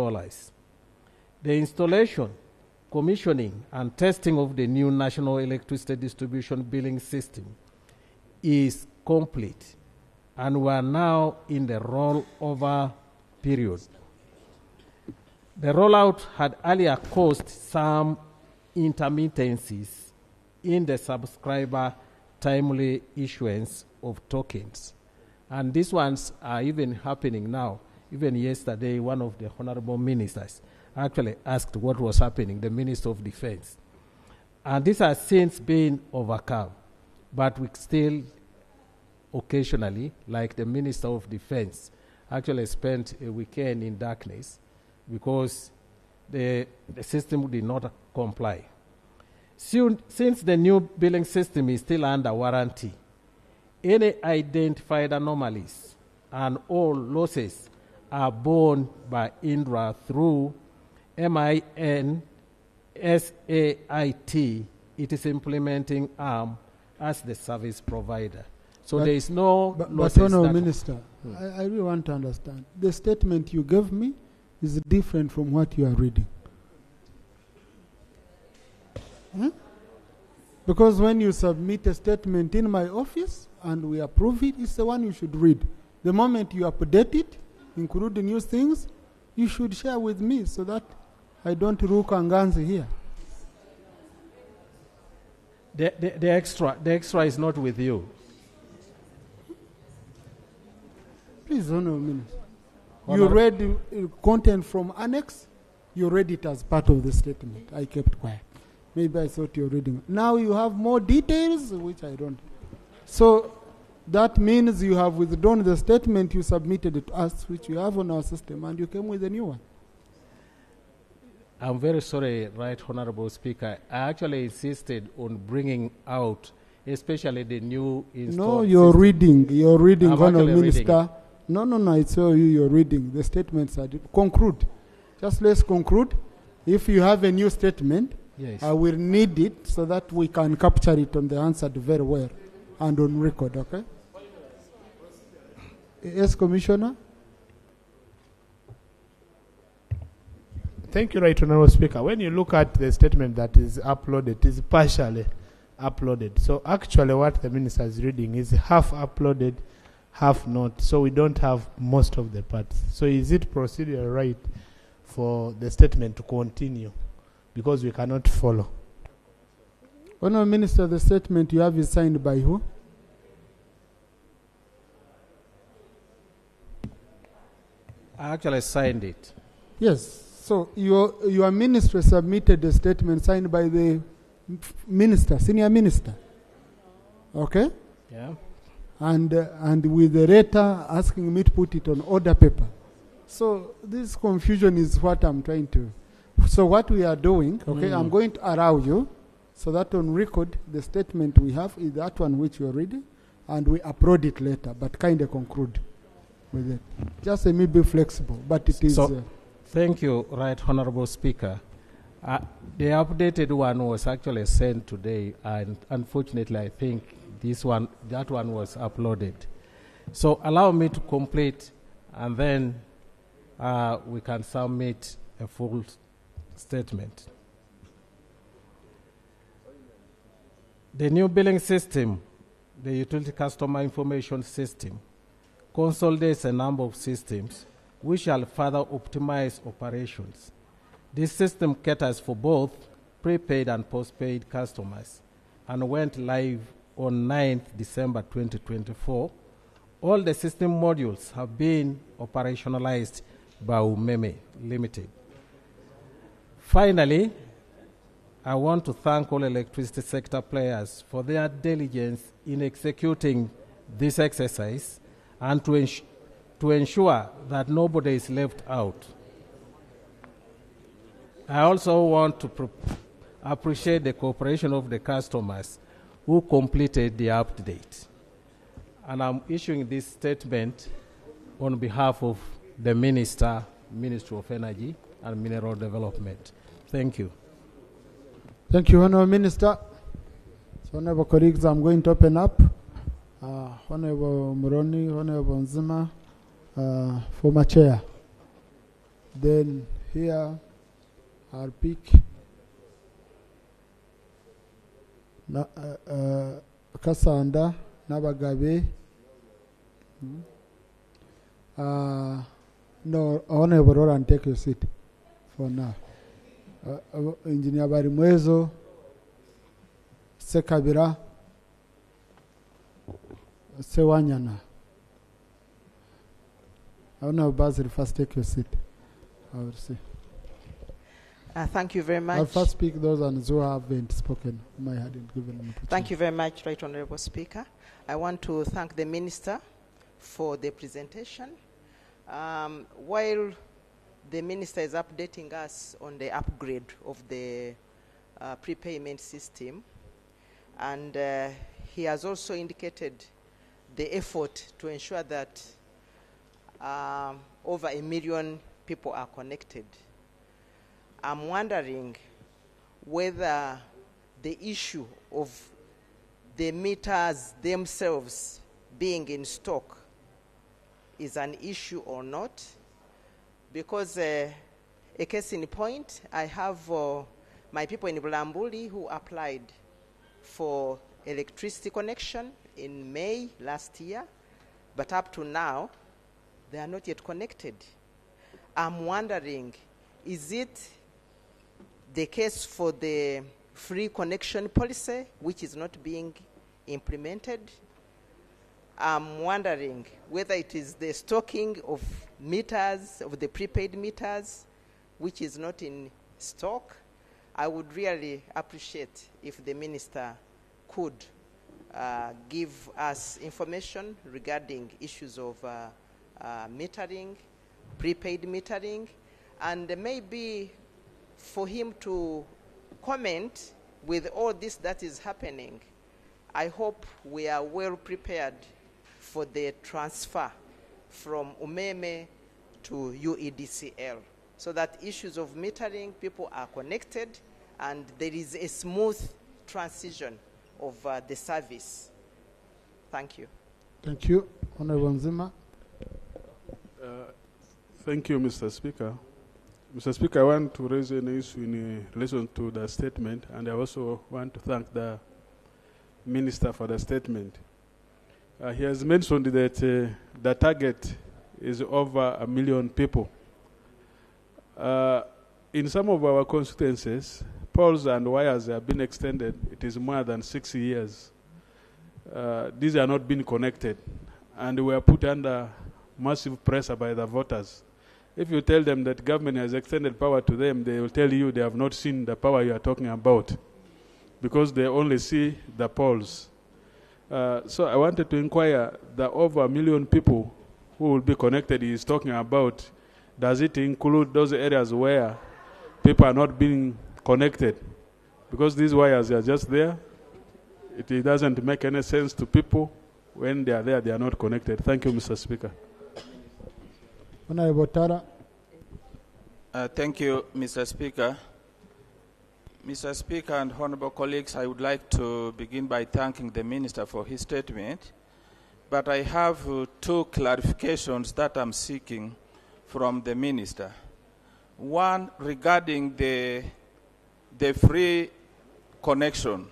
The installation, commissioning, and testing of the new national electricity distribution billing system is complete, and we are now in the rollover period. The rollout had earlier caused some intermittencies in the subscriber timely issuance of tokens, and these ones are even happening now. Even yesterday, one of the honorable ministers actually asked what was happening, the Minister of Defense. And this has since been overcome, but we still occasionally, like the Minister of Defense, actually spent a weekend in darkness because the system did not comply. Since the new billing system is still under warranty, any identified anomalies and all losses are borne by INDRA through MINSAIT, it is implementing ARM as the service provider. So there is no losses. But Honourable Minister, I really want to understand. The statement you gave me is different from what you are reading. Because when you submit a statement in my office and we approve it, it's the one you should read. The moment you update it, include the new things, you should share with me so that I don't rook and guns here. The extra is not with you. Please, Honourable Minister. You read the content from Annex, you read it as part of the statement. I kept quiet. Maybe I thought you're reading. Now you have more details, which I don't. So that means you have withdrawn the statement you submitted to us, which we have on our system, and you came with a new one. I'm very sorry, Right Honorable Speaker. I actually insisted on bringing out, especially the new installed No, you're system. reading. You're reading, I'm Honorable actually reading Minister. No, I saw you. You're reading. The statements are conclude. Just let's conclude. If you have a new statement, yes, I will need it so that we can capture it on the answer very well and on record. Okay. Yes, Commissioner. Thank you, Right Honourable Speaker. When you look at the statement that is uploaded, it is partially uploaded. So actually what the Minister is reading is half uploaded, half not. So we don't have most of the parts. So is it procedure right for the statement to continue? Because we cannot follow. Honourable Minister, the statement you have is signed by who? I actually signed it. Yes. So your minister submitted a statement signed by the minister, senior minister. Okay? Yeah. And with the letter asking me to put it on order paper. So this confusion is what I'm trying to. So what we are doing, okay, I'm going to allow you so that on record the statement we have is that one which you're reading, and we upload it later, but kind of conclude with it. Just let me be flexible, but it is. So, thank you, Right Honourable Speaker. The updated one was actually sent today, and unfortunately, I think that one was uploaded. So allow me to complete, and then we can submit a full statement. The new billing system, the Utility Customer Information System, consolidates a number of systems which shall further optimize operations. This system caters for both prepaid and postpaid customers and went live on 9th December 2024. All the system modules have been operationalized by Umeme Limited. Finally, I want to thank all electricity sector players for their diligence in executing this exercise and to ensure that nobody is left out. I also want to appreciate the cooperation of the customers who completed the update. And I'm issuing this statement on behalf of the Ministry of Energy and Mineral Development. Thank you. Thank you, Honourable Minister. So, Honourable colleagues, I'm going to open up. Honourable Muroni, Honourable Nzima, former chair. Then here, I'll pick Kasanda, Nabagabe. No, Honourable Roland, take your seat for now. Engineer Barimwezo, Sekabira, Sewanyana. Honourable Basil, first take your seat. I will see. Thank you very much. I'll first speak those who haven't spoken, whom I hadn't given an opportunity. Thank you very much, Right Honourable Speaker. I want to thank the Minister for the presentation. While the Minister is updating us on the upgrade of the prepayment system, and he has also indicated the effort to ensure that over 1 million people are connected. I'm wondering whether the issue of the meters themselves being in stock is an issue or not, because a case in point, I have my people in Bulambuli who applied for electricity connection in May last year, but up to now, they are not yet connected. I'm wondering, is it the case for the free connection policy, which is not being implemented? I'm wondering whether it is the stocking of meters, of the prepaid meters, which is not in stock. I would really appreciate if the minister could give us information regarding issues of metering, prepaid metering, and maybe for him to comment with all this that is happening. I hope we are well prepared for the transfer from umeme to UEDCL, so that issues of metering, people are connected, and there is a smooth transition of the service. Thank you. Thank you. Honorable Nzima. Thank you, Mr. Speaker. Mr. Speaker, I want to raise an issue in relation to the statement, and I also want to thank the Minister for the statement. He has mentioned that the target is over 1 million people. In some of our constituencies, poles and wires have been extended. It is more than 6 years. These are not being connected, and we are put under massive pressure by the voters. If you tell them that government has extended power to them, they will tell you they have not seen the power you are talking about, because they only see the poles. So I wanted to inquire, the over 1 million people who will be connected he is talking about, does it include those areas where people are not being connected? Because these wires are just there. It doesn't make any sense to people. When they are there, they are not connected. Thank you, Mr. Speaker. Honorable Tara. Thank you, Mr. Speaker. Mr. Speaker and honorable colleagues, I would like to begin by thanking the Minister for his statement. But I have two clarifications that I'm seeking from the Minister. One regarding the free connection,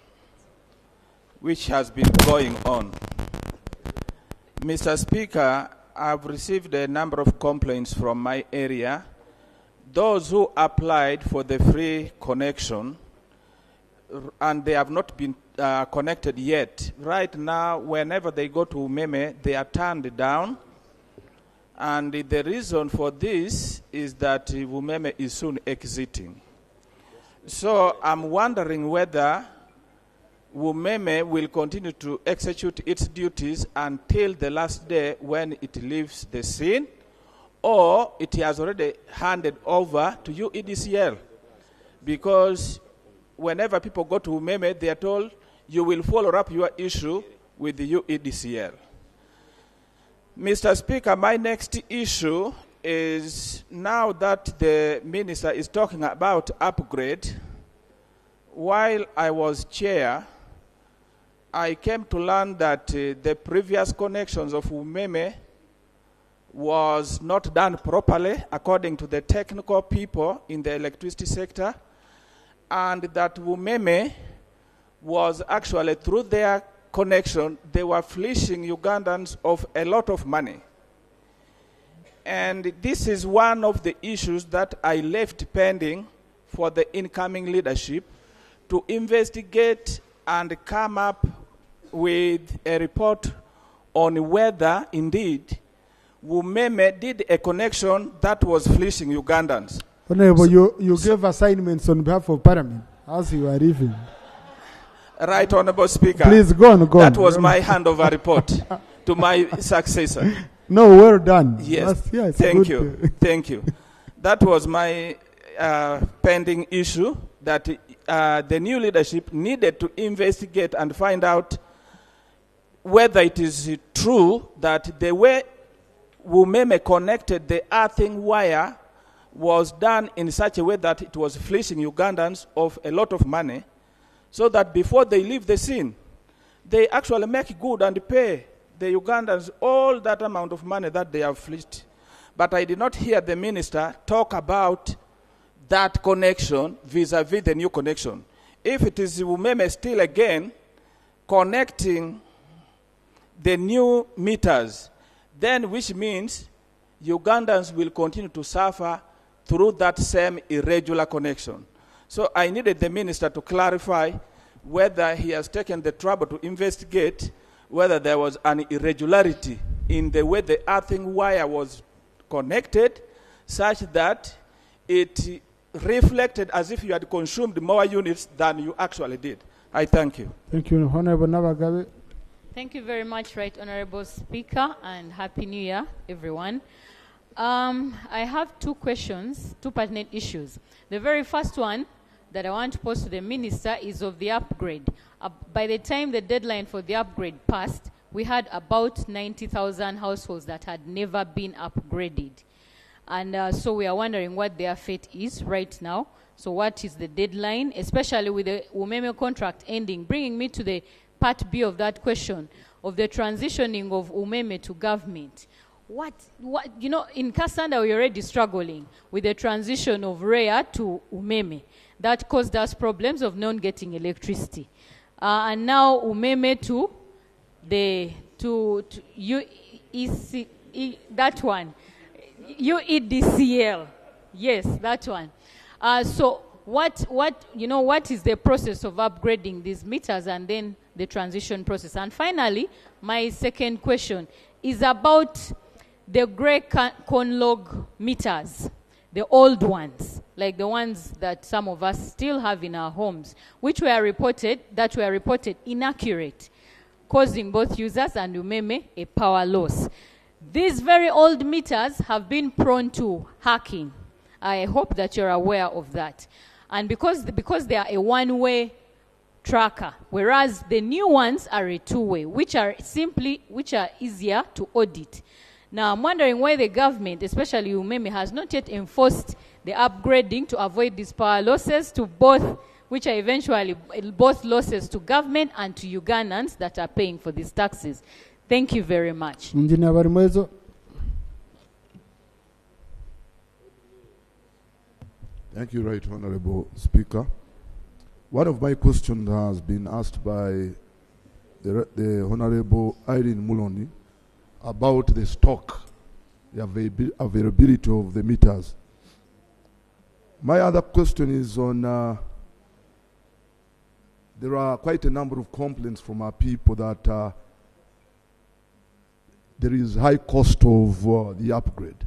which has been going on. Mr. Speaker, I've received a number of complaints from my area. Those who applied for the free connection and they have not been connected yet. Right now, whenever they go to Umeme, they are turned down. And the reason for this is that Umeme is soon exiting. So I'm wondering whether Umeme will continue to execute its duties until the last day when it leaves the scene, or it has already handed over to UEDCL. Because whenever people go to Umeme, they are told, you will follow up your issue with the UEDCL. Mr. Speaker, my next issue is, now that the Minister is talking about upgrade, while I was chair, I came to learn that the previous connections of Umeme was not done properly according to the technical people in the electricity sector, and that Umeme was actually, through their connection, they were fleecing Ugandans of a lot of money. And this is one of the issues that I left pending for the incoming leadership to investigate and come up with a report on whether, indeed, Umeme did a connection that was fleecing Ugandans. Honorable, you gave assignments on behalf of Parliament as you are leaving. Right, Honorable Speaker. Please go on. That was my handover report to my successor. No, well done. Yes, yes, thank good. you. Thank you. That was my pending issue that the new leadership needed to investigate and find out whether it is true that the way Umeme connected the earthing wire was done in such a way that it was fleecing Ugandans of a lot of money, so that before they leave the scene, they actually make good and pay the Ugandans all that amount of money that they have fleeced. But I did not hear the Minister talk about that connection vis-a-vis the new connection. If it is Umeme still again connecting the new meters, then which means Ugandans will continue to suffer through that same irregular connection. So I needed the Minister to clarify whether he has taken the trouble to investigate whether there was an irregularity in the way the earthing wire was connected, such that it reflected as if you had consumed more units than you actually did. I thank you. Thank you, Honorable Nabagabe. Thank you very much, Right Honorable Speaker, and Happy New Year, everyone. I have two questions, two pertinent issues. The very first one that I want to pose to the Minister is of the upgrade. By the time the deadline for the upgrade passed, we had about 90,000 households that had never been upgraded. And so we are wondering what their fate is right now. So what is the deadline, especially with the Umeme contract ending, bringing me to the part B of that question, of the transitioning of Umeme to government. You know, in Kasanda, we're already struggling with the transition of REA to Umeme. That caused us problems of not getting electricity. And now Umeme to UEC, that one, UEDCL, yes, that one. So what is the process of upgrading these meters and then the transition process? And finally, my second question is about the grey conlog meters, the old ones, like the ones that some of us still have in our homes, which were reported inaccurate, causing both users and Umeme a power loss. These very old meters have been prone to hacking. I hope that you're aware of that. And because they are a one-way tracker, whereas the new ones are a two-way, which are easier to audit. Now, I'm wondering why the government, especially Umeme, has not yet enforced the upgrading to avoid these power losses to both, which are eventually both losses to government and to Ugandans that are paying for these taxes. Thank you very much. Engineer Barimwezo. Thank you, Right Honorable Speaker. One of my questions has been asked by the Honorable Irene Muloni about the stock, the availability of the meters. My other question is on, there are quite a number of complaints from our people that there is high cost of the upgrade.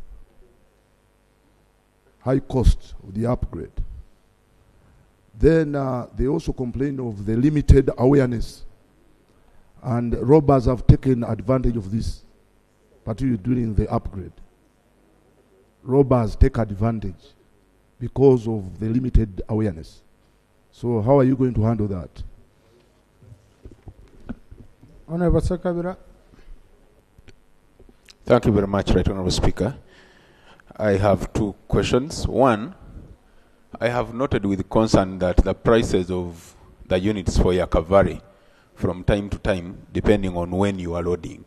High cost of the upgrade. Then they also complain of the limited awareness, and robbers have taken advantage of this, particularly during the upgrade. Robbers take advantage because of the limited awareness. So how are you going to handle that? Honorable Sakabira. Thank you very much, Right Honorable Speaker. I have two questions. One, I have noted with concern that the prices of the units for Yaka vary from time to time, depending on when you are loading.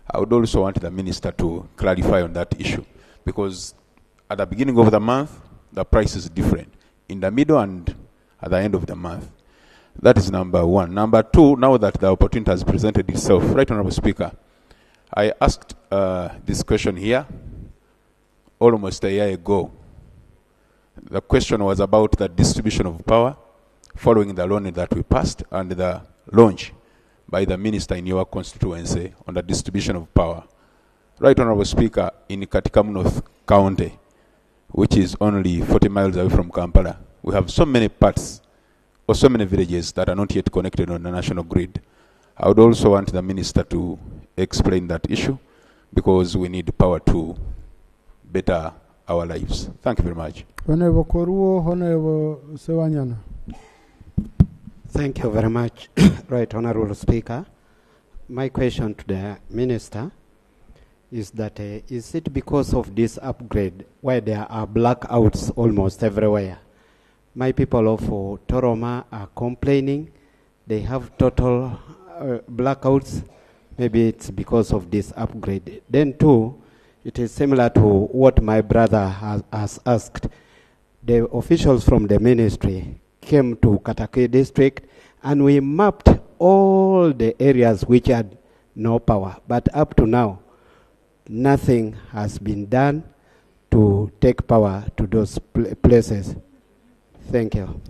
I would also want the Minister to clarify on that issue, because at the beginning of the month, the price is different. In the middle and at the end of the month. That is number one. Number two, now that the opportunity has presented itself, Right Honorable Speaker, I asked this question here almost a year ago. The question was about the distribution of power following the law that we passed and the launch by the Minister in your constituency on the distribution of power. Right Honorable Speaker, in Katikam North County, which is only 40 miles away from Kampala, we have so many parts or so many villages that are not yet connected on the national grid. I would also want the Minister to explain that issue, because we need power to better our lives. Thank you very much. Honorable Koruo, Honorable Sewanyana. Thank you very much, Right Honorable Speaker. My question to the Minister is that is it because of this upgrade why there are blackouts almost everywhere? My people of Toroma are complaining. They have total blackouts. Maybe it's because of this upgrade. Then too, it is similar to what my brother has asked. The officials from the ministry came to Katakwi district and we mapped all the areas which had no power. But up to now, nothing has been done to take power to those places. Thank you.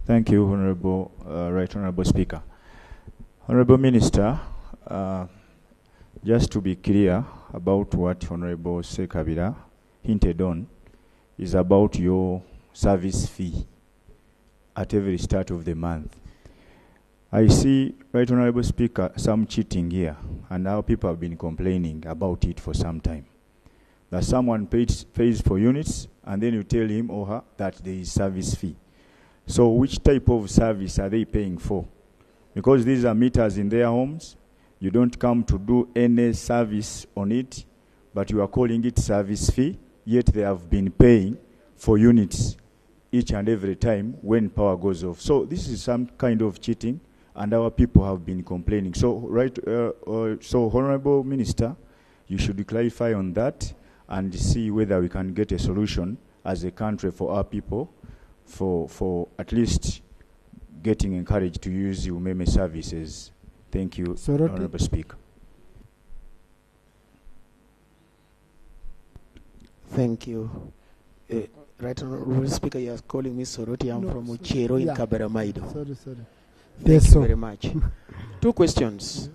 Thank you, Honorable Right Honorable Speaker. Honorable Minister, just to be clear about what Honorable Sekabira hinted on is about your service fee at every start of the month. I see, Right Honorable Speaker, some cheating here, and now people have been complaining about it for some time. That someone pays for units, and then you tell him or her that there is service fee. So which type of service are they paying for? Because these are meters in their homes, you don't come to do any service on it, but you are calling it service fee, yet they have been paying for units each and every time when power goes off. So this is some kind of cheating, and our people have been complaining. So, so Honorable Minister, you should clarify on that and see whether we can get a solution as a country for our people, for at least getting encouraged to use umeme services. Thank you, Honorable Speaker. Thank you. Right Honorable Speaker, you are calling me Soroti. I'm from Uchero in Kabaramaido. Sorry. Thank you very much. Two questions.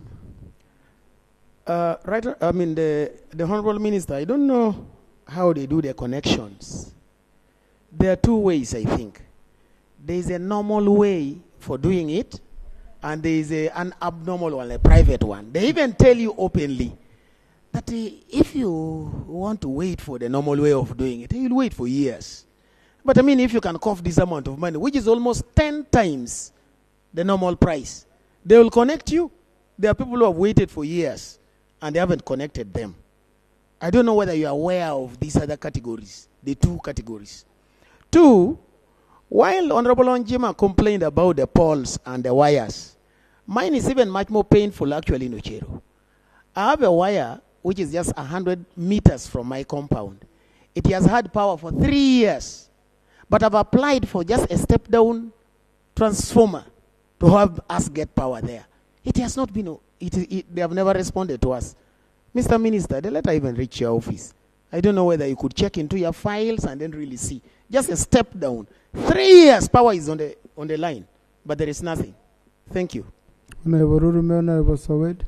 The Honorable Minister, I don't know how they do their connections. There are two ways, I think. There is a normal way for doing it, and there is an abnormal one, a private one. They even tell you openly that if you want to wait for the normal way of doing it, you'll wait for years. But I mean, if you can cough this amount of money, which is almost 10 times the normal price, they will connect you. There are people who have waited for years, and they haven't connected them. I don't know whether you are aware of these other categories, the two categories. Two, while Honorable Onjima complained about the poles and the wires, mine is even much more painful actually in Uchero. I have a wire which is just 100 meters from my compound. It has had power for 3 years, but I've applied for just a step-down transformer to have us get power there. It has not been, they have never responded to us. Mr. Minister, the letter even reached your office. I don't know whether you could check into your files and then really see. Just a step down. 3 years power is on the line, but there is nothing. Thank you. Honorable Rurume, Honorable Sowed.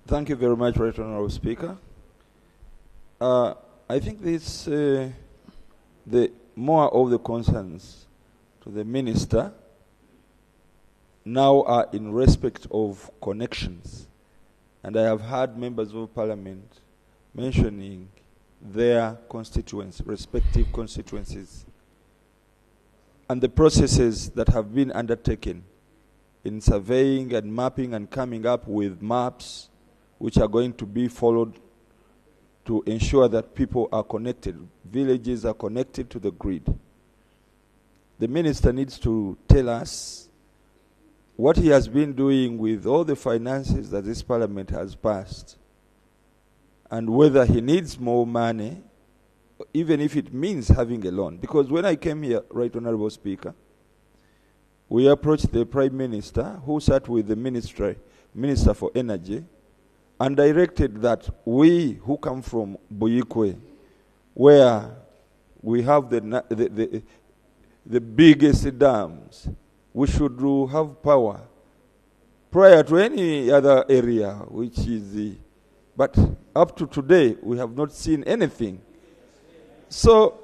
Thank you very much, Right Honorable Speaker. I think this, the more of the concerns to the Minister now are in respect of connections. And I have heard members of Parliament mentioning their constituents, respective constituencies, and the processes that have been undertaken in surveying and mapping and coming up with maps which are going to be followed to ensure that people are connected, villages are connected to the grid. The Minister needs to tell us what he has been doing with all the finances that this Parliament has passed, and whether he needs more money, even if it means having a loan. Because when I came here, Right Honorable Speaker, we approached the Prime Minister, who sat with the Minister for Energy, and directed that we who come from Buyikwe, where we have the biggest dams, we should have power prior to any other area, which is but up to today, we have not seen anything. So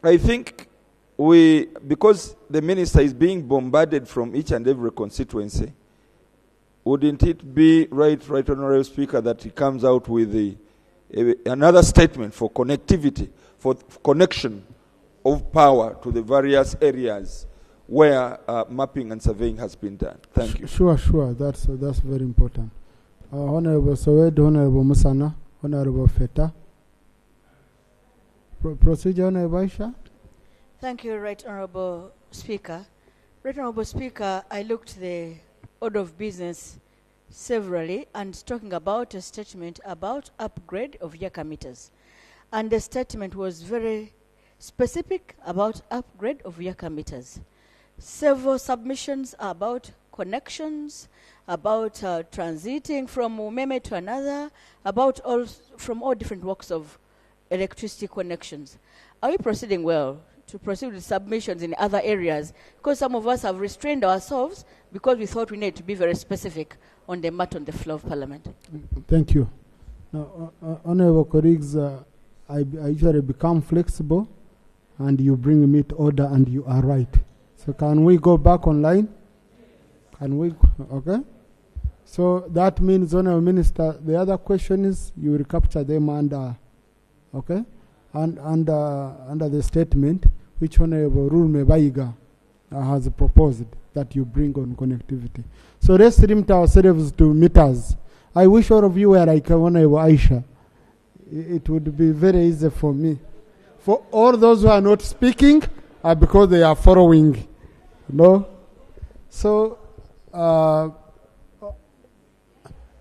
I think because the Minister is being bombarded from each and every constituency, wouldn't it be right, Honorable Speaker, that he comes out with another statement for connectivity, for connection of power to the various areas where mapping and surveying has been done? Thank you. Sure. That's very important. Honorable Sowed, Honorable Musana, Honorable Feta. Procedure, Honorable Aisha. Thank you, Right Honorable Speaker. Right Honorable Speaker, I looked the order of business severally and talking about a statement about upgrade of Yaka meters. And the statement was very specific about upgrade of Yaka meters. Several submissions are about connections, about transiting from umeme to another, about from all different walks of electricity connections. Are we proceeding well to proceed with submissions in other areas? Because some of us have restrained ourselves because we thought we need to be very specific on the matter on the floor of Parliament. Thank you. Now, honorable colleagues, I usually become flexible, and you bring me to order, and you are right. So can we go back online? Can we? Okay. So that means, Honorable Minister, the other question is you will capture them under, okay, and under the statement which Honorable Rulme Baiga has proposed that you bring on connectivity. So let's limit ourselves to meters. I wish all of you were like Honorable Aisha. It would be very easy for me. For all those who are not speaking, because they are following, So,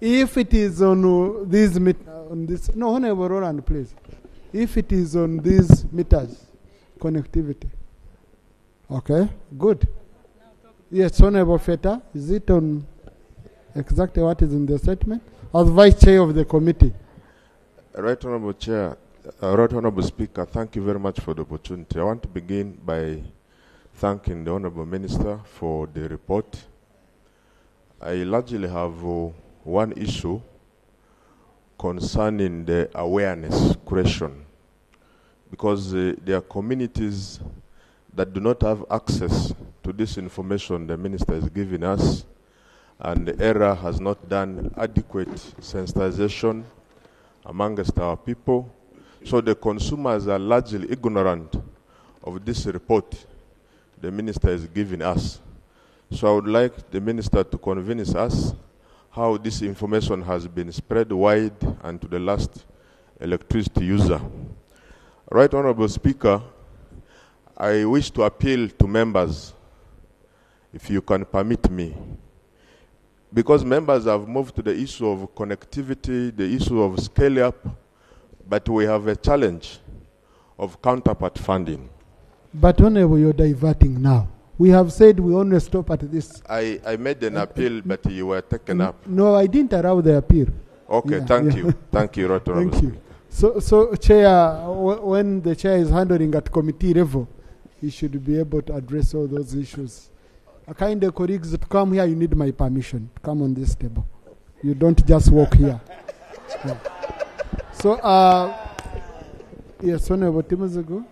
if it is on these no, Honorable Roland, please. If it is on these meters, connectivity. Okay, good. Yes, Honorable Feta, is it on exactly what is in the statement? As Vice Chair of the committee. Right Honorable Chair, Right Honorable Speaker, thank you very much for the opportunity. I want to begin by thanking the Honorable Minister for the report. I largely have one issue concerning the awareness question, because there are communities that do not have access to this information the Minister is giving us, and the ERA has not done adequate sensitization amongst our people. So the consumers are largely ignorant of this report the Minister is giving us. So I would like the Minister to convince us how this information has been spread wide and to the last electricity user. Right Honorable Speaker, I wish to appeal to members, if you can permit me, because members have moved to the issue of connectivity, the issue of scale up, but we have a challenge of counterpart funding. But Honorable, you're diverting now. We have said we only stop at this. I made an appeal, but you were taken up. No, I didn't allow the appeal. Okay, thank you. Thank you, Right Honorable. Thank you. So, Chair, when the Chair is handling at committee level, he should be able to address all those issues. Kind of colleagues to come here, you need my permission. Come on this table. You don't just walk here. Yeah. So, yes, Honorable Timozago.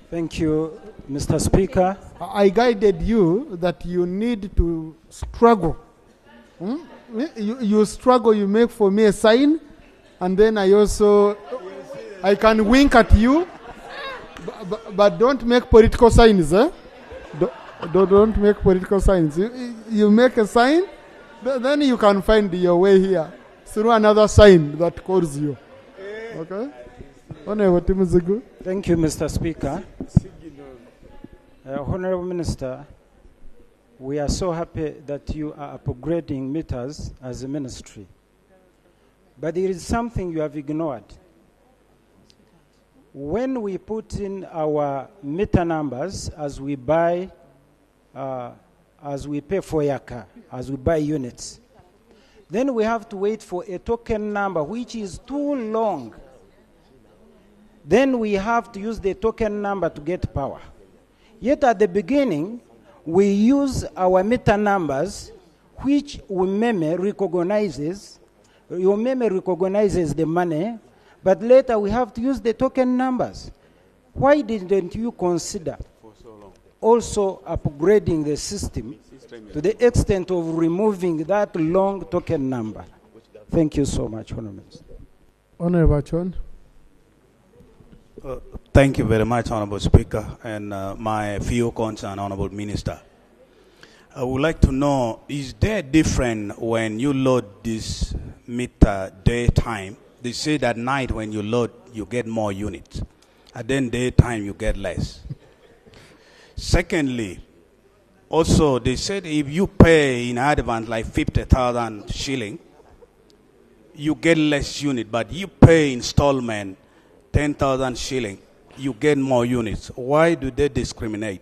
Thank you, Mr. Speaker. I guided you that you need to struggle. You struggle, you make for me a sign, and then I can wink at you, but don't make political signs, eh? Don't make political signs. You make a sign, then you can find your way here through another sign that calls you. Okay? Thank you, Mr. Speaker. Honorable Minister, we are so happy that you are upgrading meters as a ministry. But there is something you have ignored. When we put in our meter numbers as we buy, as we pay for your car, as we buy units, then we have to wait for a token number which is too long. Then we have to use the token number to get power. Yet at the beginning, we use our meter numbers, which UMEME recognizes. UMEME recognizes the money, but later we have to use the token numbers. Why didn't you consider also upgrading the system to the extent of removing that long token number? Thank you so much, Honorable Minister. Honorable Chon. Thank you very much, Honorable Speaker, and my few concern, Honorable Minister. I would like to know, is there different when you load this meter daytime? They say that night when you load, you get more units. And then daytime, you get less. Secondly, also, they said if you pay in advance like 50,000 shilling, you get less unit, but you pay installment 10,000 shilling, you get more units. Why do they discriminate?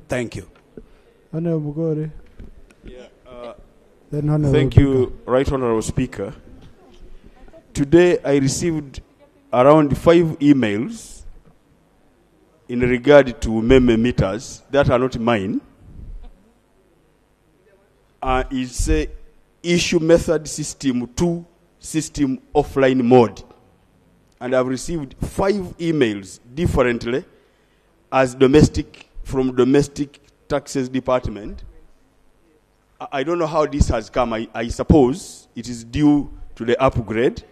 Thank you. Thank you, Right Honorable Speaker. Today I received around 5 emails in regard to meme meters that are not mine. It's issue method system to system offline mode. And I've received 5 emails differently as from domestic taxes department. I don't know how this has come. I suppose it is due to the upgrade.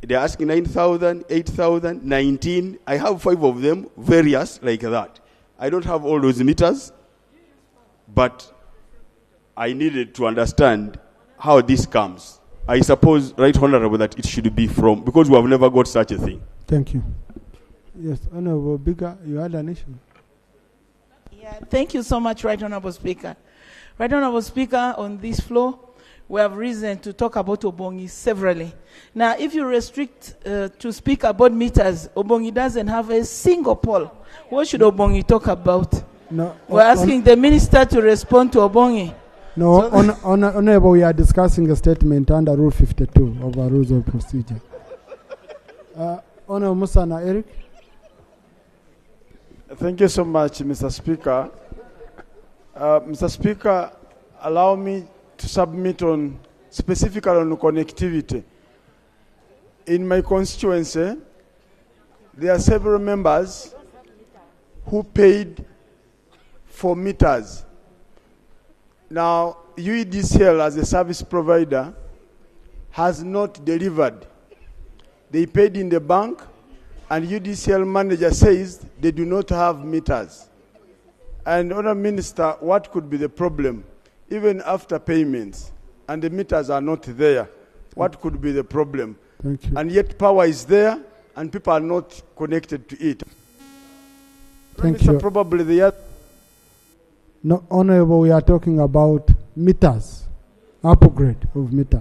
They're asking 9,000, 8,000, 19. I have 5 of them, various like that. I don't have all those meters, but I needed to understand how this comes. I suppose, Right Honorable, that it should be from, because we have never got such a thing. Thank you. Yes, Honorable Bigger, you had an issue. Yeah, thank you so much, Right Honorable Speaker. Right Honorable Speaker, on this floor, we have reason to talk about Obongi severally. Now, if you restrict to speak about meters, Obongi doesn't have a single poll. What should Obongi talk about? No, we're asking the minister to respond to Obongi. No, Honorable, we are discussing a statement under Rule 52 of our Rules of Procedure. Honorable Musana Eric. Thank you so much, Mr. Speaker. Mr. Speaker, allow me to submit on specifically on connectivity. In my constituency, there are several members who paid for meters. Now, UEDCL as a service provider has not delivered. They paid in the bank, and UDCL manager says they do not have meters. And Honourable Minister, what could be the problem? Even after payments, and the meters are not there, what could be the problem? Thank you. And yet power is there, and people are not connected to it. Thank you. Probably the other. No, Honorable, we are talking about meters, upgrade of meters.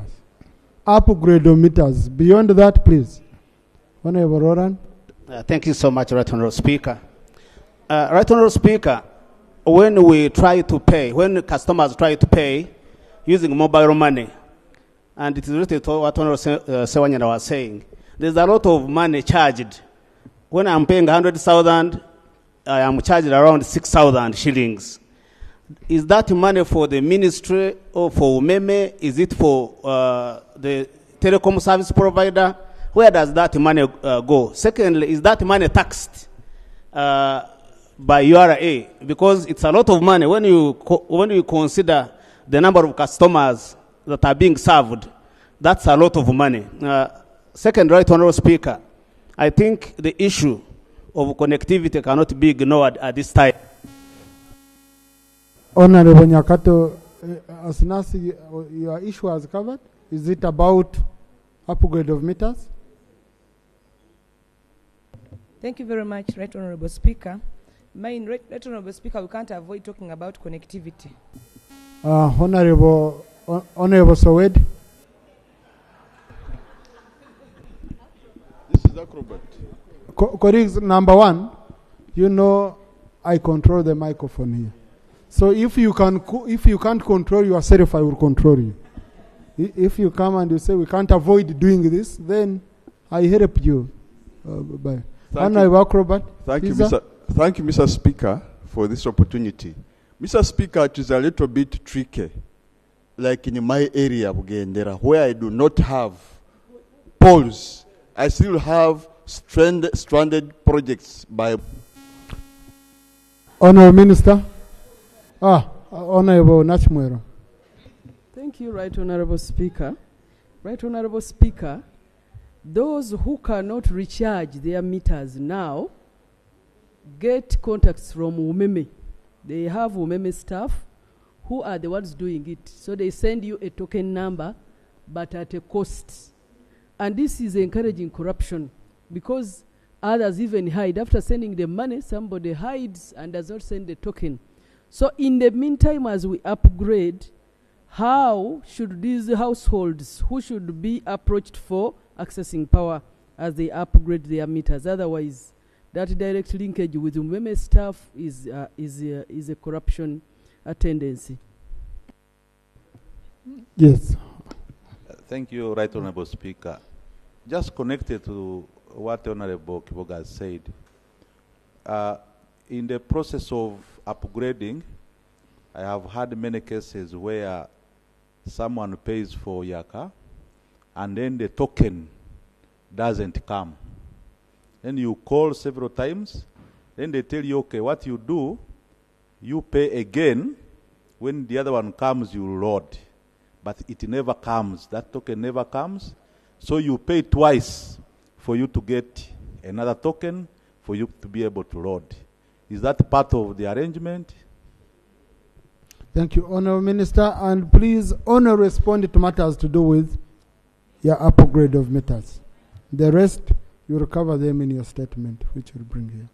Upgrade of meters. Beyond that, please. Honorable Roran. Thank you so much, Right Honorable Speaker. Right Honorable Speaker, when we try to pay, when customers try to pay using mobile money, and it is related to what Honorable Sewanyana was saying, there's a lot of money charged. When I'm paying 100,000, I am charged around 6,000 shillings. Is that money for the ministry or for UMEME? Is it for the telecom service provider? Where does that money go? Secondly, is that money taxed by URA? Because it's a lot of money when you consider the number of customers that are being served. That's a lot of money. Second, Right Honorable Speaker, I think the issue of connectivity cannot be ignored at this time. Honorable Nyakato, Asinasi, your issue has covered. Is it about upgrade of meters? Thank you very much, Right Honorable Speaker. Right Honorable Speaker, we can't avoid talking about connectivity. Honorable Sowed. This is acrobat. Colleagues, number one, you know I control the microphone here. So if you can't control yourself, I will control you. If you come and you say we can't avoid doing this, then I help you. Thank you, Mr. Speaker, for this opportunity. Mr. Speaker, it is a little bit tricky. Like in my area, Bugendera, where I do not have poles, I still have stranded projects by. Honorable Minister. Honorable Nachmwero. Thank you, Right Honorable Speaker. Right Honorable Speaker, those who cannot recharge their meters now get contacts from UMEME. They have UMEME staff who are the ones doing it. So they send you a token number, but at a cost. And this is encouraging corruption because others even hide. After sending the money, somebody hides and does not send the token. So in the meantime, as we upgrade, how should these households, who should be approached for accessing power as they upgrade their meters? Otherwise, that direct linkage with UMEME staff is a corruption tendency. Yes. Thank you, Right Honorable Speaker. Just connected to what Honorable Kiboga has said, in the process of upgrading, I have had many cases where someone pays for your car, and then the token doesn't come. Then you call several times, then they tell you, okay, what you do, you pay again. When the other one comes, you load. But it never comes. That token never comes. So you pay twice for you to get another token for you to be able to load. Is that part of the arrangement? Thank you, Honourable Minister. And please only respond to matters to do with your upgrade of meters. The rest, you will cover them in your statement, which you'll bring here.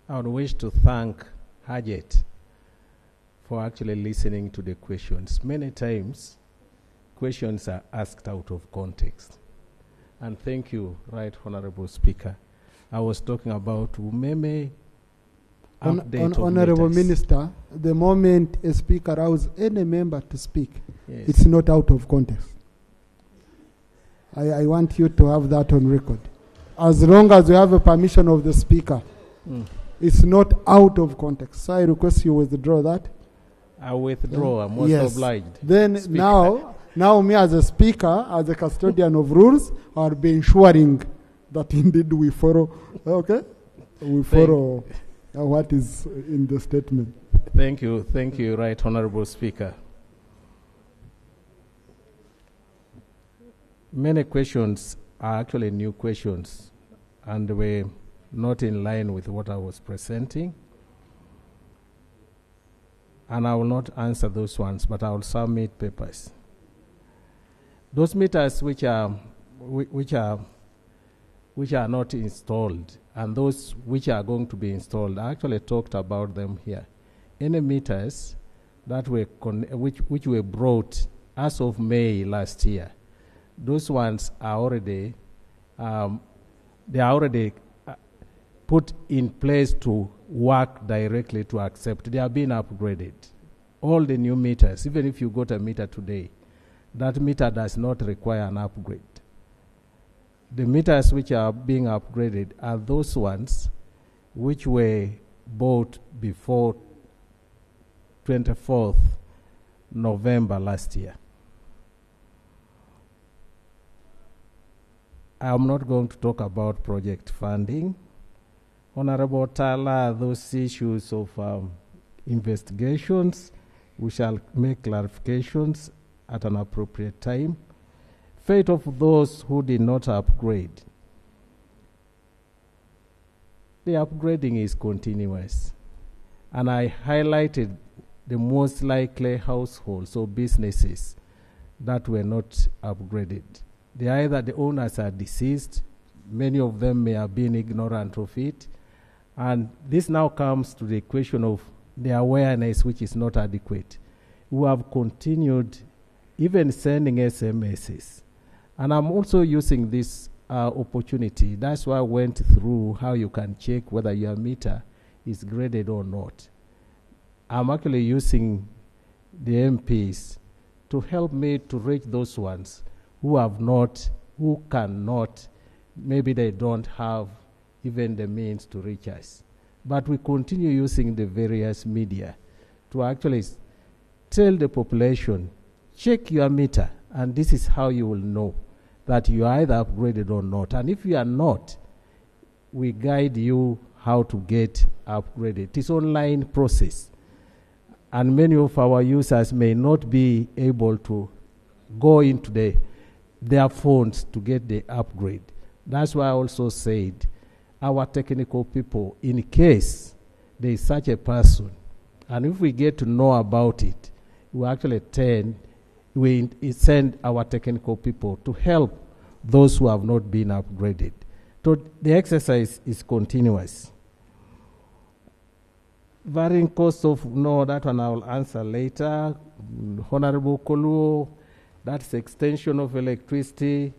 I would wish to thank Harriet for actually listening to the questions. Many times, questions are asked out of context. And thank you, Right Honourable Speaker. I was talking about Umeme update of Honourable meters. Minister, the moment a speaker allows any member to speak, Yes. it's not out of context. I want you to have that on record. As long as you have a permission of the speaker, it's not out of context. So I request you withdraw that. I withdraw. I'm most Yes. obliged. Then Speaker. now me as a speaker, as a custodian of rules, I'll be ensuring that indeed we follow, okay? We follow what is in the statement. Thank you, Right Honourable Speaker. Many questions are actually new questions, and were not in line with what I was presenting. And I will not answer those ones, but I will submit papers. Those meters which are not installed, and those which are going to be installed, I actually talked about them here. Any meters that were which were brought as of May last year, those ones are already put in place to work directly to accept. They are being upgraded. All the new meters, even if you got a meter today, that meter does not require an upgrade. The meters which are being upgraded are those ones which were bought before 24th November last year. I'm not going to talk about project funding. Honorable Tala, those issues of investigations, we shall make clarifications at an appropriate time. Fate of those who did not upgrade. The upgrading is continuous. And I highlighted the most likely households or businesses that were not upgraded. Either the owners are deceased, many of them may have been ignorant of it, and this now comes to the question of the awareness which is not adequate. We have continued even sending SMSs. And I'm also using this opportunity. That's why I went through how you can check whether your meter is graded or not. I'm actually using the MPs to help me to reach those ones who cannot, maybe they don't have even the means to reach us. But we continue using the various media to actually tell the population, check your meter, and this is how you will know that you are either upgraded or not. And if you are not, we guide you how to get upgraded. It is an online process. And many of our users may not be able to go into their phones to get the upgrade. That's why I also said our technical people, in case there is such a person, and if we get to know about it, we actually send our technical people to help those who have not been upgraded. So the exercise is continuous. Varying cost of, no, that one I will answer later. Honorable Koluo, that's extension of electricity.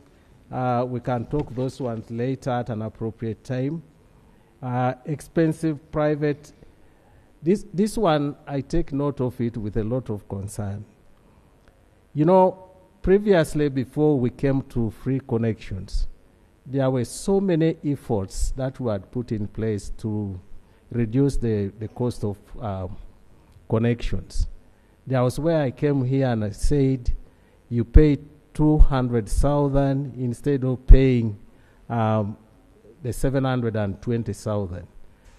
We can talk those ones later at an appropriate time. Expensive private. This one, I take note of it with a lot of concern. You know, previously, before we came to free connections, there were so many efforts that we had put in place to reduce the cost of connections. There was where I came here and I said, you pay 200,000 instead of paying the 720,000.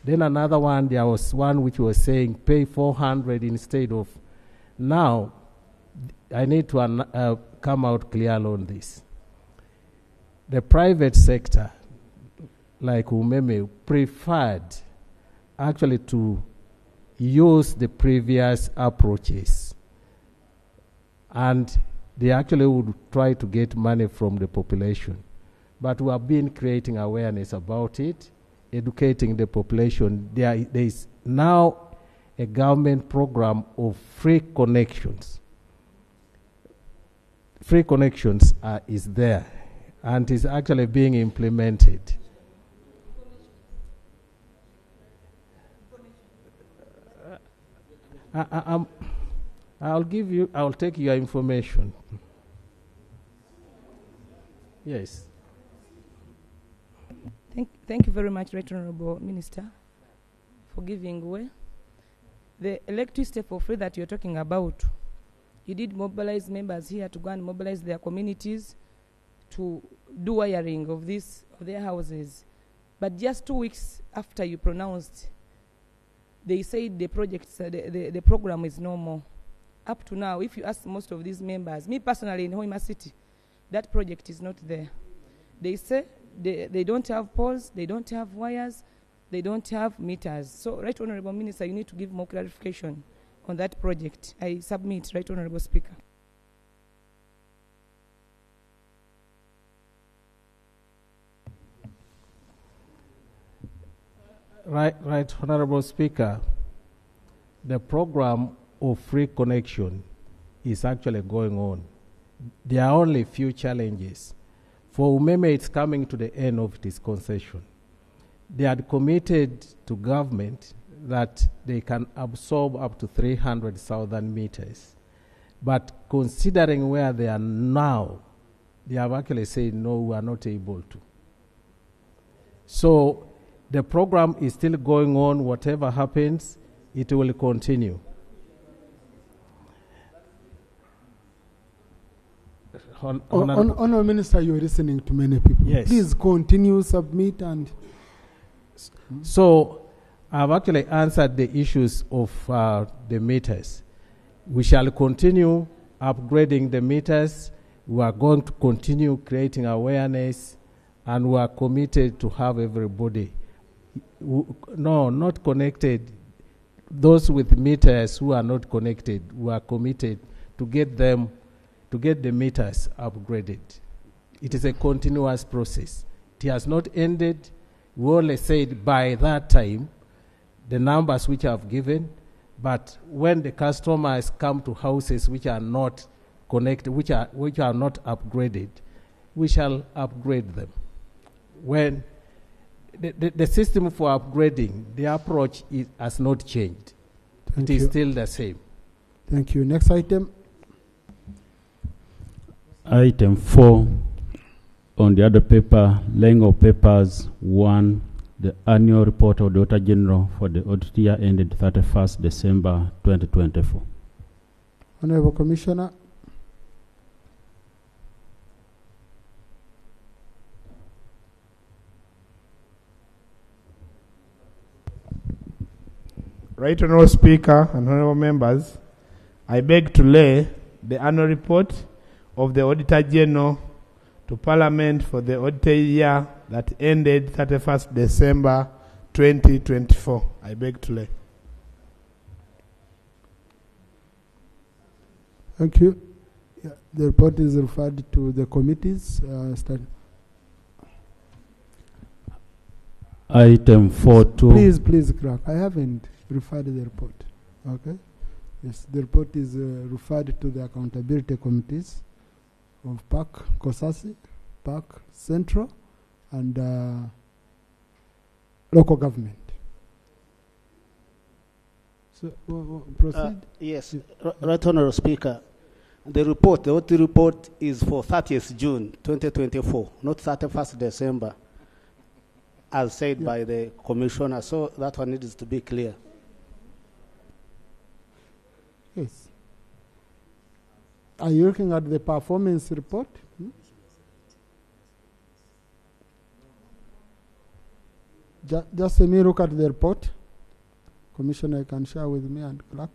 Then another one, there was one which was saying pay 400 instead of. Now, I need to come out clear on this. The private sector, like Umeme, preferred actually to use the previous approaches. And they actually would try to get money from the population. But we have been creating awareness about it, educating the population. There is now a government program of free connections. Free connections is there and is actually being implemented. I'll take your information. Yes. Thank you very much, Right Honorable Minister, for giving way. The electricity for free that you're talking about, you did mobilize members here to go and mobilize their communities to do wiring of their houses. But just 2 weeks after you pronounced, they said the program is no more. Up to now, if you ask most of these members, me personally in Hoima City, that project is not there. They say they don't have poles, they don't have wires, they don't have meters. So, Right Honorable Minister, you need to give more clarification on that project. I submit, Right Honorable Speaker. Right, Honorable Speaker. The program of free connection is actually going on. There are only few challenges. For Umeme, it's coming to the end of this concession. They had committed to government that they can absorb up to 300,000 meters. But considering where they are now, they have actually said, no, we are not able to. So the program is still going on. Whatever happens, it will continue. Honourable Minister, you're listening to many people. Yes. Please continue, submit, and... So, I've actually answered the issues of the meters. We shall continue upgrading the meters. We are going to continue creating awareness, and we are committed to have everybody. No, not connected. Those with meters who are not connected, we are committed to get them, to get the meters upgraded. It is a continuous process. It has not ended. We only said by that time, the numbers which I've given, but when the customers come to houses which are not connected, which are not upgraded, we shall upgrade them. When the system for upgrading, the approach has not changed. It is still the same. Thank you. Next item. Item 4 on the other paper, laying of papers 1, the annual report of the Auditor General for the audit year ended 31st December 2024. Honorable Commissioner. Right Honourable Speaker and Honourable Members, I beg to lay the annual report of the Auditor General to Parliament for the audit year that ended 31st December 2024. I beg to lay. Thank you. Yeah, the report is referred to the committees. Item 4.2. Please, Crack. I haven't referred to the report. Okay? Yes, the report is referred to the accountability committees of PAC, COSASI, PAC, Central, and local government. So, proceed. Yes, Right Honourable Speaker. The audit report is for 30th June 2024, not 31st December, as said by the Commissioner. So that one needs to be clear. Yes. Are you looking at the performance report? Just let me look at the report. Commissioner can share with me and clerk.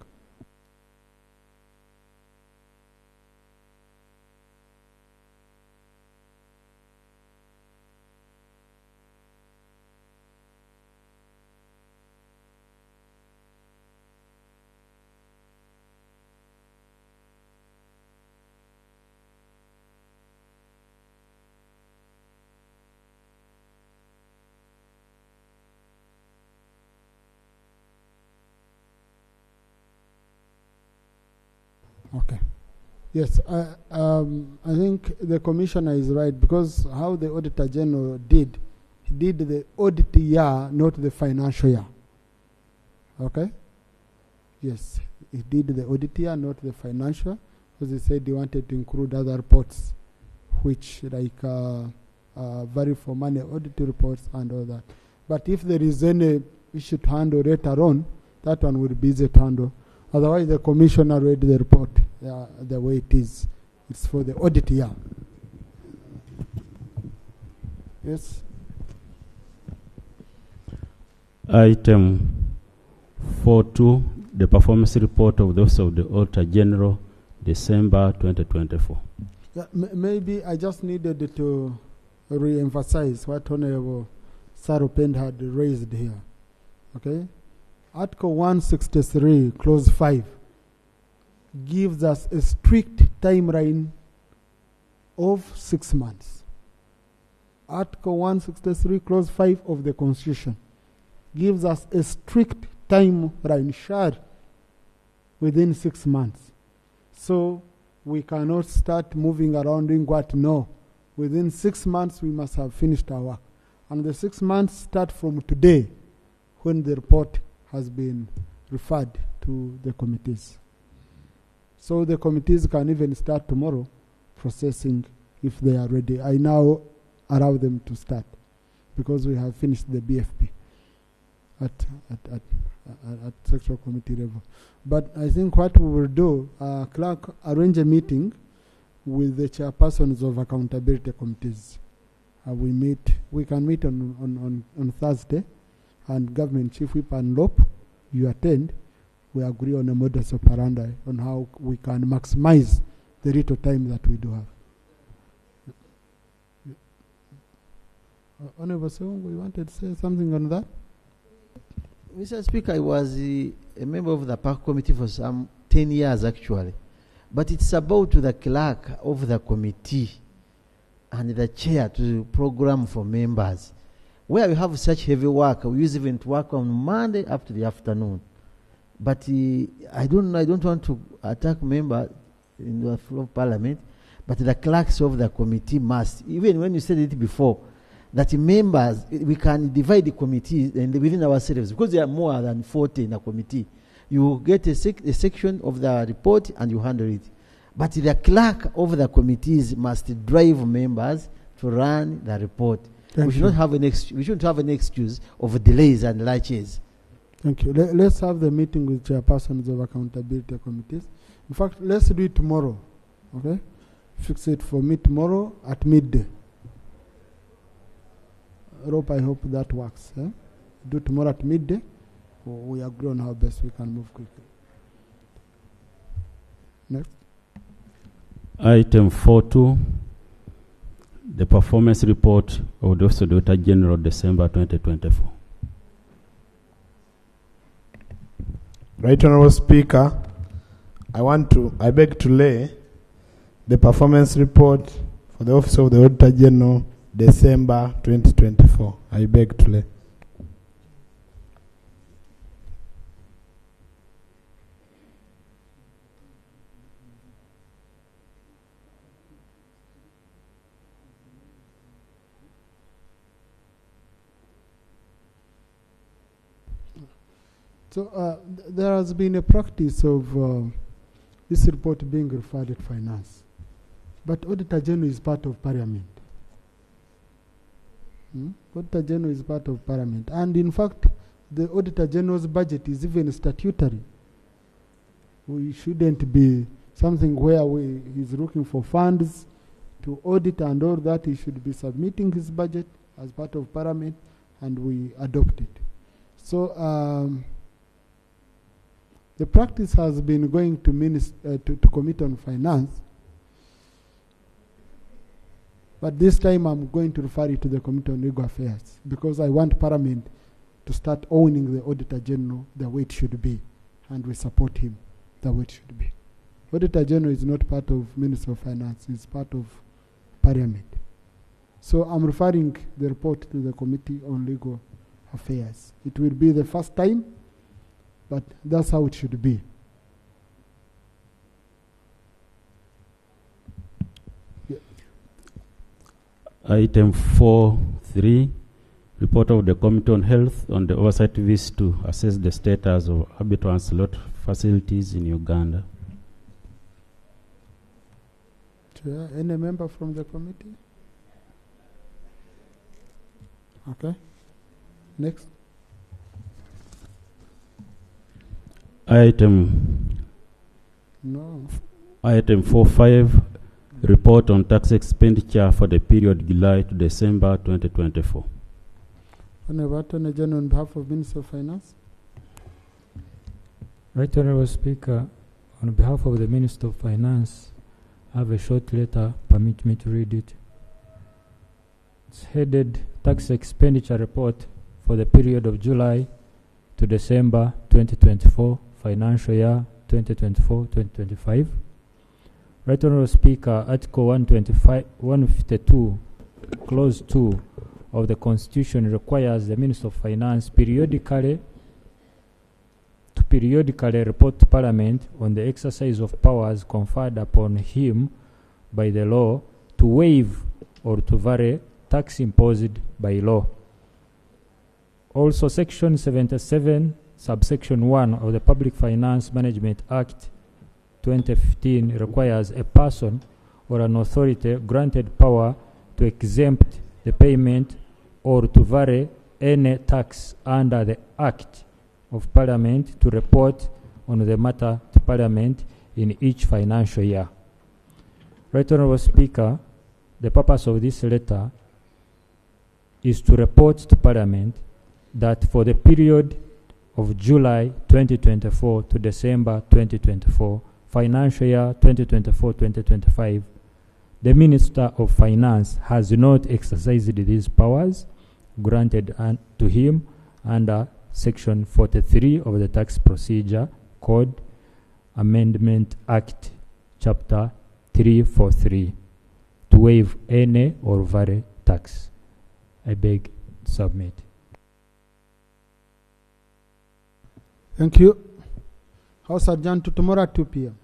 Okay. Yes, I think the commissioner is right, because how the Auditor General did, he did the audit year, not the financial year. Okay? Yes, he did the audit year, not the financial, because he said he wanted to include other reports, which like value for money audit reports and all that. But if there is any issue to handle later on, that one will be easy to handle. Otherwise, the commissioner read the report the way it is. It's for the audit year. Yes. Item 4.2, the performance report of those of the Auditor General, December 2024. Yeah, maybe I just needed to re-emphasize what Honorable Saropend had raised here. Okay? Article 163, clause 5, gives us a strict timeline of 6 months. Article 163, clause 5 of the Constitution gives us a strict timeline shared within 6 months. So we cannot start moving around doing what? No. Within 6 months, we must have finished our work. And the 6 months start from today, when the report has been referred to the committees. So the committees can even start tomorrow processing if they are ready. I now allow them to start because we have finished the BFP at sectional committee level. But I think what we will do, clerk, arrange a meeting with the chairpersons of accountability committees. We can meet on Thursday, and Government Chief Whip and Lop, you attend. We agree on a modus operandi on how we can maximize the little time that we do have. Honorable Song, we wanted to say something on that? Mr. Speaker, I was a member of the Park Committee for some 10 years actually. But it's about the clerk of the committee and the chair to program for members. Where we have such heavy work, we use even to work on Monday up to the afternoon. But I don't want to attack members in the floor of Parliament, but the clerks of the committee must, even when you said it before, that members, we can divide the committees and within ourselves, because there are more than 40 in a committee. You get a section of the report and you handle it. But the clerk of the committees must drive members to run the report. We shouldn't have an excuse of delays and laches. Thank you. Let's have the meeting with chairpersons of accountability committees. In fact, let's do it tomorrow. Okay? Fix it for me tomorrow at midday. Rope, I hope that works. Eh? Do tomorrow at midday. We agree on how best we can move quickly. Next. Item 4.2, the performance report of the Auditor General, December 2024. Right Honourable Speaker, I beg to lay the performance report for the Office of the Auditor General, December 2024. I beg to lay. So there has been a practice of this report being referred at finance. But Auditor General is part of Parliament. Auditor General is part of Parliament. And in fact, the Auditor General's budget is even statutory. We shouldn't be something where he's looking for funds to audit and all that. He should be submitting his budget as part of Parliament, and we adopt it. So the practice has been going to Committee on Finance, but this time I'm going to refer it to the Committee on Legal Affairs, because I want Parliament to start owning the Auditor General the way it should be, and we support him the way it should be. Auditor General is not part of Minister of Finance, it's part of Parliament. So I'm referring the report to the Committee on Legal Affairs. It will be the first time, but that's how it should be. Yeah. Item 4.3, report of the Committee on Health on the oversight visit to assess the status of abattoir and slaughter facilities in Uganda. Chair, any member from the committee? Okay. Next. Item 4.5, report on tax expenditure for the period July to December 2024. Honorable Attorney General, on behalf of Minister of Finance. Right Honorable Speaker, on behalf of the Minister of Finance, I have a short letter. Permit me to read it. It's headed Tax Expenditure Report for the period of July to December 2024, financial year 2024-2025. Right Honorable Speaker, Article 152, Clause 2 of the Constitution requires the Minister of Finance periodically report to Parliament on the exercise of powers conferred upon him by the law to waive or to vary tax imposed by law. Also, Section 77, subsection 1 of the Public Finance Management Act 2015 requires a person or an authority granted power to exempt the payment or to vary any tax under the Act of Parliament to report on the matter to Parliament in each financial year. Right Honourable Speaker, the purpose of this letter is to report to Parliament that for the period of July 2024 to December 2024, financial year 2024-2025, the Minister of Finance has not exercised these powers granted to him under Section 43 of the Tax Procedure Code, Amendment Act, Chapter 343, to waive any or vary tax. I beg to submit. Thank you. House adjourned to tomorrow at 2 p.m.